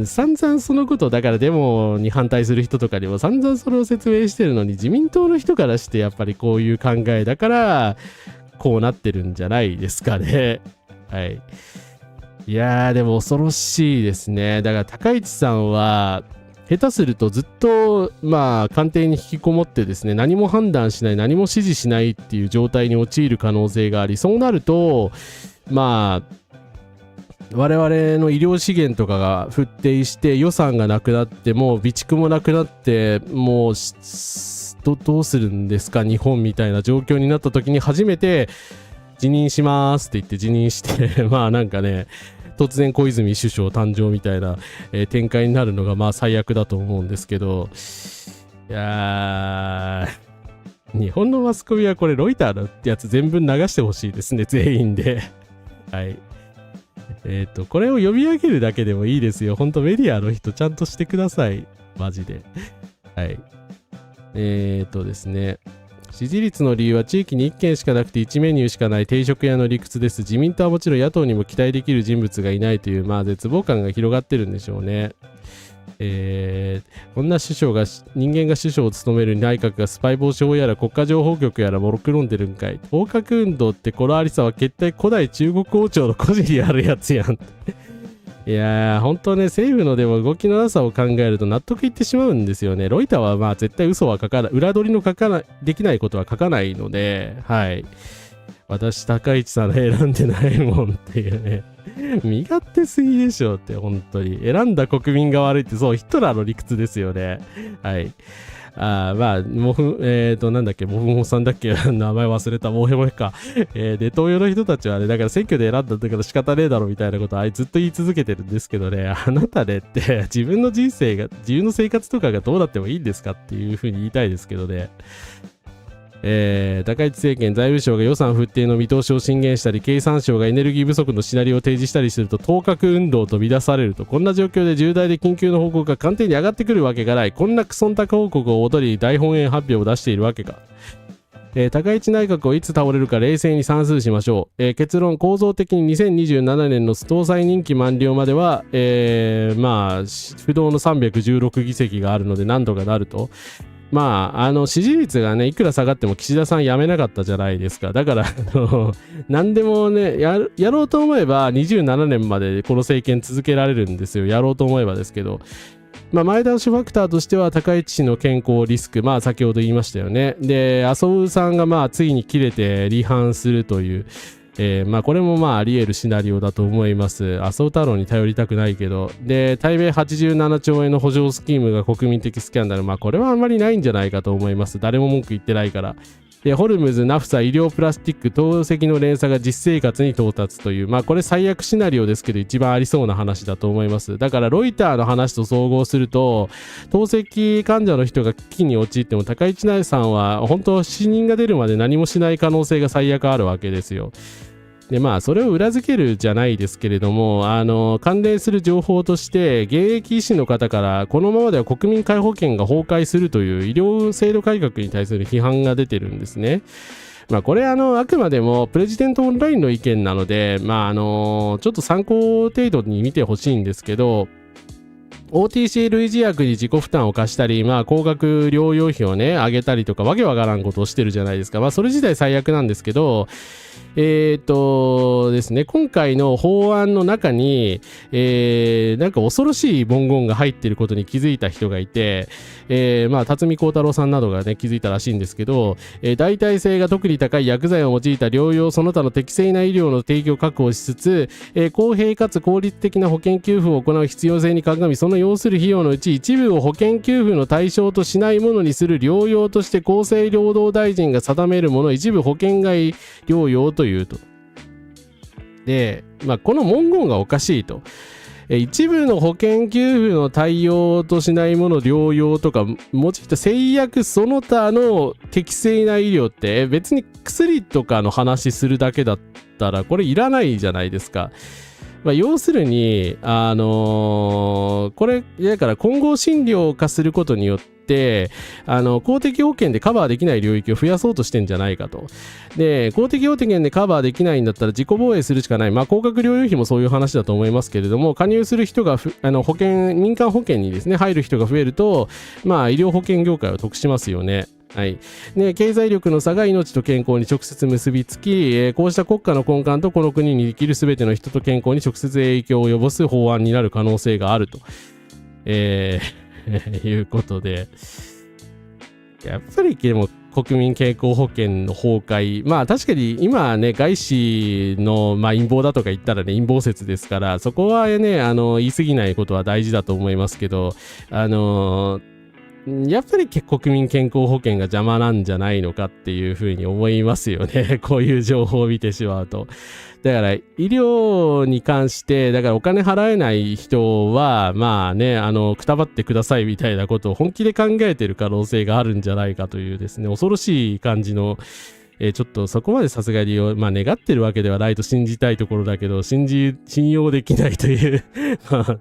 散々そのこと、だからデモに反対する人とかにも散々それを説明してるのに、自民党の人からしてやっぱりこういう考えだから、こうなってるんじゃないですかね。はい。いやー、でも恐ろしいですね。だから高市さんは、下手するとずっと、官邸に引きこもってですね、何も判断しない、何も指示しないっていう状態に陥る可能性があり、そうなると、我々の医療資源とかが不定して予算がなくなって、もう備蓄もなくなって、もうどうするんですか日本みたいな状況になった時に初めて辞任しますって言って辞任して突然小泉首相誕生みたいな、展開になるのが最悪だと思うんですけど、いやー、日本のマスコミはこれロイターのやつ全部流してほしいですね、全員で。はい。これを読み上げるだけでもいいですよ。ほんとメディアの人ちゃんとしてください。マジで。はい。ですね。支持率の理由は地域に1件しかなくて1メニューしかない定食屋の理屈です。自民党はもちろん野党にも期待できる人物がいないという、絶望感が広がってるんでしょうね。こんな首相が、人間が首相を務める内閣がスパイ防止法やら国家情報局やらもろくろんでるんかい。当確運動ってこのありさは決定古代中国王朝の孤児にあるやつやん。いやー、本当ね、政府のでも動きのなさを考えると納得いってしまうんですよね。ロイターは絶対嘘は書かない、裏取りのできないことは書かないので、はい。私、高市さん選んでないもんっていうね。身勝手すぎでしょって、本当に。選んだ国民が悪いって、そう、ヒトラーの理屈ですよね。はい。モフモさんだっけ名前忘れた、モヘモヘか。で、東洋の人たちはね、だから選挙で選んだんだから仕方ねえだろみたいなことはずっと言い続けてるんですけどね、あなたねって自分の人生が、自分の生活とかがどうなってもいいんですかっていうふうに言いたいですけどね。高市政権財務省が予算不定の見通しを進言したり、経産省がエネルギー不足のシナリオを提示したりすると当確運動と見出されると、こんな状況で重大で緊急の報告が官邸に上がってくるわけがない。こんな忖度報告をもとに大本営発表を出しているわけか。高市内閣をいつ倒れるか冷静に算数しましょう。結論、構造的に2027年の総裁任期満了までは、不動の316議席があるので何とかなると。支持率がね、いくら下がっても岸田さん辞めなかったじゃないですか。だから、何でもね、やろうと思えば27年までこの政権続けられるんですよ。やろうと思えばですけど。前倒しファクターとしては高市氏の健康リスク、先ほど言いましたよね。で、麻生さんがついに切れて離反するという、これもあり得るシナリオだと思います。麻生太郎に頼りたくないけど。で、対米87兆円の補助スキームが国民的スキャンダル。これはあんまりないんじゃないかと思います。誰も文句言ってないから。で、ホルムズ、ナフサ、医療プラスチック、透析の連鎖が実生活に到達という、これ最悪シナリオですけど一番ありそうな話だと思います。だからロイターの話と総合すると、透析患者の人が危機に陥っても高市内さんは本当死人が出るまで何もしない可能性が最悪あるわけですよ。でそれを裏付けるじゃないですけれども、関連する情報として現役医師の方からこのままでは国民皆保険が崩壊するという医療制度改革に対する批判が出てるんですね。これあくまでもプレジデントオンラインの意見なので、ちょっと参考程度に見てほしいんですけど、OTC 類似薬に自己負担を課したり、高額療養費をね上げたりとかわけわからんことをしてるじゃないですか。それ自体最悪なんですけど、ですね、今回の法案の中に、なんか恐ろしい文言が入っていることに気づいた人がいて、辰巳幸太郎さんなどがね気づいたらしいんですけど、代替性が特に高い薬剤を用いた療養その他の適正な医療の提供を確保しつつ、公平かつ効率的な保険給付を行う必要性に鑑み、その要する費用のうち一部を保険給付の対象としないものにする療養として厚生労働大臣が定めるもの、一部保険外療養というと。で、この文言がおかしいと。一部の保険給付の対応としないもの療養とか用いた製薬その他の適正な医療って別に薬とかの話するだけだったらこれいらないじゃないですか。要するにこれだから混合診療化することによって公的保険でカバーできない領域を増やそうとしてんじゃないかと。で、公的保険でカバーできないんだったら自己防衛するしかない。高額療養費もそういう話だと思いますけれども、加入する人が民間保険にですね入る人が増えると医療保険業界は得しますよね。はい。で、経済力の差が命と健康に直接結びつき、こうした国家の根幹とこの国に生きるすべての人と健康に直接影響を及ぼす法案になる可能性があると、いうことで、やっぱりでも国民健康保険の崩壊、確かに今ね外資の、陰謀だとか言ったらね陰謀説ですから、そこはね言い過ぎないことは大事だと思いますけど、やっぱり国民健康保険が邪魔なんじゃないのかっていうふうに思いますよね。こういう情報を見てしまうと。だから医療に関してだからお金払えない人はくたばってくださいみたいなことを本気で考えてる可能性があるんじゃないかというですね、恐ろしい感じのちょっとそこまでさすがに願ってるわけではないと信じたいところだけど信用できないという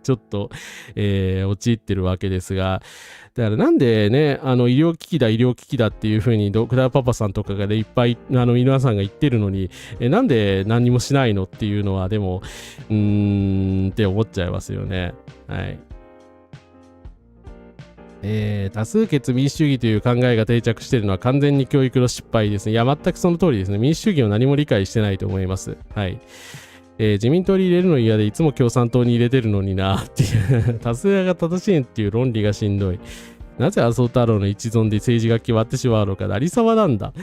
ちょっと、陥ってるわけですが、だからなんでね医療危機だっていう風にドクターパパさんとかがねいっぱい皆さんが言ってるのになんで何もしないのっていうのはでもって思っちゃいますよね。はい。多数決民主主義という考えが定着しているのは完全に教育の失敗ですね。いや全くその通りですね。民主主義を何も理解してないと思います。はい。自民党に入れるの嫌でいつも共産党に入れてるのになっていう多数派が正しいっていう論理がしんどい。なぜ麻生太郎の一存で政治が決まってしまうのか。ありさまなんだ。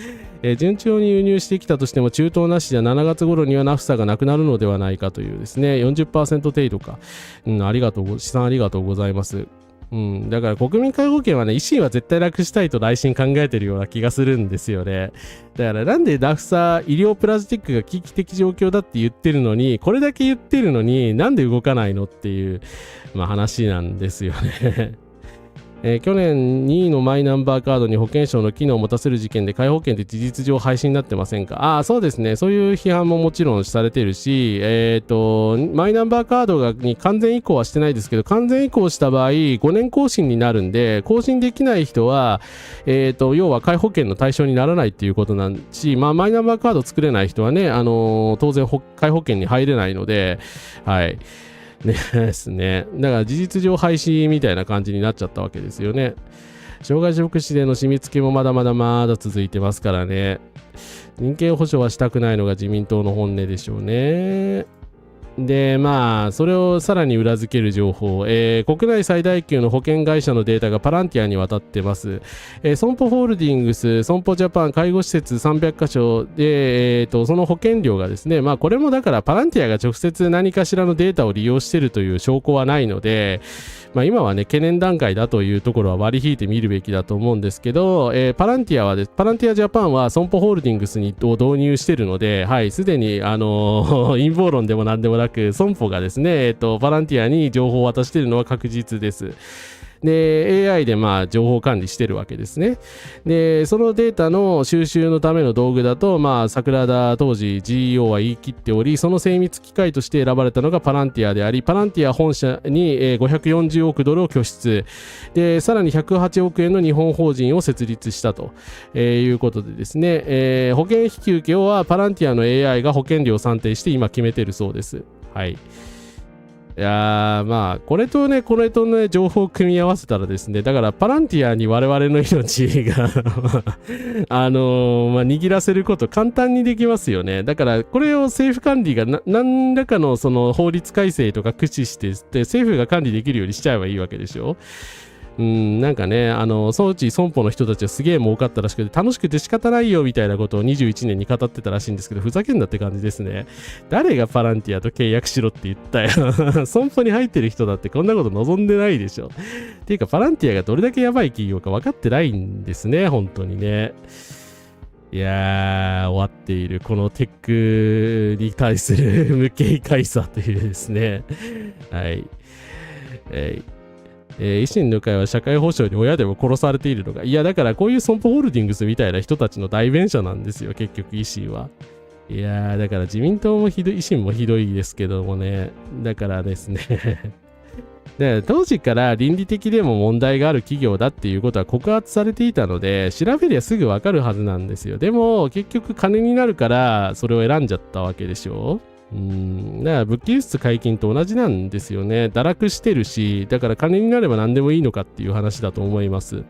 順調に輸入してきたとしても中東なしじゃ7月頃にはナフサがなくなるのではないかというですね 40% 程度か、試算ありがとうございます。だから国民皆保険はね維新は絶対楽したいと内心考えてるような気がするんですよね。だからなんでナフサ医療プラスチックが危機的状況だって言ってるのにこれだけ言ってるのになんで動かないのっていう話なんですよね。去年2位のマイナンバーカードに保険証の機能を持たせる事件で皆保険って事実上廃止になってませんか。そうですね。そういう批判ももちろんされてるし、マイナンバーカードに完全移行はしてないですけど、完全移行した場合5年更新になるんで、更新できない人は、要は皆保険の対象にならないっていうことなんし、マイナンバーカード作れない人はね、当然皆保険に入れないので、はい。ですね。だから事実上廃止みたいな感じになっちゃったわけですよね。障害者福祉での締め付けもまだ続いてますからね。人権保障はしたくないのが自民党の本音でしょうね。で、まあ、それをさらに裏付ける情報、国内最大級の保険会社のデータがパランティアに渡ってます。損保ホールディングス、損保ジャパン、介護施設300カ所で、その保険料がですね、まあ、これもだからパランティアが直接何かしらのデータを利用しているという証拠はないので、まあ、今はね、懸念段階だというところは割り引いてみるべきだと思うんですけど、パランティアジャパンは損保ホールディングスを導入しているので、はい、すでに、陰謀論でも何でもなく、損保がですね、パランティアに情報を渡しているのは確実です。で、AI でまあ情報管理してるわけですね。で、そのデータの収集のための道具だと、まあ、桜田当時 GEO は言い切っており、その精密機械として選ばれたのがパランティアであり、パランティア本社に540億ドルを拠出。で、さらに108億円の日本法人を設立したということでですね、保険引き受けはパランティアの AI が保険料を算定して今決めてるそうです。はい。いやー、まあ、これとね、情報を組み合わせたらですね、だからパランティアに我々の命がまあ、握らせること簡単にできますよね。だから、これを政府管理が何らかのその法律改正とか駆使して、政府が管理できるようにしちゃえばいいわけでしょ。なんかね、そのうち損保の人たちはすげえ儲かったらしくて、楽しくて仕方ないよみたいなことを21年に語ってたらしいんですけど、ふざけんなって感じですね。誰がパランティアと契約しろって言ったよ。損保に入ってる人だってこんなこと望んでないでしょ。っていうか、パランティアがどれだけやばい企業か分かってないんですね、本当にね。いやー、終わっている。このテックに対する無警戒さというですね。はい。維新の会は社会保障に親でも殺されているのが、いやだからこういう損保ホールディングスみたいな人たちの代弁者なんですよ、結局維新は。いやー、だから自民党もひどい、維新もひどいですけどもね、だからですねで当時から倫理的でも問題がある企業だっていうことは告発されていたので、調べりゃすぐわかるはずなんですよ。でも結局金になるからそれを選んじゃったわけでしょ。だから武器輸出解禁と同じなんですよね。堕落してるし、だから金になれば何でもいいのかっていう話だと思います。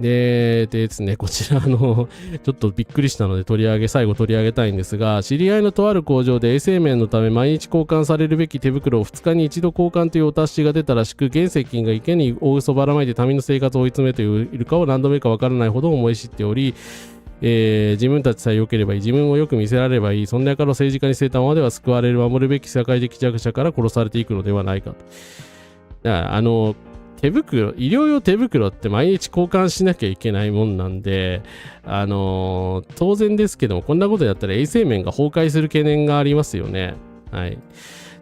でですね、こちらちょっとびっくりしたので最後取り上げたいんですが、知り合いのとある工場で衛生面のため毎日交換されるべき手袋を2日に一度交換というお達しが出たらしく、原石金が池に大嘘ばらまいて民の生活を追い詰めているかを何度目かわからないほど思い知っており、自分たちさえ良ければいい、自分をよく見せられればいい、そんなやから政治家に据えたままでは救われる守るべき社会的弱者から殺されていくのではないかと。だから手袋、医療用手袋って毎日交換しなきゃいけないもんなんで、当然ですけども、こんなことやったら衛生面が崩壊する懸念がありますよね。はい。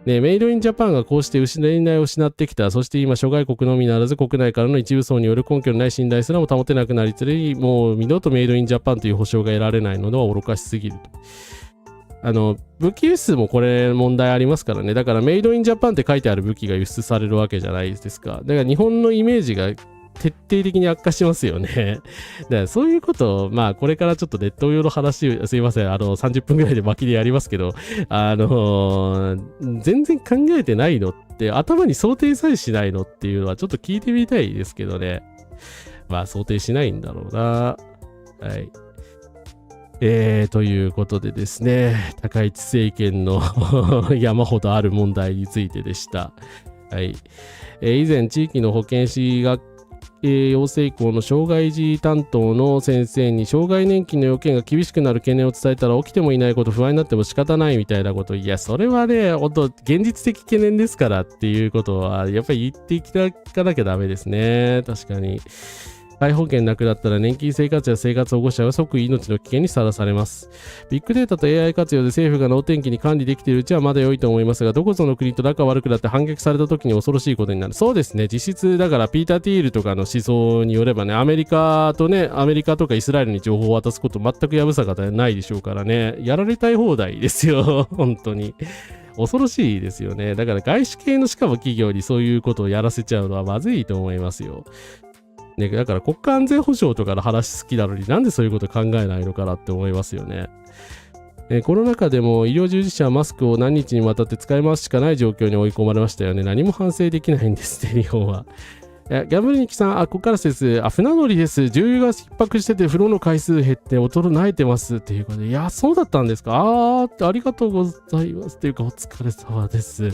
で、メイドインジャパンがこうして信頼を失ってきた。そして今、諸外国のみならず国内からの一部層による根拠のない信頼すらも保てなくなりつり、もう二度とメイドインジャパンという保証が得られないのでは愚かしすぎると。武器輸出もこれ問題ありますからね。だからメイドインジャパンって書いてある武器が輸出されるわけじゃないですか。だから日本のイメージが徹底的に悪化しますよね。だからそういうことを、まあこれからちょっとネット用の話、すいません、30分ぐらいで巻きでやりますけど、全然考えてないのって、頭に想定さえしないのっていうのはちょっと聞いてみたいですけどね。まあ想定しないんだろうな。はい。ということでですね、高市政権の山ほどある問題についてでした。はい。以前、地域の保健師が養成校の障害児担当の先生に障害年金の要件が厳しくなる懸念を伝えたら起きてもいないこと不安になっても仕方ないみたいなこと、いやそれはね本当現実的懸念ですからっていうことはやっぱり言っていかなきゃダメですね。確かに皆保険なくなったら年金生活や生活保護者は即命の危険にさらされます。ビッグデータと AI 活用で政府が能天気に管理できているうちはまだ良いと思いますが、どこぞの国と仲悪くなって反撃された時に恐ろしいことになる。そうですね、実質だからピーター・ティールとかの思想によればね、アメリカとかイスラエルに情報を渡すこと全くやぶさがないでしょうからね、やられたい放題ですよ本当に恐ろしいですよね。だから外資系のしかも企業にそういうことをやらせちゃうのはまずいと思いますよ。ね、だから国家安全保障とかの話好きなのになんでそういうこと考えないのかなって思いますよね。コロナ禍でも医療従事者はマスクを何日にわたって使い回すしかない状況に追い込まれましたよね。何も反省できないんですね、日本は。ギャンブルニキさん、ここからです。船乗りです。重油が逼迫してて、風呂の回数減って衰えてます。っていうかね、いや、そうだったんですか。ありがとうございます。っていうか、お疲れ様です。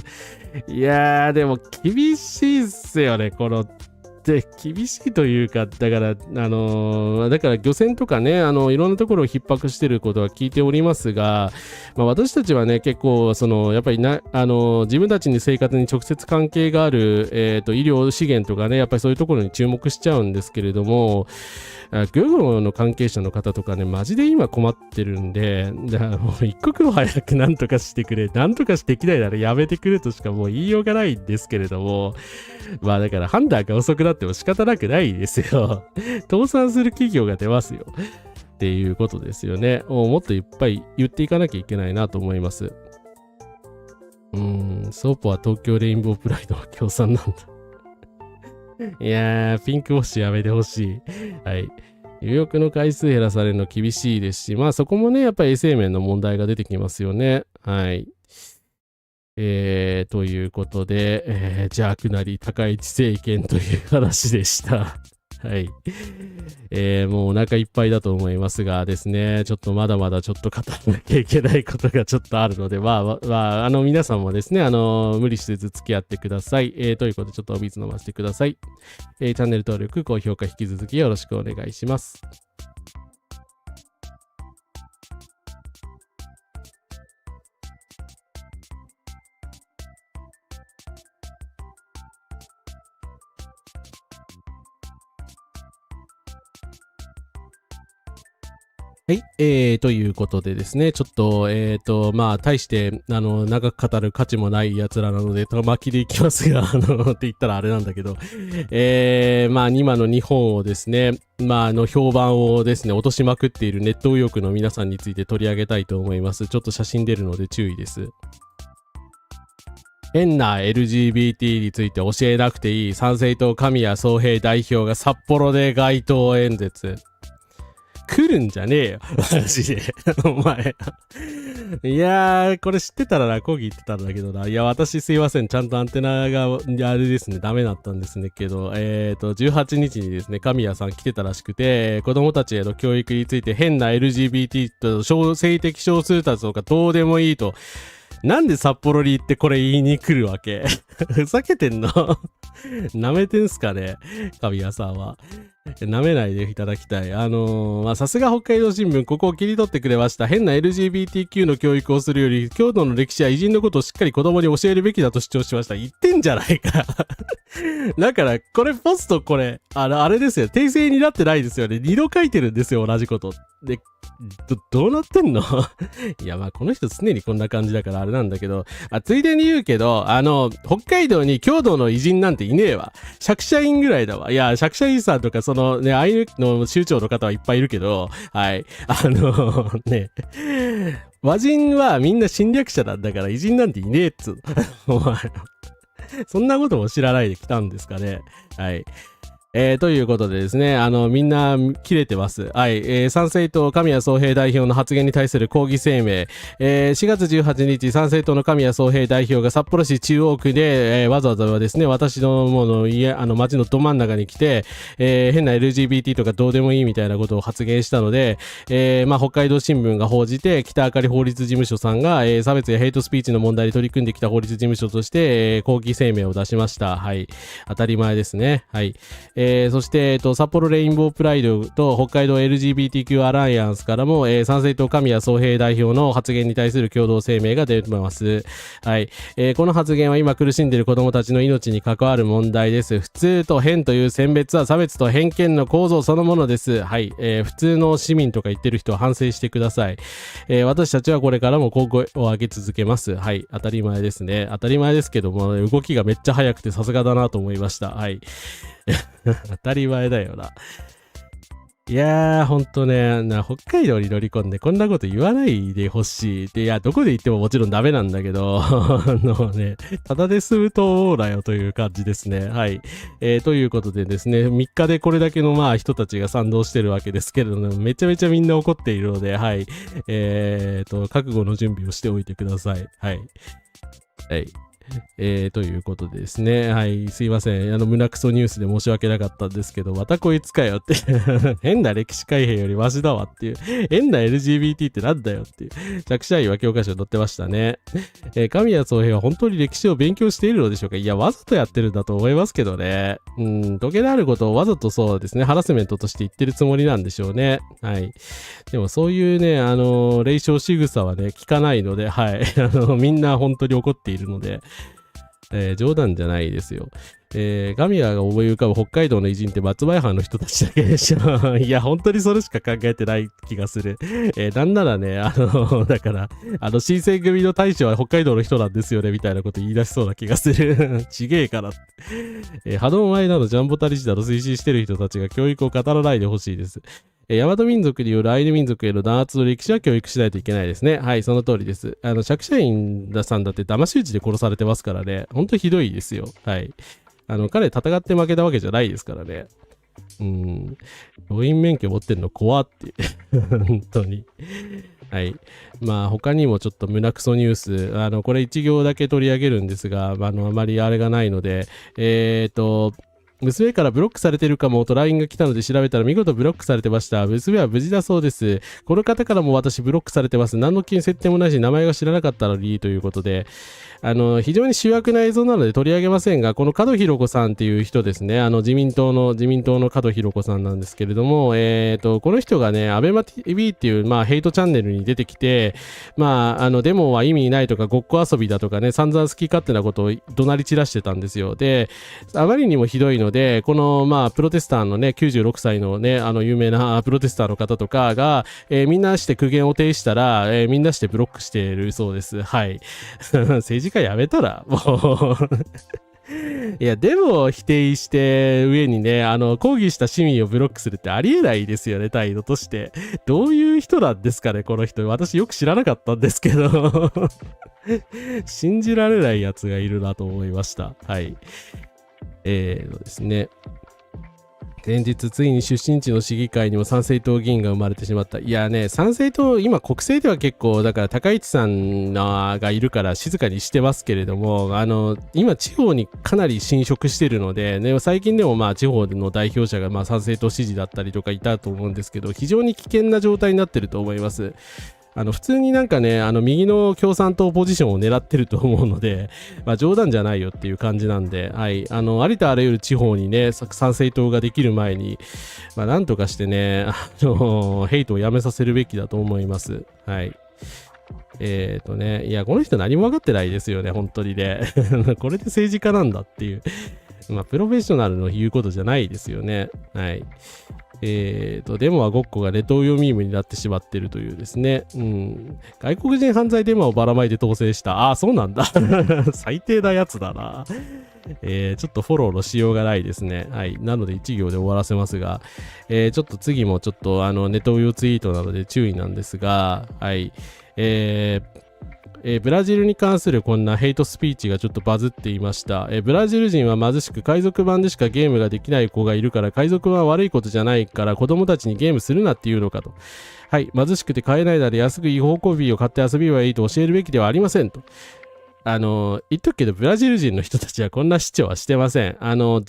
いやー、でも、厳しいっすよね、この。で厳しいというか、だから、だから漁船とかね、いろんなところを逼迫していることは聞いておりますが、私たちはね、結構、やっぱり自分たちに生活に直接関係がある、医療資源とかね、やっぱりそういうところに注目しちゃうんですけれども、漁業の関係者の方とかね、マジで今困ってるんで、だからもう一刻も早く何とかしてくれ、何とかしてきないならやめてくれとしかもう言いようがないんですけれども、だから判断が遅くなっても仕方なくないですよ。倒産する企業が出ますよ。っていうことですよね。もっといっぱい言っていかなきゃいけないなと思います。ソーポは東京レインボープライドの協賛なんだ。いやー、ピンクウォッシュやめてほしい。はい。入浴の回数減らされるの厳しいですし、そこもね、やっぱり衛生面の問題が出てきますよね。はい。ということで、邪悪なり高い知性権という話でした。はい。もうお腹いっぱいだと思いますがですね、ちょっとまだまだちょっと語らなきゃいけないことがちょっとあるので、皆さんもですね、無理せず付き合ってください。ということで、ちょっとお水飲ませてください。チャンネル登録、高評価引き続きよろしくお願いします。はい、ということでですね、ちょっと、大して、長く語る価値もない奴らなので、玉木でいきますが、って言ったらあれなんだけど、今の日本をですね、評判をですね、落としまくっているネット右翼の皆さんについて取り上げたいと思います。ちょっと写真出るので注意です。変な LGBT について教えなくていい参政党神谷宗平代表が札幌で街頭演説。来るんじゃねえよ。マジで。お前。いやー、これ知ってたらな、講義言ってたんだけどな。いや、私すいません。ちゃんとアンテナが、あれですね、ダメだったんですねけど、18日にですね、神谷さん来てたらしくて、子供たちへの教育について変な LGBT と性的少数たちとかどうでもいいと、なんで札幌に行ってこれ言いに来るわけふざけてんの舐めてんすかね神谷さんは。舐めないでいただきたい。さすが北海道新聞、ここを切り取ってくれました。変な LGBTQ の教育をするより、郷土の歴史や偉人のことをしっかり子供に教えるべきだと主張しました。言ってんじゃないか。だから、これポストこれ、あれですよ。訂正になってないですよね。2度書いてるんですよ、同じこと。で、どうなってんのいや、この人常にこんな感じだからあれなんだけど、ついでに言うけど、北海道に郷土の偉人なんていねえわ。釈迦院ぐらいだわ。いや、釈迦院さんとかそのね、アイヌの州長の方はいっぱいいるけど、はい。和人はみんな侵略者なんだから偉人なんていねえっつ。お前。そんなことも知らないで来たんですかね。はい。ということでですね、みんな切れてます。はい。参政党神谷宗平代表の発言に対する抗議声明。4月18日、参政党の神谷宗平代表が札幌市中央区で、わざわざですね、私のもの家、街のど真ん中に来て、変な LGBT とかどうでもいいみたいなことを発言したので、北海道新聞が報じて、北あかり法律事務所さんが、差別やヘイトスピーチの問題に取り組んできた法律事務所として、抗議声明を出しました。はい。当たり前ですね。はい。そして、札幌レインボープライドと北海道 LGBTQ アライアンスからも、参政党神谷宗平代表の発言に対する共同声明が出てます。はい。この発言は今苦しんでいる子供たちの命に関わる問題です。普通と変という選別は差別と偏見の構造そのものです。はい。普通の市民とか言ってる人は反省してください。私たちはこれからも声を上げ続けます。はい。当たり前ですね。当たり前ですけども、動きがめっちゃ速くてさすがだなと思いました。はい。当たり前だよな。いやー、ほんとね、北海道に乗り込んでこんなこと言わないでほしい。で、いや、どこで言ってももちろんダメなんだけど、ただで済むとだよという感じですね。はい。ということでですね、3日でこれだけの人たちが賛同してるわけですけれども、めちゃめちゃみんな怒っているので、はい。覚悟の準備をしておいてください。はい。はい。ということでですね。はい。すいません。胸クソニュースで申し訳なかったんですけど、またこいつかよって。変な歴史改変よりマシだわっていう。変な LGBT ってなんだよっていう。弱者員は教科書に載ってましたね。神谷宗平は本当に歴史を勉強しているのでしょうか？いや、わざとやってるんだと思いますけどね。時計のあることをわざとそうですね、ハラスメントとして言ってるつもりなんでしょうね。はい。でもそういうね、霊障仕草はね、聞かないので、はい。みんな本当に怒っているので、冗談じゃないですよ。神谷が思い浮かぶ北海道の偉人って松前藩の人たちだけでしょ。いや、本当にそれしか考えてない気がする。なんならね、だから、新選組の大将は北海道の人なんですよね、みたいなこと言い出しそうな気がする。ちげえからって。波動前などジャンボタリシダの推進してる人たちが教育を語らないでほしいです。大和民族によるアイヌ民族への弾圧の歴史は教育しないといけないですね。はい、その通りです。釈社員さんだって騙し討ちで殺されてますからね。ほんとひどいですよ。はい。彼戦って負けたわけじゃないですからね。教員免許持ってんの怖って。本当に。はい。まあ他にもちょっと胸クソニュース、これ一行だけ取り上げるんですが、あまりあれがないので、娘からブロックされてるかもと LINE が来たので調べたら見事ブロックされてました。娘は無事だそうです。この方からも私ブロックされてます。何の金設定もないし名前が知らなかったのにということで、非常に主役な映像なので取り上げませんが、この門博子さんっていう人ですね。自民党の門博子さんなんですけれども、この人がね、アベマ TV っていう、ヘイトチャンネルに出てきて、デモは意味ないとか、ごっこ遊びだとかね、散々好き勝手なことを怒鳴り散らしてたんですよ。で、あまりにもひどいので、この、プロテスターのね、96歳のね、有名なプロテスターの方とかが、みんなして苦言を呈したら、みんなしてブロックしているそうです。はい。政治家やめたら、もう。いや、でも否定して上にね、抗議した市民をブロックするってありえないですよね、態度として。どういう人なんですかね、この人。私よく知らなかったんですけど。信じられないやつがいるなと思いました。はい。ですね。前日ついに出身地の市議会にも参政党議員が生まれてしまった。いやね、参政党、今国政では結構、だから高市さんがいるから静かにしてますけれども、今地方にかなり侵食してるので、ね、最近でも地方の代表者が参政党支持だったりとかいたと思うんですけど、非常に危険な状態になってると思います。普通になんかね、右の共産党ポジションを狙ってると思うので、冗談じゃないよっていう感じなんで、はい。ありとあらゆる地方にね、参政党ができる前に、なんとかしてね、ヘイトをやめさせるべきだと思います。はい。いや、この人何も分かってないですよね、本当にね。これで政治家なんだっていう。プロフェッショナルの言うことじゃないですよね。はい。デモはごっこがネトウヨミームになってしまっているというですね。外国人犯罪デマをばらまいて統制した。ああ、そうなんだ。最低なやつだな。ちょっとフォローのしようがないですね。はい。なので1行で終わらせますが、ちょっと次もちょっとネトウヨツイートなので注意なんですが、はい。ブラジルに関するこんなヘイトスピーチがちょっとバズっていました。ブラジル人は貧しく海賊版でしかゲームができない子がいるから海賊版は悪いことじゃないから子供たちにゲームするなっていうのかと。はい、貧しくて買えないなら安く違法コピーを買って遊べばいいと教えるべきではありませんと。言っとくけど、ブラジル人の人たちはこんな主張はしてません。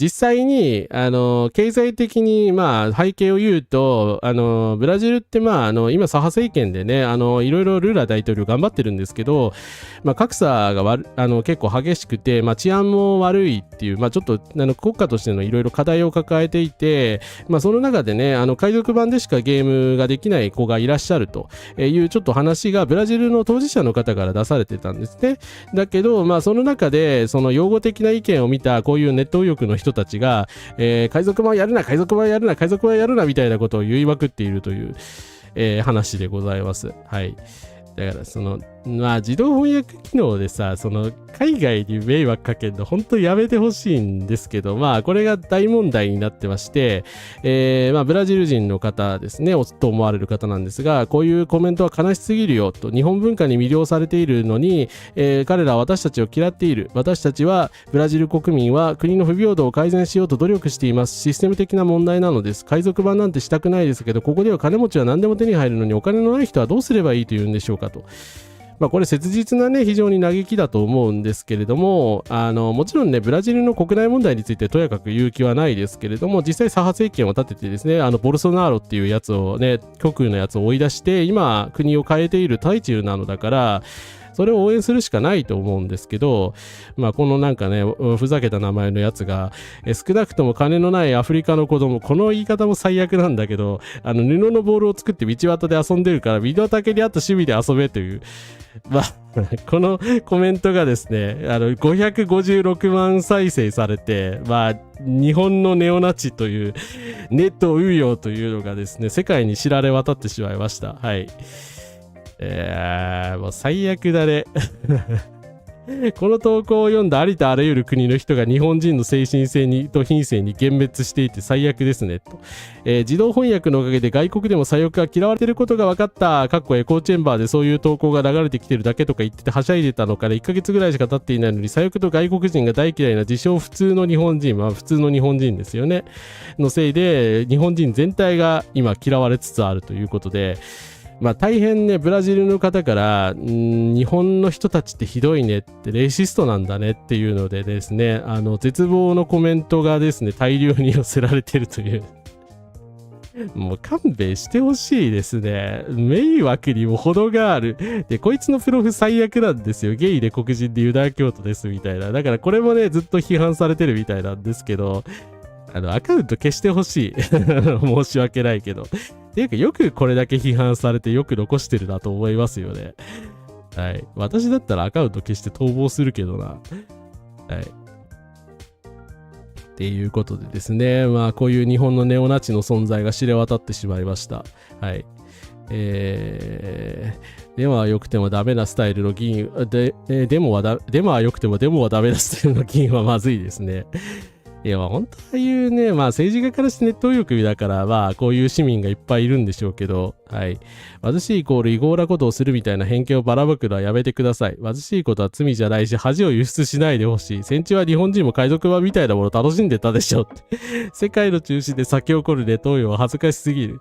実際に、経済的に、背景を言うと、ブラジルって、今、左派政権でね、いろいろルーラ大統領頑張ってるんですけど、格差が結構激しくて、治安も悪いっていう、ちょっと、国家としてのいろいろ課題を抱えていて、その中でね、海賊版でしかゲームができない子がいらっしゃるというちょっと話がブラジルの当事者の方から出されてたんですね。だけど、その中で、その用語的な意見を見た、こういうネット右翼の人たちが、海賊版やるな、海賊版やるな、海賊版やるな、みたいなことを言いまくっているという、話でございます。はい。だから、自動翻訳機能でさ、海外に迷惑かけるの、本当にやめてほしいんですけど、これが大問題になってまして、ブラジル人の方ですね、と思われる方なんですが、こういうコメントは悲しすぎるよと、日本文化に魅了されているのに、彼らは私たちを嫌っている。私たちは、ブラジル国民は国の不平等を改善しようと努力しています。システム的な問題なのです。海賊版なんてしたくないですけど、ここでは金持ちは何でも手に入るのに、お金のない人はどうすればいいというんでしょうかと。これ切実なね、非常に嘆きだと思うんですけれども、もちろんね、ブラジルの国内問題についてとやかく言う気はないですけれども、実際左派政権を立ててですね、ボルソナーロっていうやつをね、極右のやつを追い出して、今、国を変えている最中なのだから、それを応援するしかないと思うんですけど、このなんかね、ふざけた名前のやつが、少なくとも金のないアフリカの子供、この言い方も最悪なんだけど、布のボールを作って道端で遊んでるから、身の丈に合った趣味で遊べという、このコメントがですね、556万再生されて、日本のネオナチという、ネトウヨというのがですね、世界に知られ渡ってしまいました。はい。もう最悪だね。この投稿を読んだありとあらゆる国の人が日本人の精神性と品性に幻滅していて最悪ですねと、自動翻訳のおかげで外国でも左翼が嫌われていることが分かった。エコーチェンバーでそういう投稿が流れてきてるだけとか言っててはしゃいでたのから1ヶ月ぐらいしか経っていないのに、左翼と外国人が大嫌いな自称普通の日本人、普通の日本人ですよねのせいで日本人全体が今嫌われつつあるということで、大変ね、ブラジルの方から、日本の人たちってひどいねって、レイシストなんだねっていうのでですね、絶望のコメントがですね、大量に寄せられてるという。もう勘弁してほしいですね。迷惑にも程がある。で、こいつのプロフ最悪なんですよ。ゲイで黒人でユダヤ教徒ですみたいな。だからこれもね、ずっと批判されてるみたいなんですけど、アカウント消してほしい。申し訳ないけど。っていうか、よくこれだけ批判されてよく残してるなと思いますよね。はい。私だったらアカウント消して逃亡するけどな。はい。っていうことでですね。こういう日本のネオナチの存在が知れ渡ってしまいました。はい。デモは良くてもダメなスタイルの議員、デモは良くてもデモはダメなスタイルの議員はまずいですね。いや、本当は言うね、政治家からしてネット右翼だから、こういう市民がいっぱいいるんでしょうけど、はい。貧しいイコール違法なことをするみたいな偏見をばらまくのはやめてください。貧しいことは罪じゃないし、恥を輸出しないでほしい。戦中は日本人も海賊版みたいなものを楽しんでたでしょって。世界の中心で咲き起こるネット右翼は恥ずかしすぎる。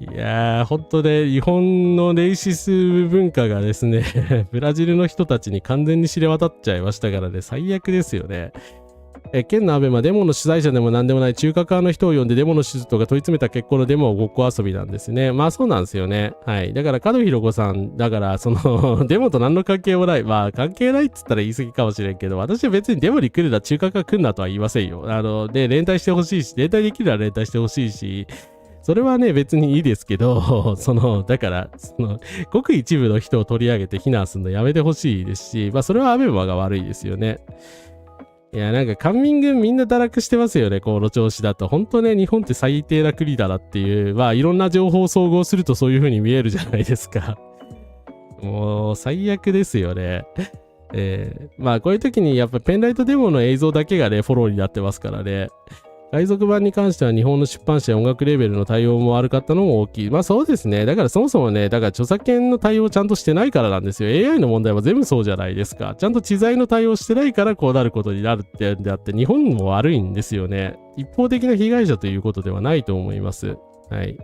いやー、ほんとね、日本のレイシス文化がですね、ブラジルの人たちに完全に知れ渡っちゃいましたからね、最悪ですよね。県のアベマデモの主催者でも何でもない中華側の人を呼んでデモの手術とか問い詰めた結婚のデモをごっこ遊びなんですね。そうなんですよね。はい。だから門ひろ子さん、だからデモと何の関係もない。関係ないっつったら言い過ぎかもしれんけど、私は別にデモに来るな、中華側来るなとは言いませんよ。で、連帯してほしいし、連帯できるなら連帯してほしいし、それはね、別にいいですけど、だから、ごく一部の人を取り上げて非難するのやめてほしいですし、それはアベマが悪いですよね。いや、なんか官民軍みんな堕落してますよね、この調子だと。本当ね、日本って最低な国だなっていう、いろんな情報を総合するとそういう風に見えるじゃないですか。もう、最悪ですよね。こういう時にやっぱペンライトデモの映像だけがね、フォローになってますからね。海賊版に関しては日本の出版社や音楽レベルの対応も悪かったのも大きい。そうですね。だからそもそもね、著作権の対応をちゃんとしてないからなんですよ。AI の問題は全部そうじゃないですか。ちゃんと知財の対応してないからこうなることになるってんであって、日本も悪いんですよね。一方的な被害者ということではないと思います。はい。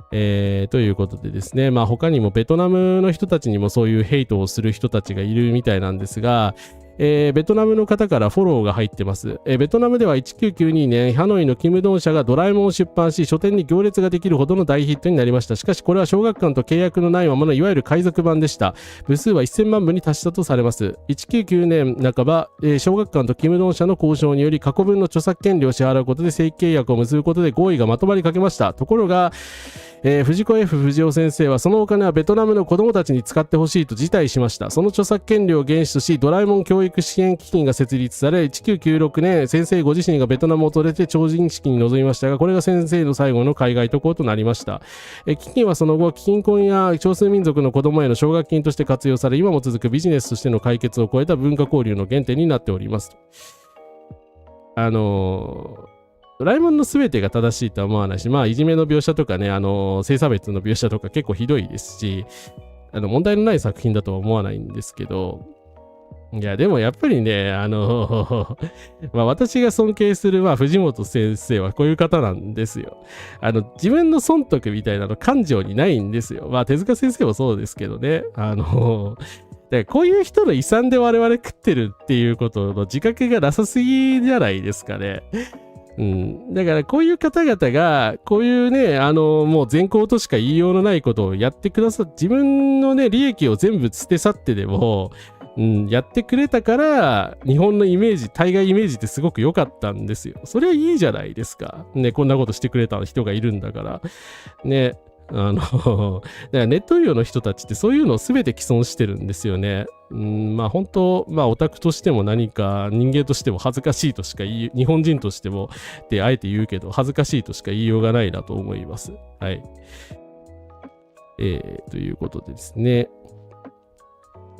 ということでですね。他にもベトナムの人たちにもそういうヘイトをする人たちがいるみたいなんですが、ベトナムの方からフォローが入ってます。ベトナムでは1992年、ハノイのキムドン社がドラえもんを出版し、書店に行列ができるほどの大ヒットになりました。しかしこれは小学館と契約のないままのいわゆる海賊版でした。部数は1000万部に達したとされます。1999年半ば、小学館とキムドン社の交渉により過去分の著作権料を支払うことで正規契約を結ぶことで合意がまとまりかけました。ところが、藤子 F 不二雄先生はそのお金はベトナムの子供たちに使ってほしいと辞退しました。その著作権料を原資とし、ドラえもん教育支援基金が設立され、1996年、先生ご自身がベトナムを訪れて超人式に臨みましたが、これが先生の最後の海外渡航となりました。基金はその後、貧困や少数民族の子供への奨学金として活用され、今も続くビジネスとしての解決を超えた文化交流の原点になっております。ドラえもんの全てが正しいとは思わないし、いじめの描写とかね、性差別の描写とか結構ひどいですし、問題のない作品だとは思わないんですけど、いや、でもやっぱりね、私が尊敬する、藤本先生はこういう方なんですよ。自分の損得みたいなの感情にないんですよ。手塚先生もそうですけどね。でこういう人の遺産で我々食ってるっていうことの自覚がなさすぎじゃないですかね。だからこういう方々がこういうねもう善行としか言いようのないことをやってくださって、自分のね利益を全部捨て去ってでもやってくれたから日本のイメージ、対外イメージってすごく良かったんですよ。それはいいじゃないですかね。こんなことしてくれた人がいるんだからね。だからネット医療の人たちってそういうのを全て既存してるんですよね。本当オタクとしても何か人間としても恥ずかしいとしか日本人としてもってあえて言うけど恥ずかしいとしか言いようがないなと思います。はい。ということでですね。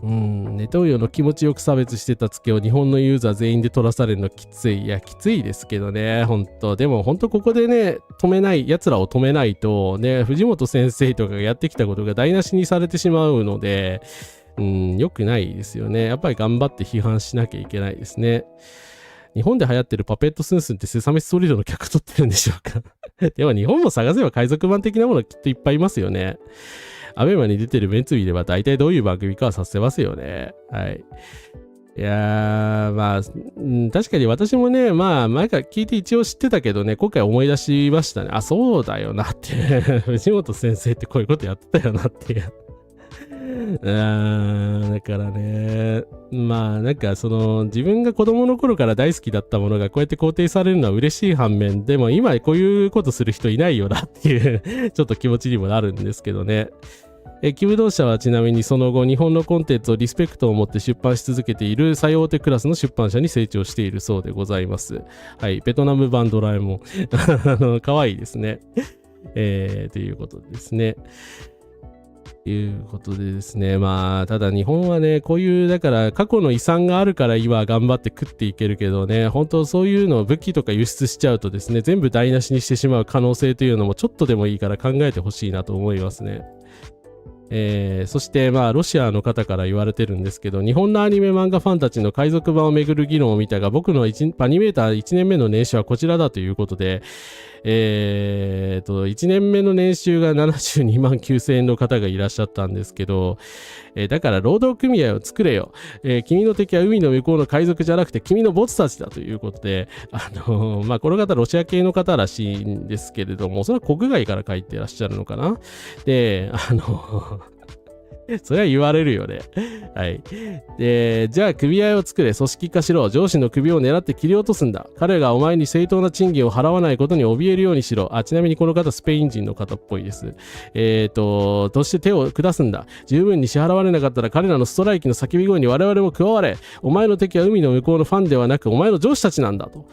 ネトウヨの気持ちよく差別してたツケを日本のユーザー全員で取らされるのきつい。いや、きついですけどね、本当。でも本当ここでね、奴らを止めないと、ね、藤本先生とかがやってきたことが台無しにされてしまうので、良くないですよね。やっぱり頑張って批判しなきゃいけないですね。日本で流行ってるパペットスンスンってセサミストリートの客取ってるんでしょうか。でも日本も探せば海賊版的なものきっといっぱいいますよね。アベマに出てるメンツビでは大体どういう番組かはさせますよね。はい。いやー、確かに私もね、前から聞いて一応知ってたけどね、今回思い出しましたね。あ、そうだよなって。藤本先生ってこういうことやってたよなっていう。だからね、自分が子供の頃から大好きだったものがこうやって肯定されるのは嬉しい反面、でも今こういうことする人いないよなっていうちょっと気持ちにもなるんですけどね。キム同社はちなみにその後日本のコンテンツをリスペクトを持って出版し続けている最大手クラスの出版社に成長しているそうでございます。はい、ベトナム版ドラえもんかわいいですね。ということですね。いうことでですね、ただ日本はね、こういうだから過去の遺産があるから今頑張って食っていけるけどね、本当そういうのを武器とか輸出しちゃうとですね、全部台無しにしてしまう可能性というのもちょっとでもいいから考えてほしいなと思いますね。そしてロシアの方から言われてるんですけど、日本のアニメ漫画ファンたちの海賊版をめぐる議論を見たが、僕のアニメーター1年目の年収はこちらだということで、1年目の年収が72万9000円の方がいらっしゃったんですけど、だから労働組合を作れよ、君の敵は海の向こうの海賊じゃなくて君のボツたちだということで、この方ロシア系の方らしいんですけれども、それは国外から書いてらっしゃるのかな。で、それは言われるよね。はい。で、じゃあ組合を作れ、組織化しろ、上司の首を狙って切り落とすんだ。彼がお前に正当な賃金を払わないことに怯えるようにしろ。ちなみにこの方スペイン人の方っぽいです。として手を下すんだ。十分に支払われなかったら彼らのストライキの叫び声に我々も加われ。お前の敵は海の向こうのファンではなく、お前の上司たちなんだと。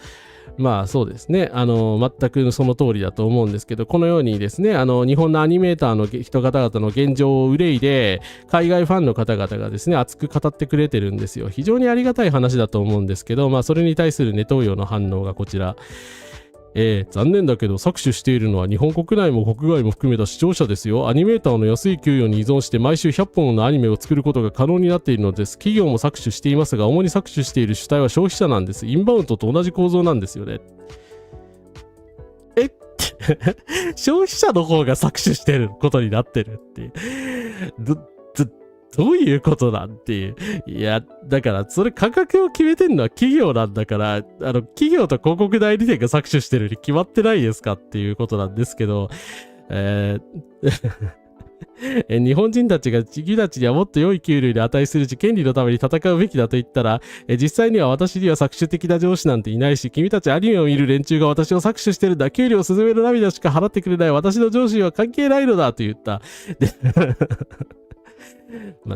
そうですね。全くその通りだと思うんですけど、このようにですね、日本のアニメーターの人方々の現状を憂いで、海外ファンの方々がですね、熱く語ってくれてるんですよ。非常にありがたい話だと思うんですけど、それに対するネトウヨの反応がこちら。残念だけど搾取しているのは日本国内も国外も含めた視聴者ですよ。アニメーターの安い給与に依存して毎週100本のアニメを作ることが可能になっているのです。企業も搾取していますが、主に搾取している主体は消費者なんです。インバウンドと同じ構造なんですよね。消費者の方が搾取してることになってるっていう。どういうことなんていう。いや、だから、それ価格を決めてるのは企業なんだから、企業と広告代理店が搾取してるに決まってないですかっていうことなんですけど、日本人たちが君たちにはもっと良い給料に値するし権利のために戦うべきだと言ったら、実際には私には搾取的な上司なんていないし、君たちアニメを見る連中が私を搾取してるんだ。給料スズメの涙しか払ってくれない私の上司は関係ないのだと言った。で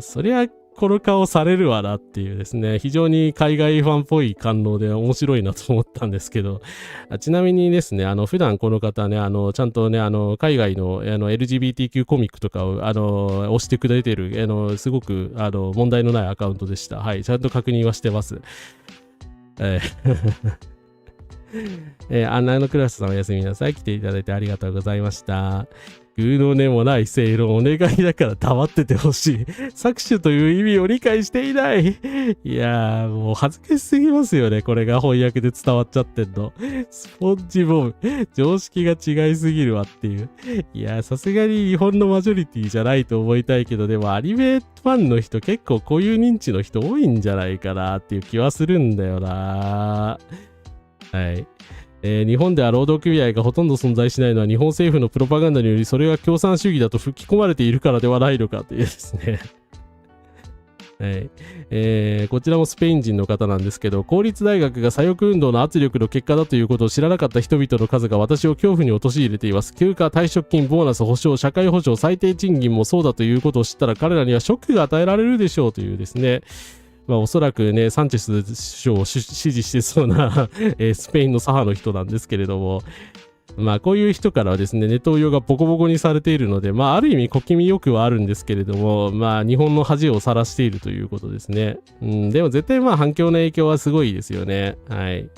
そりゃこの顔されるわなっていうですね、非常に海外ファンっぽい感動で面白いなと思ったんですけど、ちなみにですね、普段この方ね、ちゃんとね、海外のLGBTQ コミックとかを推してくれてる、すごく問題のないアカウントでした。はい、ちゃんと確認はしてます。案内のクラスさんおやすみなさい。来ていただいてありがとうございました。偶の根もない正論、お願いだから黙っててほしい。搾取という意味を理解していない。いやー、もう恥ずかしすぎますよね。これが翻訳で伝わっちゃってんの。スポンジボブ、常識が違いすぎるわっていう。いやー、さすがに日本のマジョリティじゃないと思いたいけど、でもアニメファンの人結構こういう認知の人多いんじゃないかなっていう気はするんだよな。はい。日本では労働組合がほとんど存在しないのは日本政府のプロパガンダによりそれが共産主義だと吹き込まれているからではないのかというですね。はい。こちらもスペイン人の方なんですけど、公立大学が左翼運動の圧力の結果だということを知らなかった人々の数が私を恐怖に陥れています。休暇、退職金、ボーナス、保障、社会保障、最低賃金もそうだということを知ったら彼らにはショックが与えられるでしょうというですね。まあおそらくね、サンチェス首相を支持してそうなスペインの左派の人なんですけれども、まあこういう人からはですね、ネトウヨがボコボコにされているので、まあある意味小気味よくはあるんですけれども、まあ日本の恥を晒しているということですね。でも絶対まあ反響の影響はすごいですよね。はい。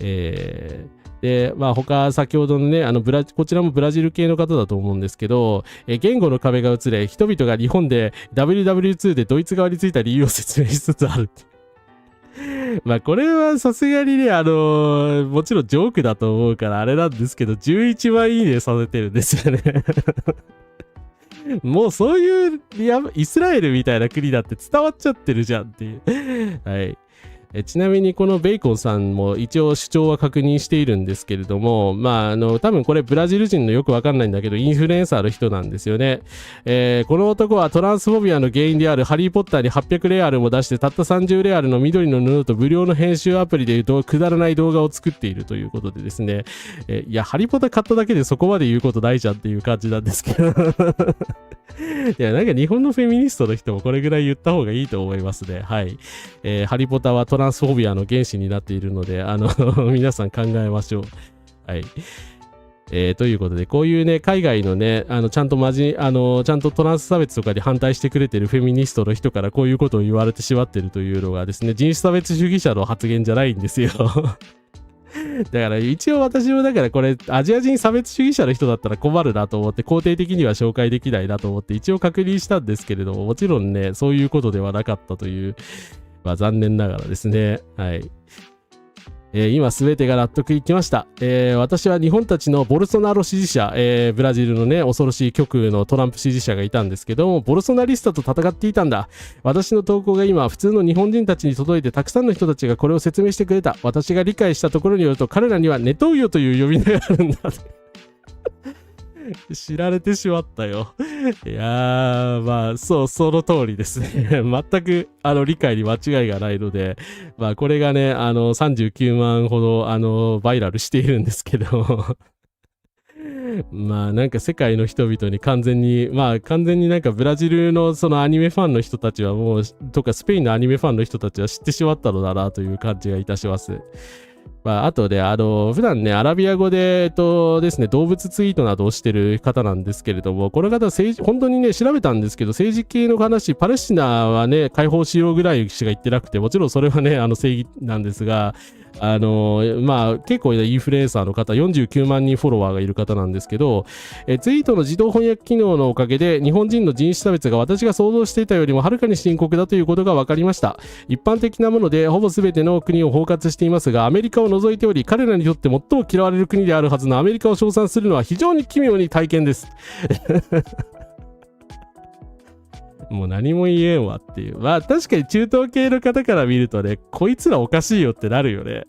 で、まあ他、先ほどのね、こちらもブラジル系の方だと思うんですけど、言語の壁が移れ、人々が日本で WW2 でドイツ側についた理由を説明しつつあるって。まあこれはさすがにね、もちろんジョークだと思うからあれなんですけど、11万いいねさせてるんですよね。もうそういうイスラエルみたいな国だって伝わっちゃってるじゃんっていう。はい。ちなみにこのベーコンさんも一応主張は確認しているんですけれども、まあ多分これブラジル人のよくわかんないんだけどインフルエンサーの人なんですよね。この男はトランスフォビアの原因であるハリーポッターに800レアルも出してたった30レアルの緑の布と無料の編集アプリでくだらない動画を作っているということでですね、いやハリーポッター買っただけでそこまで言うことないじゃんっていう感じなんですけどいやなんか日本のフェミニストの人もこれぐらい言った方がいいと思いますね。はい。ハリポタはトランスフォビアの原子になっているので、皆さん考えましょう。はい。ということで、こういうね、海外のね、ちゃんとちゃんとトランス差別とかに反対してくれてるフェミニストの人からこういうことを言われてしまってるというのがですね、人種差別主義者の発言じゃないんですよ。だから一応私もだからこれアジア人差別主義者の人だったら困るなと思って肯定的には紹介できないなと思って一応確認したんですけれども、もちろんねそういうことではなかったという、まあ残念ながらですね。はい。今すべてが納得いきました。私は日本たちのボルソナロ支持者、ブラジルのね恐ろしい極右のトランプ支持者がいたんですけども、ボルソナリスタと戦っていたんだ。私の投稿が今普通の日本人たちに届いてたくさんの人たちがこれを説明してくれた。私が理解したところによると彼らにはネトウヨという呼び名があるんだ。知られてしまったよ。いやー、まあ、その通りですね。全く、理解に間違いがないので、まあ、これがね、39万ほど、バイラルしているんですけど、まあ、なんか世界の人々に完全になんかブラジルのそのアニメファンの人たちはもう、とかスペインのアニメファンの人たちは知ってしまったのだなという感じがいたします。まあ、あとで、普段ね、アラビア語で、ですね、動物ツイートなどをしてる方なんですけれども、この方、本当にね、調べたんですけど、政治系の話、パレスチナはね、解放しようぐらいしか言ってなくて、もちろんそれはね、正義なんですが、まあ、結構インフルエンサーの方、49万人フォロワーがいる方なんですけど、ツイートの自動翻訳機能のおかげで、日本人の人種差別が私が想像していたよりもはるかに深刻だということが分かりました。一般的なもので、ほぼ全ての国を包括していますが、アメリカを除いており、彼らにとって最も嫌われる国であるはずのアメリカを称賛するのは非常に奇妙に体験です。もう何も言えんわっていう。まあ確かに中東系の方から見るとね、こいつらおかしいよってなるよね。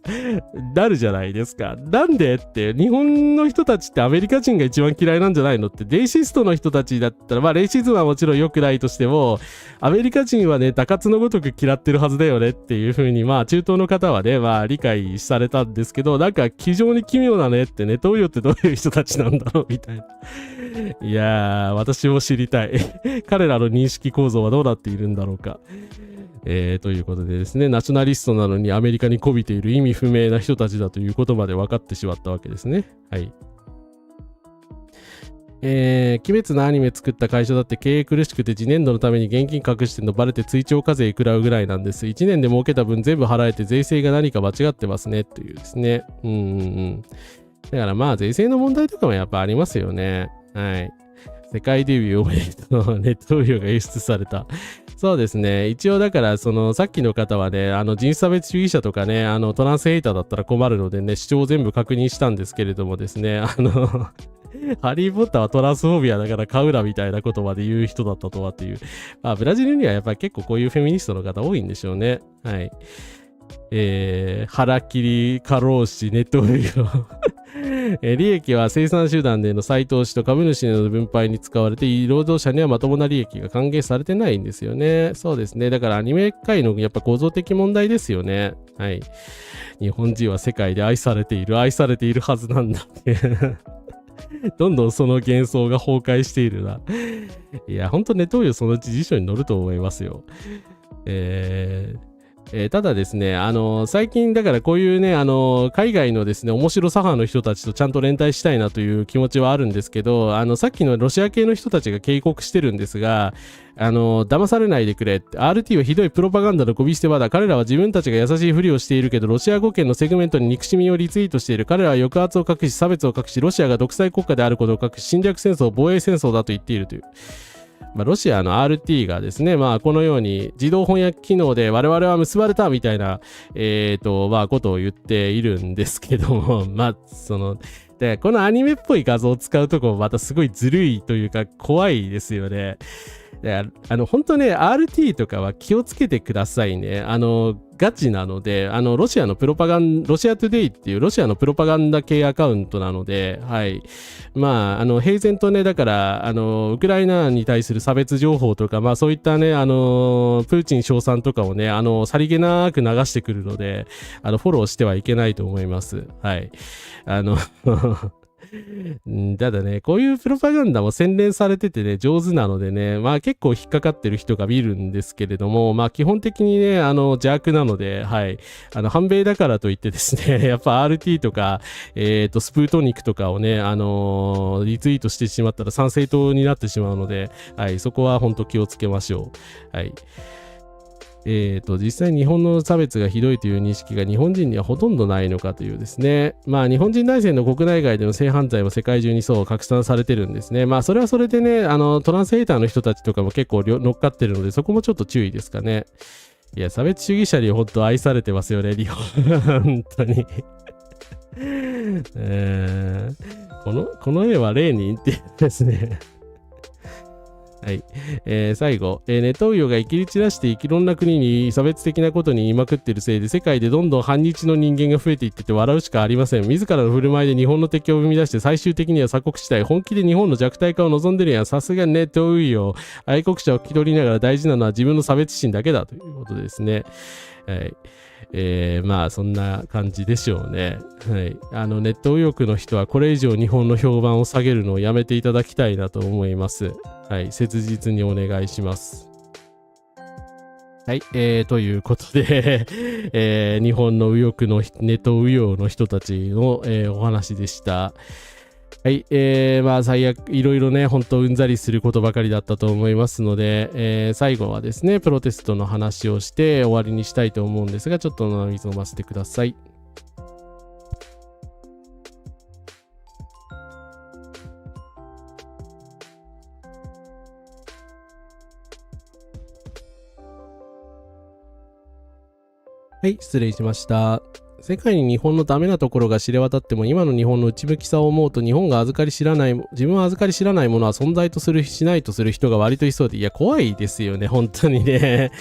なるじゃないですか。なんでって、日本の人たちってアメリカ人が一番嫌いなんじゃないのって、レイシストの人たちだったら、まあレイシズムはもちろん良くないとしても、アメリカ人はね、打活のごとく嫌ってるはずだよねっていう風に、まあ中東の方はね、まあ理解されたんですけど、なんか非常に奇妙なねってね、どうよってどういう人たちなんだろうみたいな。いやー、私も知りたい。彼らの認識構造はどうなっているんだろうか。ということでですね、ナショナリストなのにアメリカに媚びている意味不明な人たちだということまで分かってしまったわけですね。はい。鬼滅のアニメ作った会社だって経営苦しくて次年度のために現金隠してんのバレて追徴課税食らうぐらいなんです。1年で儲けた分全部払えて税制が何か間違ってますねというですね。だからまあ税制の問題とかもやっぱありますよね。はい。世界デビューおめでとう。ネット運用が輸出された。そうですね。一応だから、さっきの方はね、人種差別主義者とかね、トランスヘイターだったら困るのでね、主張を全部確認したんですけれどもですね、ハリー・ポッターはトランスフォービアだから買うなみたいなことまで言う人だったとはっていう。まあ、ブラジルにはやっぱり結構こういうフェミニストの方多いんでしょうね。はい。腹切り、過労死、ネット運用。利益は生産集団での再投資と株主への分配に使われて、労働者にはまともな利益が還元されてないんですよね。そうですね。だからアニメ界のやっぱ構造的問題ですよね。はい。日本人は世界で愛されているはずなんだってどんどんその幻想が崩壊しているな。いや、ほんとネトウヨそのうち辞書に載ると思いますよ。ただですね、最近だからこういうね、海外のですね、面白左派の人たちとちゃんと連帯したいなという気持ちはあるんですけど、さっきのロシア系の人たちが警告してるんですが、騙されないでくれ。RT はひどいプロパガンダのゴミ捨て場だ。彼らは自分たちが優しいふりをしているけど、ロシア語圏のセグメントに憎しみをリツイートしている。彼らは抑圧を隠し、差別を隠し、ロシアが独裁国家であることを隠し、侵略戦争、防衛戦争だと言っているという。ロシアの RT がですね、このように自動翻訳機能で我々は結ばれたみたいな、ことを言っているんですけども、で、このアニメっぽい画像を使うとこもまたすごいずるいというか怖いですよね。で、本当ね、RT とかは気をつけてくださいね。ガチなので、ロシアトゥデイっていうロシアのプロパガンダ系アカウントなので、はい。平然とね、だから、ウクライナに対する差別情報とか、そういったね、プーチン称賛とかをね、さりげなく流してくるので、フォローしてはいけないと思います。はい。ただね、こういうプロパガンダも洗練されててね、上手なのでね、結構引っかかってる人が見るんですけれども、基本的にね、邪悪なので、はい。反米だからといってですね、やっぱ RT とか、スプートニクとかをね、リツイートしてしまったら参政党になってしまうので、はい。そこは本当気をつけましょう。はい。実際日本の差別がひどいという認識が日本人にはほとんどないのかというですね。日本人内戦の国内外での性犯罪も世界中にそう拡散されてるんですね。それはそれでね、トランスヘイターの人たちとかも結構乗っかってるので、そこもちょっと注意ですかね。いや、差別主義者に本当愛されてますよね、日本。本当に。この絵はレーニンって言うんですね。はい。最後、ネトウヨが生きり散らしていろんな国に差別的なことに言いまくってるせいで、世界でどんどん反日の人間が増えていってて笑うしかありません。自らの振る舞いで日本の敵を生み出して、最終的には鎖国したい。本気で日本の弱体化を望んでるやん。さすがネトウヨ。愛国者を気取りながら大事なのは自分の差別心だけだということですね。はい。そんな感じでしょうね。はい。ネット右翼の人はこれ以上日本の評判を下げるのをやめていただきたいなと思います。はい。切実にお願いします。はい。ということで、日本の右翼の、ネット右翼の人たちの、お話でした。はい。最悪、いろいろね、本当うんざりすることばかりだったと思いますので、最後はですね、プロテストの話をして終わりにしたいと思うんですが、ちょっとお水を飲ませてください。はい、失礼しました。世界に日本のダメなところが知れ渡っても今の日本の内向きさを思うと日本が自分は預かり知らないものは存在とするしないとする人が割といそうで、いや怖いですよね本当にね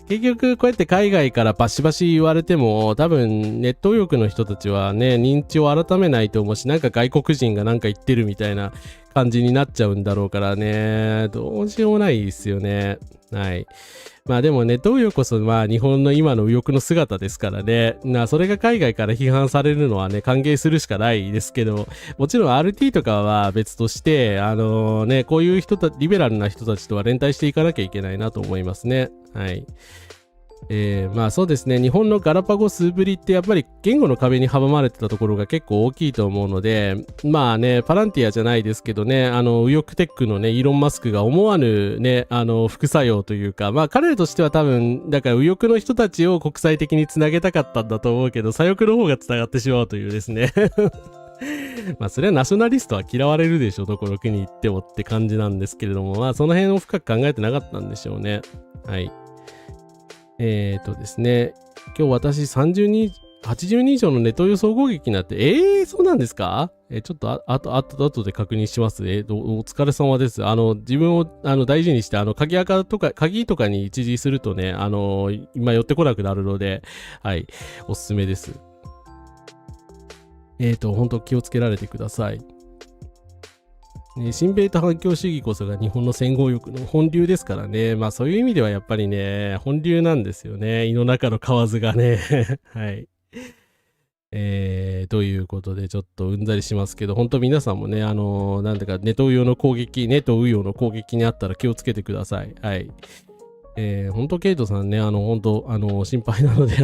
結局こうやって海外からバシバシ言われても多分ネット右翼の人たちはね認知を改めないと思うし、なんか外国人がなんか言ってるみたいな感じになっちゃうんだろうからね、どうしようもないですよね。はい。でもね、どういうこそ日本の今の右翼の姿ですからね。それが海外から批判されるのはね、歓迎するしかないですけど、もちろん RT とかは別として、こういうリベラルな人たちとは連帯していかなきゃいけないなと思いますね。はい。そうですね、日本のガラパゴスぶりってやっぱり言語の壁に阻まれてたところが結構大きいと思うので、パランティアじゃないですけどね、右翼テックのね、イーロン・マスクが思わぬね、副作用というか、彼らとしては多分、だから右翼の人たちを国際的につなげたかったんだと思うけど、左翼の方がつながってしまうというですね。まあそれはナショナリストは嫌われるでしょ、どこの国行ってもって感じなんですけれども、まあその辺を深く考えてなかったんでしょうね。はい。ですね、今日私80人以上のネトウヨ総攻撃になって、そうなんですか？ちょっと後で確認します。お疲れ様です。自分を大事にして、鍵とかに一時するとね、今寄ってこなくなるので、はい、おすすめです。本当気をつけられてください。親米と反共主義こそが日本の戦後欲の本流ですからね。まあそういう意味ではやっぱりね、本流なんですよね。胃の中の蛙がね。はい。ということでちょっとうんざりしますけど、本当皆さんもね、なんだかネトウヨの攻撃にあったら気をつけてください。はい。本当ケイトさんね、本当心配なので、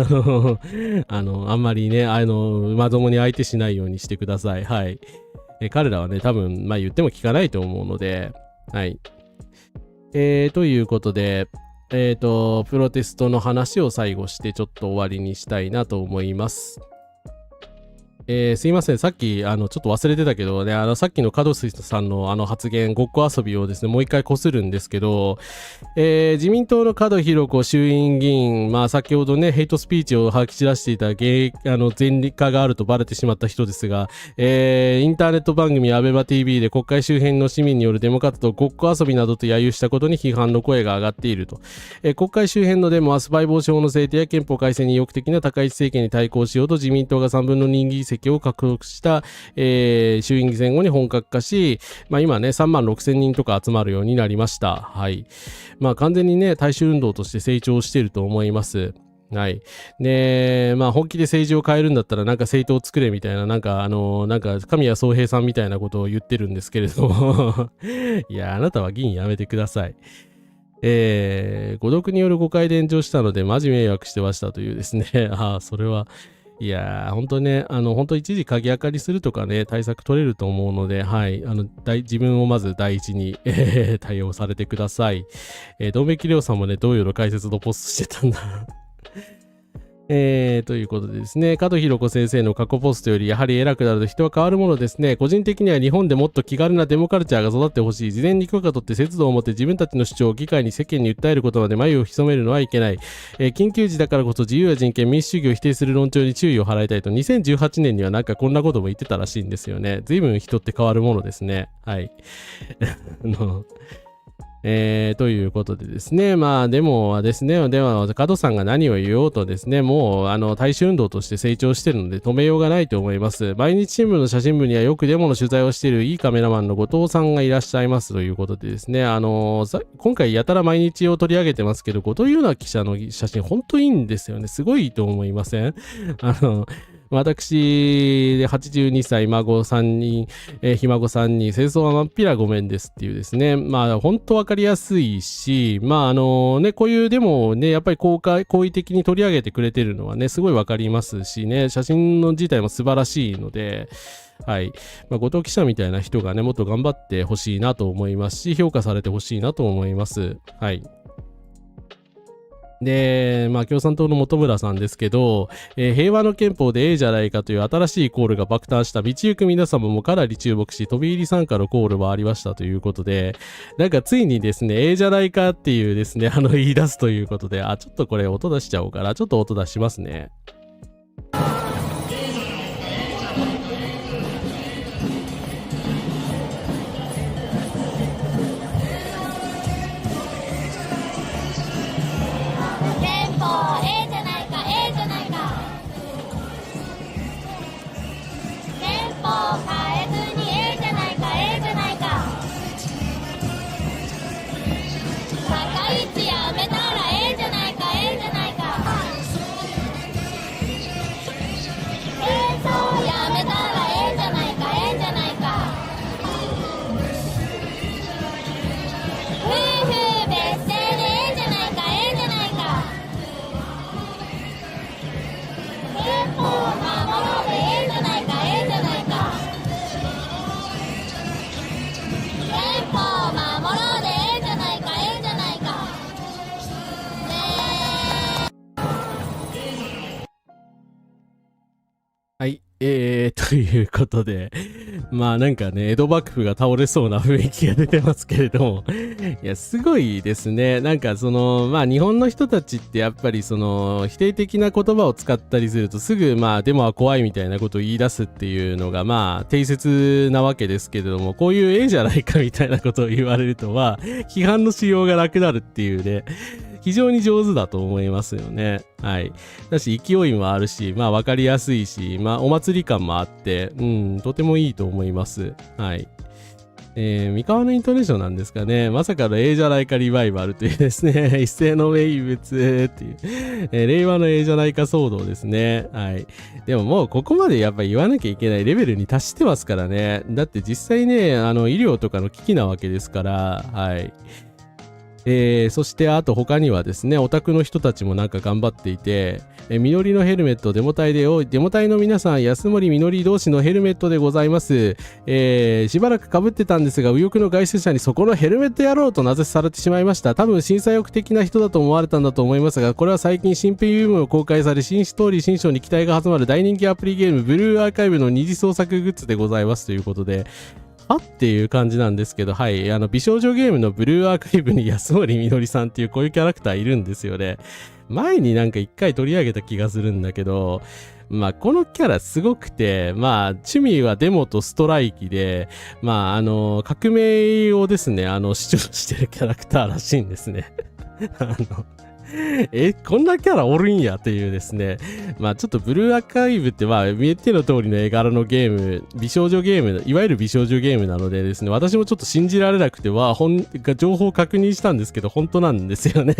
あんまりね、馬どもに相手しないようにしてください。はい。彼らはね、多分、まあ言っても聞かないと思うので、はい。ということで、プロテストの話を最後してちょっと終わりにしたいなと思います。すいません。さっき、ちょっと忘れてたけどね、さっきの門水さんの発言、ごっこ遊びをですね、もう一回こするんですけど、自民党の門博子衆院議員、まあ先ほどね、ヘイトスピーチを吐き散らしていた前立化があるとバレてしまった人ですが、インターネット番組アベマ TV で国会周辺の市民によるデモ活動、ごっこ遊びなどと揶揄したことに批判の声が上がっていると。国会周辺のデモはスパイ防止法の制定や憲法改正に意欲的な高市政権に対抗しようと自民党が3分の2議席を獲得した、衆院選後に本格化し、まあ、今ね3万6,000人とか集まるようになりました。はい。まあ完全にね大衆運動として成長していると思います。はい。で、まあ本気で政治を変えるんだったらなんか政党を作れみたいな、なんか神谷宗平さんみたいなことを言ってるんですけれどもいや、あなたは議員やめてください。誤読による誤解で炎上したのでマジ迷惑してましたというですねそれはいやー、本当ね、本当一時鍵明かりするとかね、対策取れると思うので、はい、自分をまず第一に、対応されてください。同盟企業さんもね、同様の解説のポストしてたんだということでですね、門博子先生の過去ポストよりやはり偉くなると人は変わるものですね。個人的には日本でもっと気軽なデモカルチャーが育ってほしい。事前に許可取って節度を持って自分たちの主張を議会に世間に訴えることまで眉を潜めるのはいけない。緊急時だからこそ自由や人権、民主主義を否定する論調に注意を払いたいと、2018年にはなんかこんなことも言ってたらしいんですよね。随分人って変わるものですね。はい。ということでですね、まあデモはですね、では加藤さんが何を言おうとですね、もう大衆運動として成長しているので止めようがないと思います。毎日新聞の写真部にはよくデモの取材をしているいいカメラマンの後藤さんがいらっしゃいますということでですね、今回やたら毎日を取り上げてますけど、後藤優奈記者の写真本当いいんですよね。すごいいいと思いません？私で82歳孫3人、ひ孫3人、戦争はまっぴらごめんですっていうですね、まあ本当わかりやすいし、まあね、こういうデモをね、やっぱり好意的に取り上げてくれてるのはね、すごいわかりますしね、写真の自体も素晴らしいので、はい。まあ、後藤記者みたいな人がね、もっと頑張ってほしいなと思いますし、評価されてほしいなと思います。はい。で、まあ、共産党の本村さんですけど、平和の憲法でじゃないかという新しいコールが爆誕した道行く皆様もかなり注目し、飛び入り参加のコールはありましたということで、なんかついにですね、じゃないかっていうですね、言い出すということで、ちょっとこれ音出しちゃおうかな。ちょっと音出しますね。はい。ということで、まあなんかね、江戸幕府が倒れそうな雰囲気が出てますけれども、いや、すごいですね。なんかまあ日本の人たちってやっぱり否定的な言葉を使ったりするとすぐまあデモは怖いみたいなことを言い出すっていうのがまあ定説なわけですけれども、こういう絵じゃないかみたいなことを言われるとは、批判のしようがなくなるっていうね、非常に上手だと思いますよね。はい。だし勢いもあるし、まあ分かりやすいし、まあお祭り感もあって、とてもいいと思います。はい。三河のイントネーションなんですかね。まさかのじゃないかリバイバルというですね、一斉の名物っていう、令和のじゃないか騒動ですね。はい。でももうここまでやっぱ言わなきゃいけないレベルに達してますからね。だって実際ね、医療とかの危機なわけですから、はい。そしてあと他にはですね、オタクの人たちもなんか頑張っていて、みのりのヘルメットデモ隊の皆さん、安森みのり同士のヘルメットでございます。しばらく被ってたんですが、右翼の外出者にそこのヘルメット野郎と名指しされてしまいました。多分審査欲的な人だと思われたんだと思いますが、これは最近新編遊戯を公開され、新ストーリー新章に期待が集まる大人気アプリゲーム、ブルーアーカイブの二次創作グッズでございますということで、っていう感じなんですけど、はい。美少女ゲームのブルーアーカイブに安森みのりさんっていうこういうキャラクターいるんですよね。前になんか一回取り上げた気がするんだけど、まあこのキャラすごくて、まあ趣味はデモとストライキで、まあ革命をですね、主張してるキャラクターらしいんですね。こんなキャラおるんやっていうですね。まあちょっとブルーアーカイブってまあ見ての通りの絵柄のゲーム、美少女ゲーム、いわゆる美少女ゲームなのでですね、私もちょっと信じられなくて情報を確認したんですけど、本当なんですよね。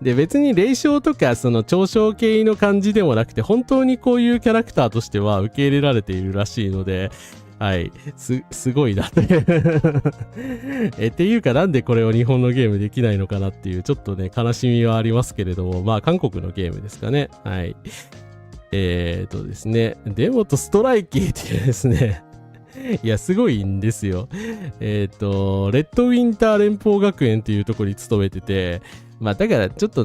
で、別に霊障とか嘲笑系の感じでもなくて、本当にこういうキャラクターとしては受け入れられているらしいので、はい。すごいなっていうかなんでこれを日本のゲームできないのかなっていうちょっとね悲しみはありますけれども、まあ韓国のゲームですかね。はい。ですね、デモとストライキっていうですね、いやすごいんですよ。レッドウィンター連邦学園っていうところに勤めてて、まあだからちょっと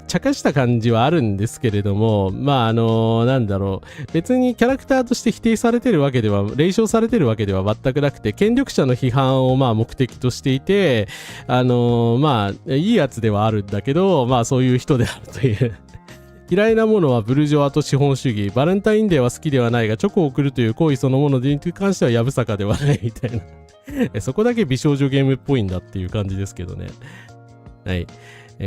茶化した感じはあるんですけれども、まあなんだろう、別にキャラクターとして否定されてるわけでは、冷笑されてるわけでは全くなくて、権力者の批判をまあ目的としていて、まあいいやつではあるんだけど、まあそういう人であるという嫌いなものはブルジョワと資本主義、バレンタインデーは好きではないがチョコを送るという行為そのものに関してはやぶさかではないみたいなそこだけ美少女ゲームっぽいんだっていう感じですけどね。はい。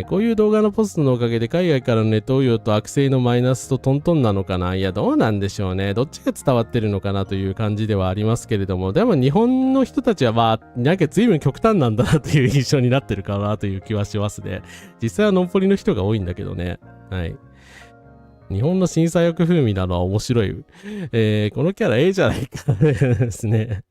こういう動画のポストのおかげで海外からのネット応用と悪性のマイナスとトントンなのかな。いや、どうなんでしょうね。どっちが伝わってるのかなという感じではありますけれども、でも日本の人たちはまあ、なんか随分極端なんだなという印象になってるかなという気はしますね。実際はノンポリの人が多いんだけどね。はい。日本の審査役風味なのは面白い。このキャラじゃないかですね。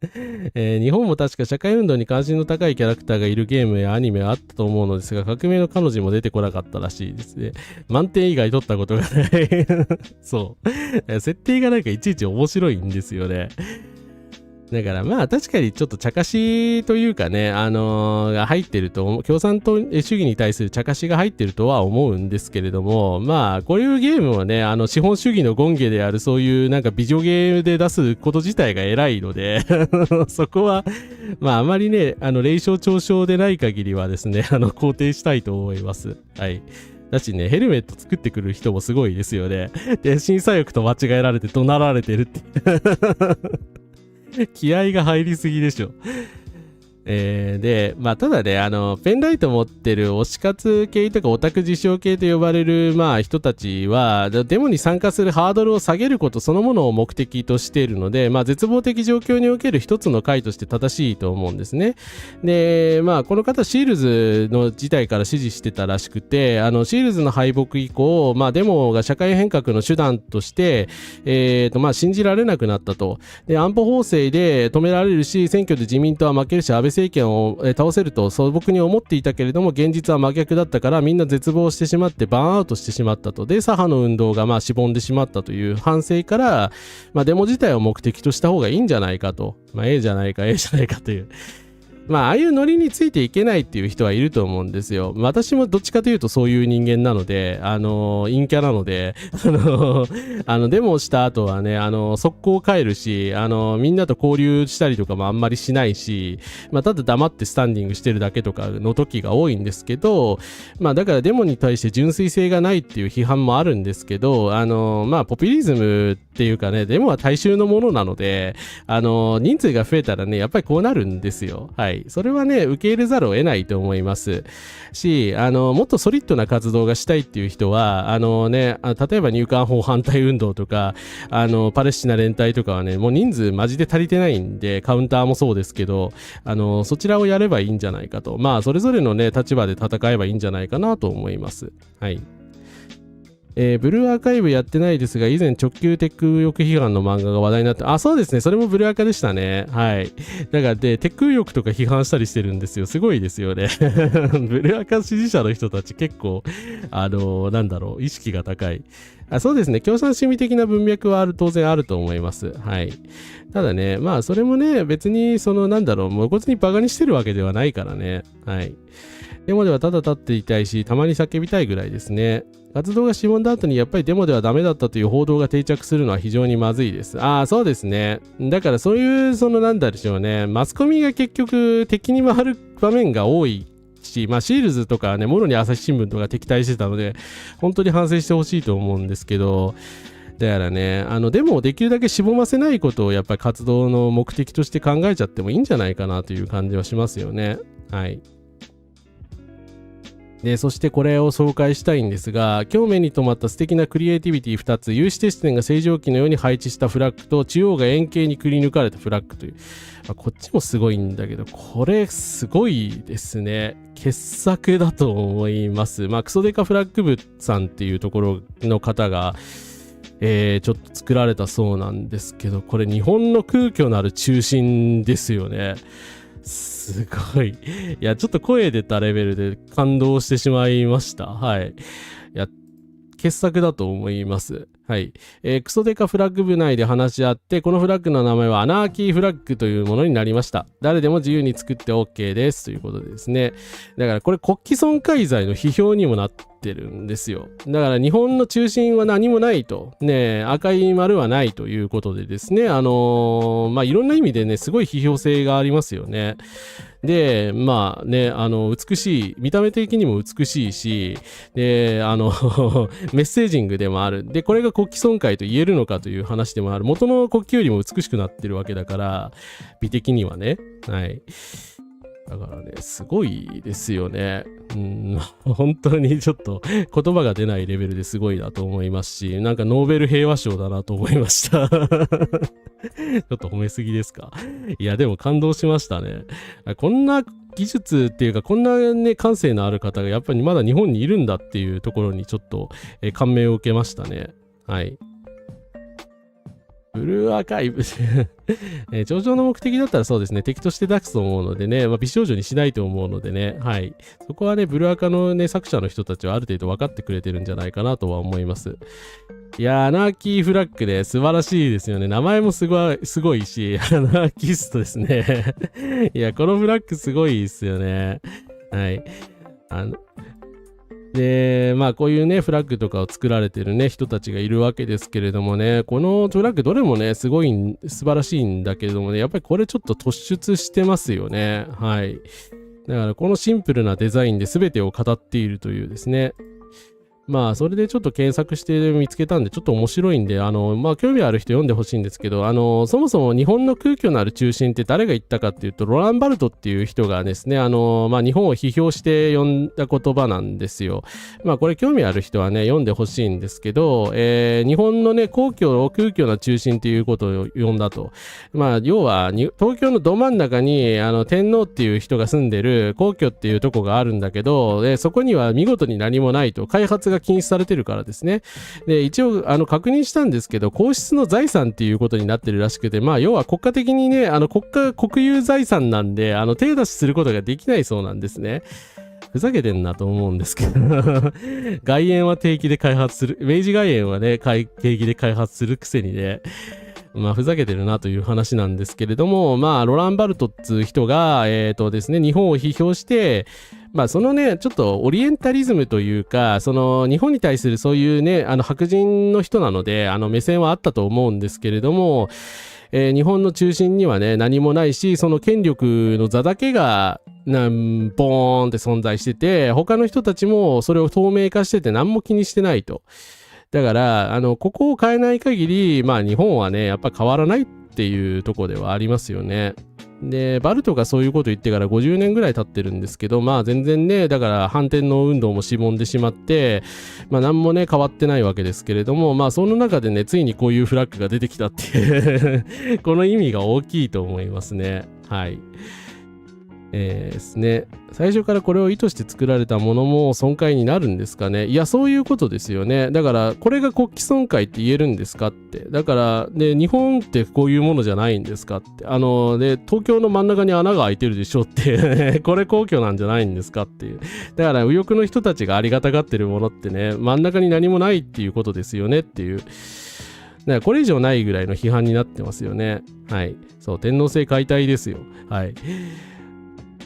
日本も確か社会運動に関心の高いキャラクターがいるゲームやアニメはあったと思うのですが、革命の彼女も出てこなかったらしいですね。満点以外取ったことがないそう。設定がなんかいちいち面白いんですよね。だからまあ確かにちょっと茶化しというかね、が入ってると、共産党主義に対する茶化しが入ってるとは思うんですけれども、まあこういうゲームはね、資本主義の権下であるそういうなんか美女ゲーで出すこと自体が偉いのでそこはまああまりね、霊障嘲笑でない限りはですね、肯定したいと思います。はい。だしね、ヘルメット作ってくる人もすごいですよね。で、審査欲と間違えられて怒鳴られてるって気合が入りすぎでしょ。で、まあ、ただね、ペンライト持ってる推し活系とかオタク自称系と呼ばれる、まあ、人たちは、デモに参加するハードルを下げることそのものを目的としているので、まあ、絶望的状況における一つの回として正しいと思うんですね。で、まあ、この方、シールズの自体から支持してたらしくて、シールズの敗北以降、まあ、デモが社会変革の手段として、まあ、信じられなくなったと。で、安保法制で止められるし、選挙で自民党は負けるし、安倍政権を倒せると素朴に思っていたけれども、現実は真逆だったからみんな絶望してしまってバーンアウトしてしまったと。で、左派の運動がまあしぼんでしまったという反省から、まあ、デモ自体を目的とした方がいいんじゃないかと。まあ、じゃないかという。まあ、ああいうノリについていけないっていう人はいると思うんですよ。私もどっちかというとそういう人間なので、陰キャなので、デモをした後はね、速攻帰るし、みんなと交流したりとかもあんまりしないし、まあ、ただ黙ってスタンディングしてるだけとかの時が多いんですけど、まあ、だからデモに対して純粋性がないっていう批判もあるんですけど、まあ、ポピュリズムっていうかね、デモは大衆のものなので、人数が増えたらね、やっぱりこうなるんですよ。はい。それはね、受け入れざるを得ないと思いますし、もっとソリッドな活動がしたいっていう人は、例えば入管法反対運動とか、パレスチナ連帯とかはね、もう人数マジで足りてないんで、カウンターもそうですけど、そちらをやればいいんじゃないかと。まあ、それぞれのね、立場で戦えばいいんじゃないかなと思います。はい。ブルーアーカイブやってないですが、以前直球テック右翼批判の漫画が話題になって、あ、そうですね。それもブルーアカでしたね。はい。だからで、テック右翼とか批判したりしてるんですよ。すごいですよね。ブルーアカ支持者の人たち結構、意識が高い。そうですね。共産主義的な文脈は当然あると思います。はい。ただね、まあ、それもね、別に、露骨にバカにしてるわけではないからね。はい。デモではただ立っていたいし、たまに叫びたいぐらいですね。活動がしぼんだ後にやっぱりデモではダメだったという報道が定着するのは非常にまずいです。ああ、そうですね。だからそういう、マスコミが結局敵に回る場面が多いし、まあシールズとかね、もろに朝日新聞とか敵対してたので、本当に反省してほしいと思うんですけど、だからね、デモをできるだけしぼませないことをやっぱり活動の目的として考えちゃってもいいんじゃないかなという感じはしますよね。はい。で、そしてこれを紹介したいんですが、今日目に留まった素敵なクリエイティビティ2つ、有刺鉄線が正常期のように配置したフラッグと、中央が円形にくり抜かれたフラッグという。こっちもすごいんだけど、これすごいですね。傑作だと思います。まあ、クソデカフラッグ部さんっていうところの方が、ちょっと作られたそうなんですけど、これ日本の空虚なる中心ですよね。すごい。いや、ちょっと声出たレベルで感動してしまいました。はい。いや、傑作だと思います。はい。クソデカフラッグ部内で話し合って、このフラッグの名前はアナーキーフラッグというものになりました。誰でも自由に作って OK です。ということでですね。だからこれ国旗損壊罪の批評にもなってるんですよ。だから日本の中心は何もないと。ね、赤い丸はないということでですね。まあ、いろんな意味でね、すごい批評性がありますよね。で、まあね、美しい、見た目的にも美しいし、で、メッセージングでもある。で、これが国旗損壊と言えるのかという話でもある。元の国旗よりも美しくなってるわけだから、美的にはね。はい。だからね、すごいですよね。本当にちょっと言葉が出ないレベルですごいなと思いますし、なんかノーベル平和賞だなと思いました。ちょっと褒めすぎですか？いや、でも感動しましたね。こんな技術っていうか、こんなね、感性のある方がやっぱりまだ日本にいるんだっていうところにちょっと感銘を受けましたね。はい。ブルーアーカイブ上場の目的だったらそうですね、敵として出すと思うのでね、まあ、美少女にしないと思うのでね、はい。そこはね、ブルーアカのね、作者の人たちはある程度分かってくれてるんじゃないかなとは思います。いやー、アナーキーフラッグで素晴らしいですよね。名前もすごいし、アナーキストですね。いや、このフラッグすごいですよね。はい。で、まあこういうね、フラッグとかを作られてるね、人たちがいるわけですけれどもね、このフラッグどれもね、素晴らしいんだけれどもね、やっぱりこれちょっと突出してますよね。はい。だからこのシンプルなデザインで全てを語っているというですね。まあ、それでちょっと検索して見つけたんで、ちょっと面白いんで、まあ、興味ある人読んでほしいんですけど、そもそも日本の空虚なる中心って誰が言ったかっていうと、ロランバルトっていう人がですね、まあ、日本を批評して呼んだ言葉なんですよ。まあ、これ興味ある人はね、読んでほしいんですけど、日本のね、皇居を空虚な中心っていうことを呼んだと。まあ、要は、東京のど真ん中に、天皇っていう人が住んでる皇居っていうとこがあるんだけど、そこには見事に何もないと。開発が禁止されてるからですね。で、一応、確認したんですけど、皇室の財産っていうことになってるらしくて、まあ、要は国家的にね、国有財産なんで、手出しすることができないそうなんですね。ふざけてんなと思うんですけど外苑は定期で開発する。明治外苑はね、定期で開発するくせにね、ふざけてるなという話なんですけれども、ロランバルトっつう人が、ですね、日本を批評して、そのね、ちょっとオリエンタリズムというか、その日本に対するそういうね、白人の人なので、目線はあったと思うんですけれども、日本の中心にはね、何もないし、その権力の座だけが、ボーンって存在してて、他の人たちもそれを透明化してて何も気にしてないと。だから、ここを変えない限り、日本はね、やっぱ変わらないっていうところではありますよね。で、バルトがそういうこと言ってから50年ぐらい経ってるんですけど、全然ね、だから反転の運動もしぼんでしまって、何もね、変わってないわけですけれども、その中でね、ついにこういうフラッグが出てきたっていうこの意味が大きいと思いますね。はい。ですね。最初からこれを意図して作られたものも損壊になるんですかね。いや、そういうことですよね。だから、これが国旗損壊って言えるんですかって。だから、で、日本ってこういうものじゃないんですかって。で、東京の真ん中に穴が開いてるでしょってこれ皇居なんじゃないんですかっていう。だから、右翼の人たちがありがたがってるものってね、真ん中に何もないっていうことですよねっていう。だからこれ以上ないぐらいの批判になってますよね。はい。そう、天皇制解体ですよ。はい。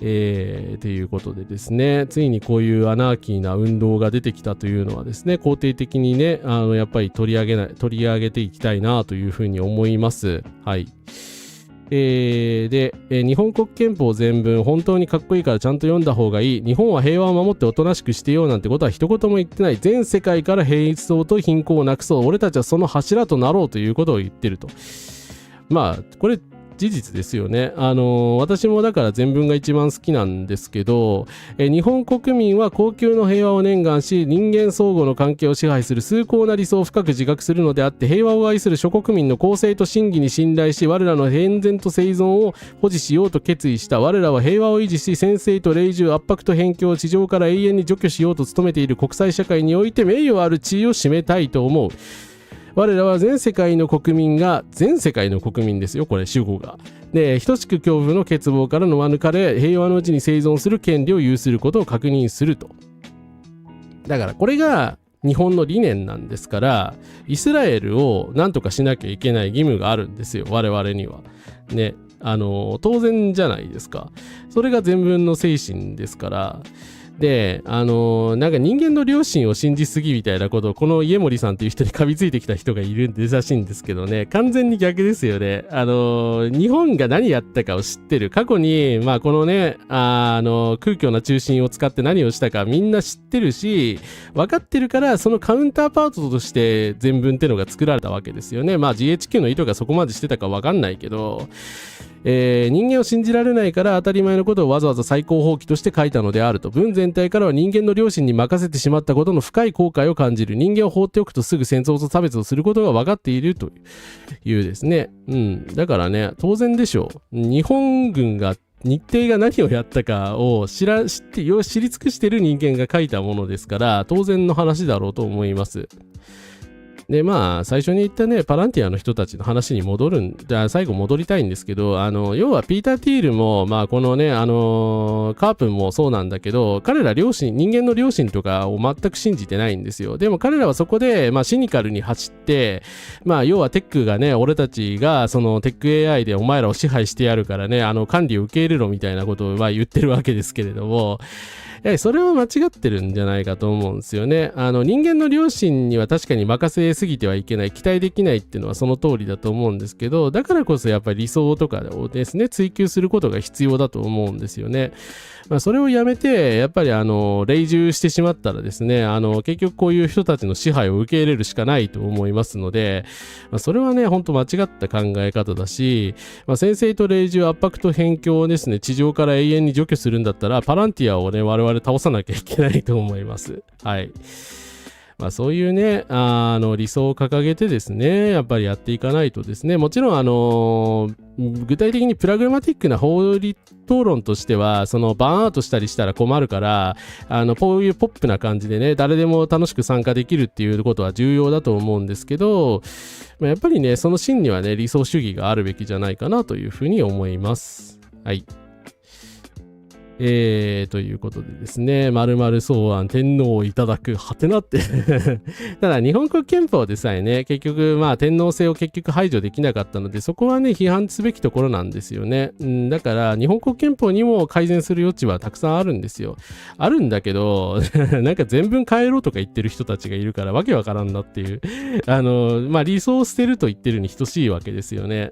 ということでですね、ついにこういうアナーキーな運動が出てきたというのはですね、肯定的にね、やっぱり取り上げていきたいなというふうに思います。はい。で、日本国憲法全文本当にかっこいいからちゃんと読んだ方がいい。日本は平和を守っておとなしくしてようなんてことは一言も言ってない。全世界から平等と貧困をなくそう。俺たちはその柱となろうということを言ってると。これ事実ですよね。私もだから全文が一番好きなんですけど、日本国民は恒久の平和を念願し、人間相互の関係を支配する崇高な理想を深く自覚するのであって、平和を愛する諸国民の公正と真偽に信頼し、我らの健全と生存を保持しようと決意した。我らは平和を維持し、専制と累重、圧迫と偏境を地上から永遠に除去しようと努めている国際社会において名誉ある地位を占めたいと思う。我らは全世界の国民ですよ、これ主語が。で、等しく恐怖の欠乏から逃れ、平和のうちに生存する権利を有することを確認すると。だからこれが日本の理念なんですから、イスラエルを何とかしなきゃいけない義務があるんですよ、我々には。ね、当然じゃないですか。それが全文の精神ですから。で、なんか人間の良心を信じすぎみたいなことをこの家森さんっていう人に噛みついてきた人がいるんでらしいんですけどね、完全に逆ですよね。日本が何やったかを知ってる。過去に、このね、空虚な中心を使って何をしたかみんな知ってるし、分かってるから、そのカウンターパートとして全文ってのが作られたわけですよね。GHQ の意図がそこまでしてたか分かんないけど、人間を信じられないから当たり前のことをわざわざ最高法規として書いたのであると。文全体からは人間の良心に任せてしまったことの深い後悔を感じる。人間を放っておくとすぐ戦争と差別をすることが分かっているというですね。だからね、当然でしょう。日本軍が日程が何をやったかを知り尽くしている人間が書いたものですから、当然の話だろうと思います。で、最初に言ったね、パランティアの人たちの話に最後戻りたいんですけど、要はピーター・ティールも、このね、カープンもそうなんだけど、彼ら人間の良心とかを全く信じてないんですよ。でも彼らはそこで、シニカルに走って、要はテックがね、俺たちが、そのテック AI でお前らを支配してやるからね、管理を受け入れろみたいなことを言ってるわけですけれども、それは間違ってるんじゃないかと思うんですよね。人間の良心には確かに任せすぎてはいけない、期待できないっていうのはその通りだと思うんですけど、だからこそやっぱり理想とかをですね、追求することが必要だと思うんですよね。それをやめて、やっぱり累重してしまったらですね、結局こういう人たちの支配を受け入れるしかないと思いますので、それはね、ほんと間違った考え方だし、専制と累重、圧迫と偏境をですね、地上から永遠に除去するんだったら、パランティアをね、我々倒さなきゃいけないと思います。はい。そういうね、理想を掲げてですね、やっぱりやっていかないとですね、もちろん具体的にプラグマティックな法理討論としては、そのバーンアウトしたりしたら困るから、こういうポップな感じでね、誰でも楽しく参加できるっていうことは重要だと思うんですけど、やっぱりね、その真にはね、理想主義があるべきじゃないかなというふうに思います。はい。ということでですね、〇〇草案天皇をいただく、はてなって。ただ、日本国憲法でさえね、結局、天皇制を結局排除できなかったので、そこはね、批判すべきところなんですよね。だから、日本国憲法にも改善する余地はたくさんあるんですよ。あるんだけど、なんか全文変えろとか言ってる人たちがいるから、わけわからんなっていう。理想を捨てると言ってるに等しいわけですよね。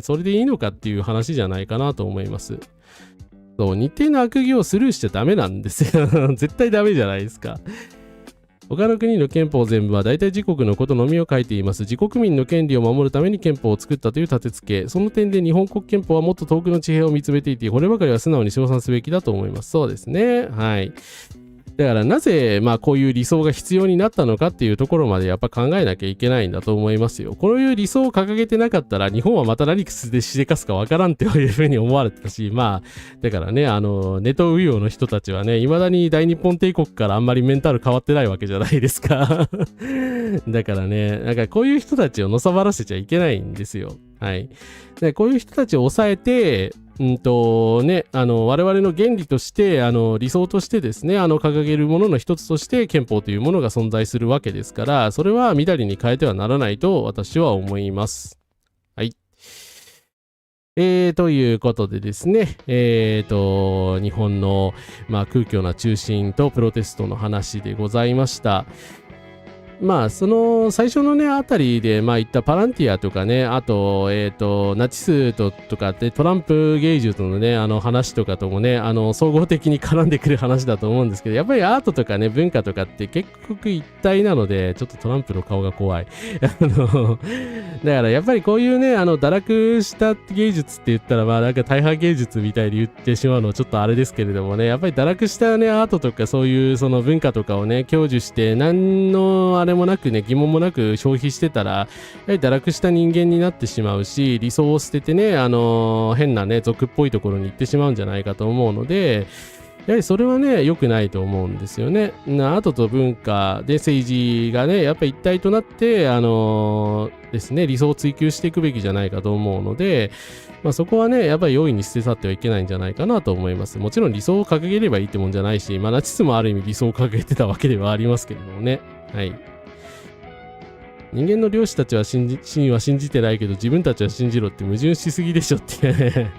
それでいいのかっていう話じゃないかなと思います。そう、日程の悪行をスルーしちゃダメなんですよ。絶対ダメじゃないですか。他の国の憲法全部は大体自国のことのみを書いています。自国民の権利を守るために憲法を作ったという立て付け。その点で日本国憲法はもっと遠くの地平を見つめていて、こればかりは素直に称賛すべきだと思います。そうですね。はい。だからなぜ、こういう理想が必要になったのかっていうところまでやっぱ考えなきゃいけないんだと思いますよ。こういう理想を掲げてなかったら日本はまた何でしでかすかわからんっていうふうに思われてたし、だからね、ネトウヨの人たちはね、未だに大日本帝国からあんまりメンタル変わってないわけじゃないですか。だからね、なんかこういう人たちをのさばらせちゃいけないんですよ。はい。でこういう人たちを抑えて、我々の原理として、理想としてですね、掲げるものの一つとして憲法というものが存在するわけですから、それはみだりに変えてはならないと私は思います。はい。ということでですね、日本の、空虚な中心とプロテストの話でございました。その最初のね、あたりで、言ったパランティアとかね、あと、ナチスとかってトランプ芸術のね、話とかともね、総合的に絡んでくる話だと思うんですけど、やっぱりアートとかね、文化とかって結局一体なので、ちょっとトランプの顔が怖い。だからやっぱりこういうね、堕落した芸術って言ったら、なんか大破芸術みたいに言ってしまうのはちょっとあれですけれどもね、やっぱり堕落したね、アートとかそういうその文化とかをね、享受して、何のあれもなくね、疑問もなく消費してたら、やはり堕落した人間になってしまうし、理想を捨ててね、変なね、俗っぽいところに行ってしまうんじゃないかと思うので、やはりそれはね、良くないと思うんですよね。アートと文化で政治がね、やっぱり一体となって、ですね、理想を追求していくべきじゃないかと思うので、そこはね、やっぱり容易に捨て去ってはいけないんじゃないかなと思います。もちろん理想を掲げればいいってもんじゃないし、ナチスもある意味理想を掲げてたわけではありますけれどもね。はい。人間の漁師たちは信じてないけど自分たちは信じろって矛盾しすぎでしょってね。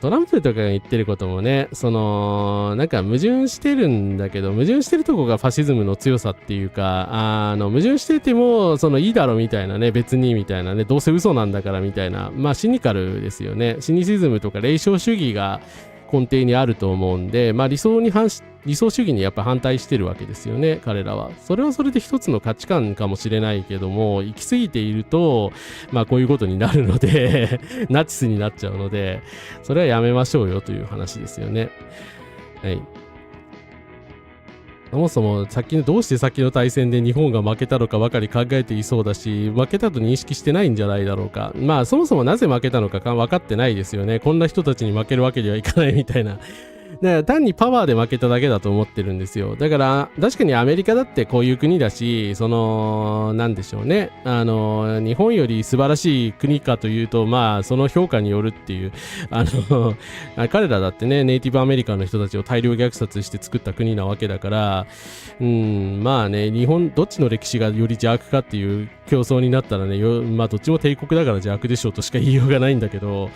トランプとかが言ってることもね、なんか矛盾してるんだけど、矛盾してるとこがファシズムの強さっていうか、矛盾してても、いいだろみたいなね、別にみたいなね、どうせ嘘なんだからみたいな、シニカルですよね。シニシズムとか霊障主義が根底にあると思うんで、理想主義にやっぱ反対してるわけですよね、彼らは。それはそれで一つの価値観かもしれないけども、行き過ぎていると、こういうことになるので、ナチスになっちゃうので、それはやめましょうよという話ですよね。はい。そもそもどうして先の大戦で日本が負けたのかばかり考えていそうだし、負けたと認識してないんじゃないだろうか。そもそもなぜ負けたのか分かってないですよね。こんな人たちに負けるわけにはいかないみたいな。だから単にパワーで負けただけだと思ってるんですよ。だから確かにアメリカだってこういう国だし、なんでしょうね。日本より素晴らしい国かというと、その評価によるっていう、彼らだってね、ネイティブアメリカンの人たちを大量虐殺して作った国なわけだから、日本、どっちの歴史がより邪悪かっていう競争になったらね、どっちも帝国だから邪悪でしょうとしか言いようがないんだけど、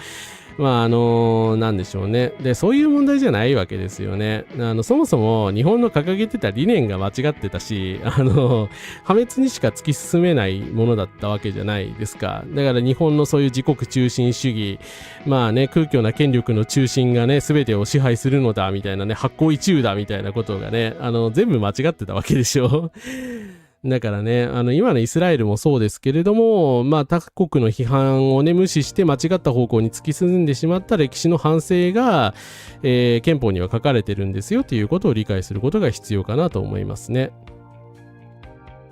なんでしょうね。で、そういう問題じゃないわけですよね。そもそも日本の掲げてた理念が間違ってたし、破滅にしか突き進めないものだったわけじゃないですか。だから日本のそういう自国中心主義、空虚な権力の中心がね、全てを支配するのだ、みたいなね、発行一憂だ、みたいなことがね、全部間違ってたわけでしょ。だからね、今のイスラエルもそうですけれども、他国の批判をね、無視して間違った方向に突き進んでしまった歴史の反省が、憲法には書かれてるんですよということを理解することが必要かなと思いますね。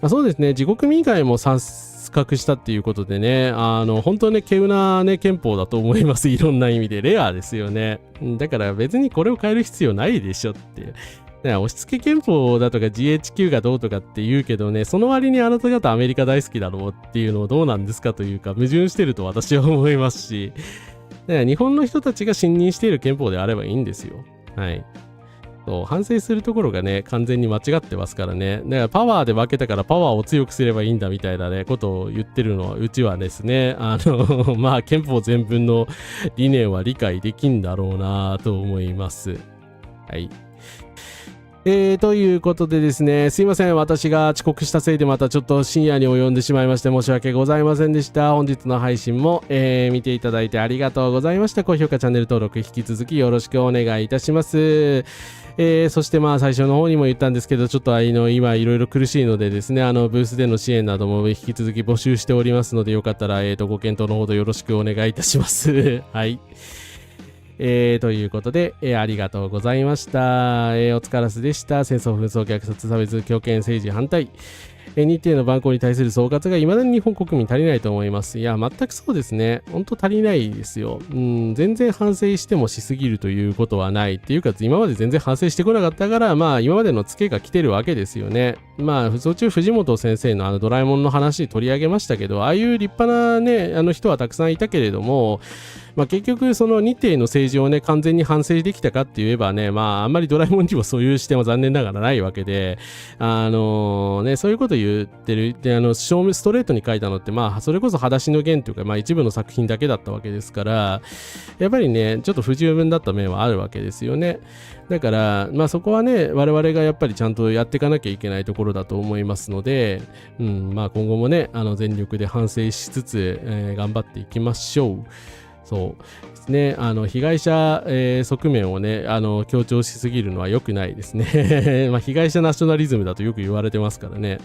そうですね、自国民以外も参画したっていうことでね、本当ね、稀有なね、憲法だと思います。いろんな意味で。レアですよね。だから別にこれを変える必要ないでしょって。押し付け憲法だとか GHQ がどうとかって言うけどね、その割にあなた方アメリカ大好きだろうっていうのをどうなんですかというか、矛盾してると私は思いますし、日本の人たちが信任している憲法であればいいんですよ。はい。反省するところがね、完全に間違ってますからね。だからパワーで負けたからパワーを強くすればいいんだみたいなね、ことを言ってるのは、うちはですね、まあ、憲法全文の理念は理解できんだろうなと思います。はい。ということでですね、すいません。私が遅刻したせいでまたちょっと深夜に及んでしまいまして申し訳ございませんでした。本日の配信も、見ていただいてありがとうございました。高評価、チャンネル登録引き続きよろしくお願いいたします。そしてまあ最初の方にも言ったんですけど、ちょっと今いろいろ苦しいのでですね、ブースでの支援なども引き続き募集しておりますので、よかったら、ご検討のほどよろしくお願いいたします。はい。ということで、ありがとうございました。お疲れ様でした。戦争、紛争、虐殺、差別、強権、政治反対。日程の蛮行に対する総括が未だに日本国民足りないと思います。いや、全くそうですね。本当足りないですよ。全然反省してもしすぎるということはない。っていうか、今まで全然反省してこなかったから、まあ、今までのツケが来てるわけですよね。まあ、途中藤本先生のドラえもんの話取り上げましたけど、ああいう立派なね、人はたくさんいたけれども、まあ、結局その日程の政治をね完全に反省できたかって言えばね、まああんまりドラえもんにもそういう視点は残念ながらないわけで、そういうこと言ってるで、ストレートに書いたのってまあそれこそ裸足の弦というか、まあ一部の作品だけだったわけですから、やっぱりねちょっと不十分だった面はあるわけですよね。だからまあそこはね我々がやっぱりちゃんとやっていかなきゃいけないところだと思いますので、まあ今後もね全力で反省しつつ、頑張っていきましょう。そうですね。被害者、側面をね、強調しすぎるのは良くないですね。まあ、被害者ナショナリズムだとよく言われてますからね。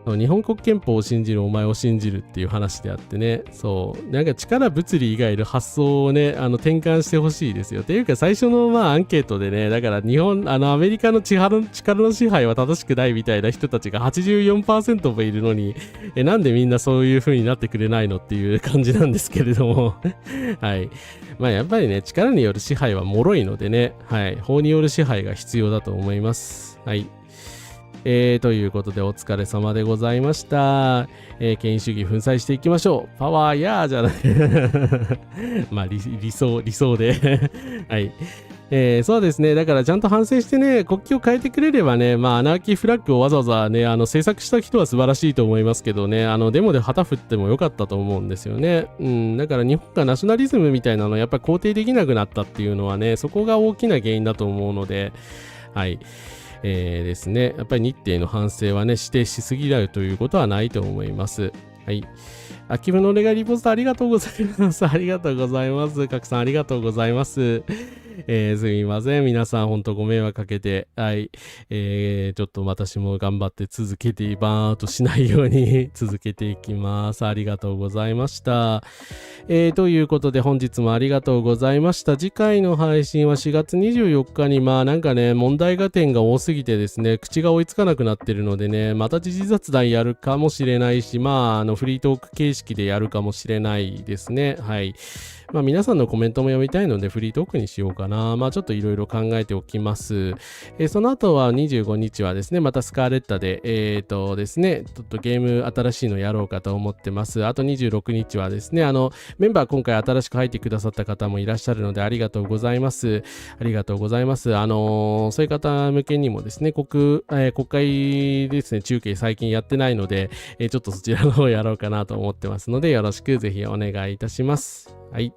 日本国憲法を信じるお前を信じるっていう話であってね、そうなんか力物理以外の発想をね転換してほしいですよ。っていうか最初のまあアンケートでね、だからアメリカの力の支配は正しくないみたいな人たちが 84% もいるのになんでみんなそういう風になってくれないのっていう感じなんですけれどもはい。まあやっぱりね力による支配は脆いのでね、はい、法による支配が必要だと思います。はい。ということでお疲れ様でございました。権威主義粉砕していきましょう。パワーやーじゃないまあ理想ではい。そうですね。だからちゃんと反省してね、国旗を変えてくれればね、まあアナーキーフラッグをわざわざね、制作した人は素晴らしいと思いますけどね、デモで旗振ってもよかったと思うんですよね。だから日本がナショナリズムみたいなのやっぱり肯定できなくなったっていうのはね、そこが大きな原因だと思うので、はい。ですね。やっぱり日程の反省はね、指定しすぎるということはないと思います。はい。秋葉のレガリポストありがとうございます。ありがとうございます。拡散ありがとうございます。すみません。皆さん、本当ご迷惑かけて、はい。ちょっと私も頑張って続けて、バーっとしないように続けていきます。ありがとうございました。ということで、本日もありがとうございました。次回の配信は4月24日に、まあなんかね、問題点が多すぎてですね、口が追いつかなくなってるのでね、また時事雑談やるかもしれないし、まあ、フリートーク形式でやるかもしれないですね。はい。まあ皆さんのコメントも読みたいのでフリートークにしようかな。まあちょっといろいろ考えておきます。その後は25日はですね、またスカーレッタで、ですね、ちょっとゲーム新しいのやろうかと思ってます。あと26日はですね、メンバー今回新しく入ってくださった方もいらっしゃるのでありがとうございます。ありがとうございます。そういう方向けにもですね、国会ですね、中継最近やってないので、ちょっとそちらの方やろうかなと思ってますので、よろしくぜひお願いいたします。はい。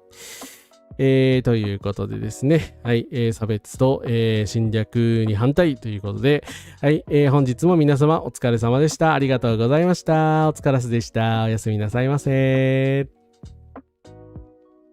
ということでですね、はい、差別と、侵略に反対ということで、はい、本日も皆様お疲れ様でした。ありがとうございました。お疲れ様でした。おやすみなさいませ。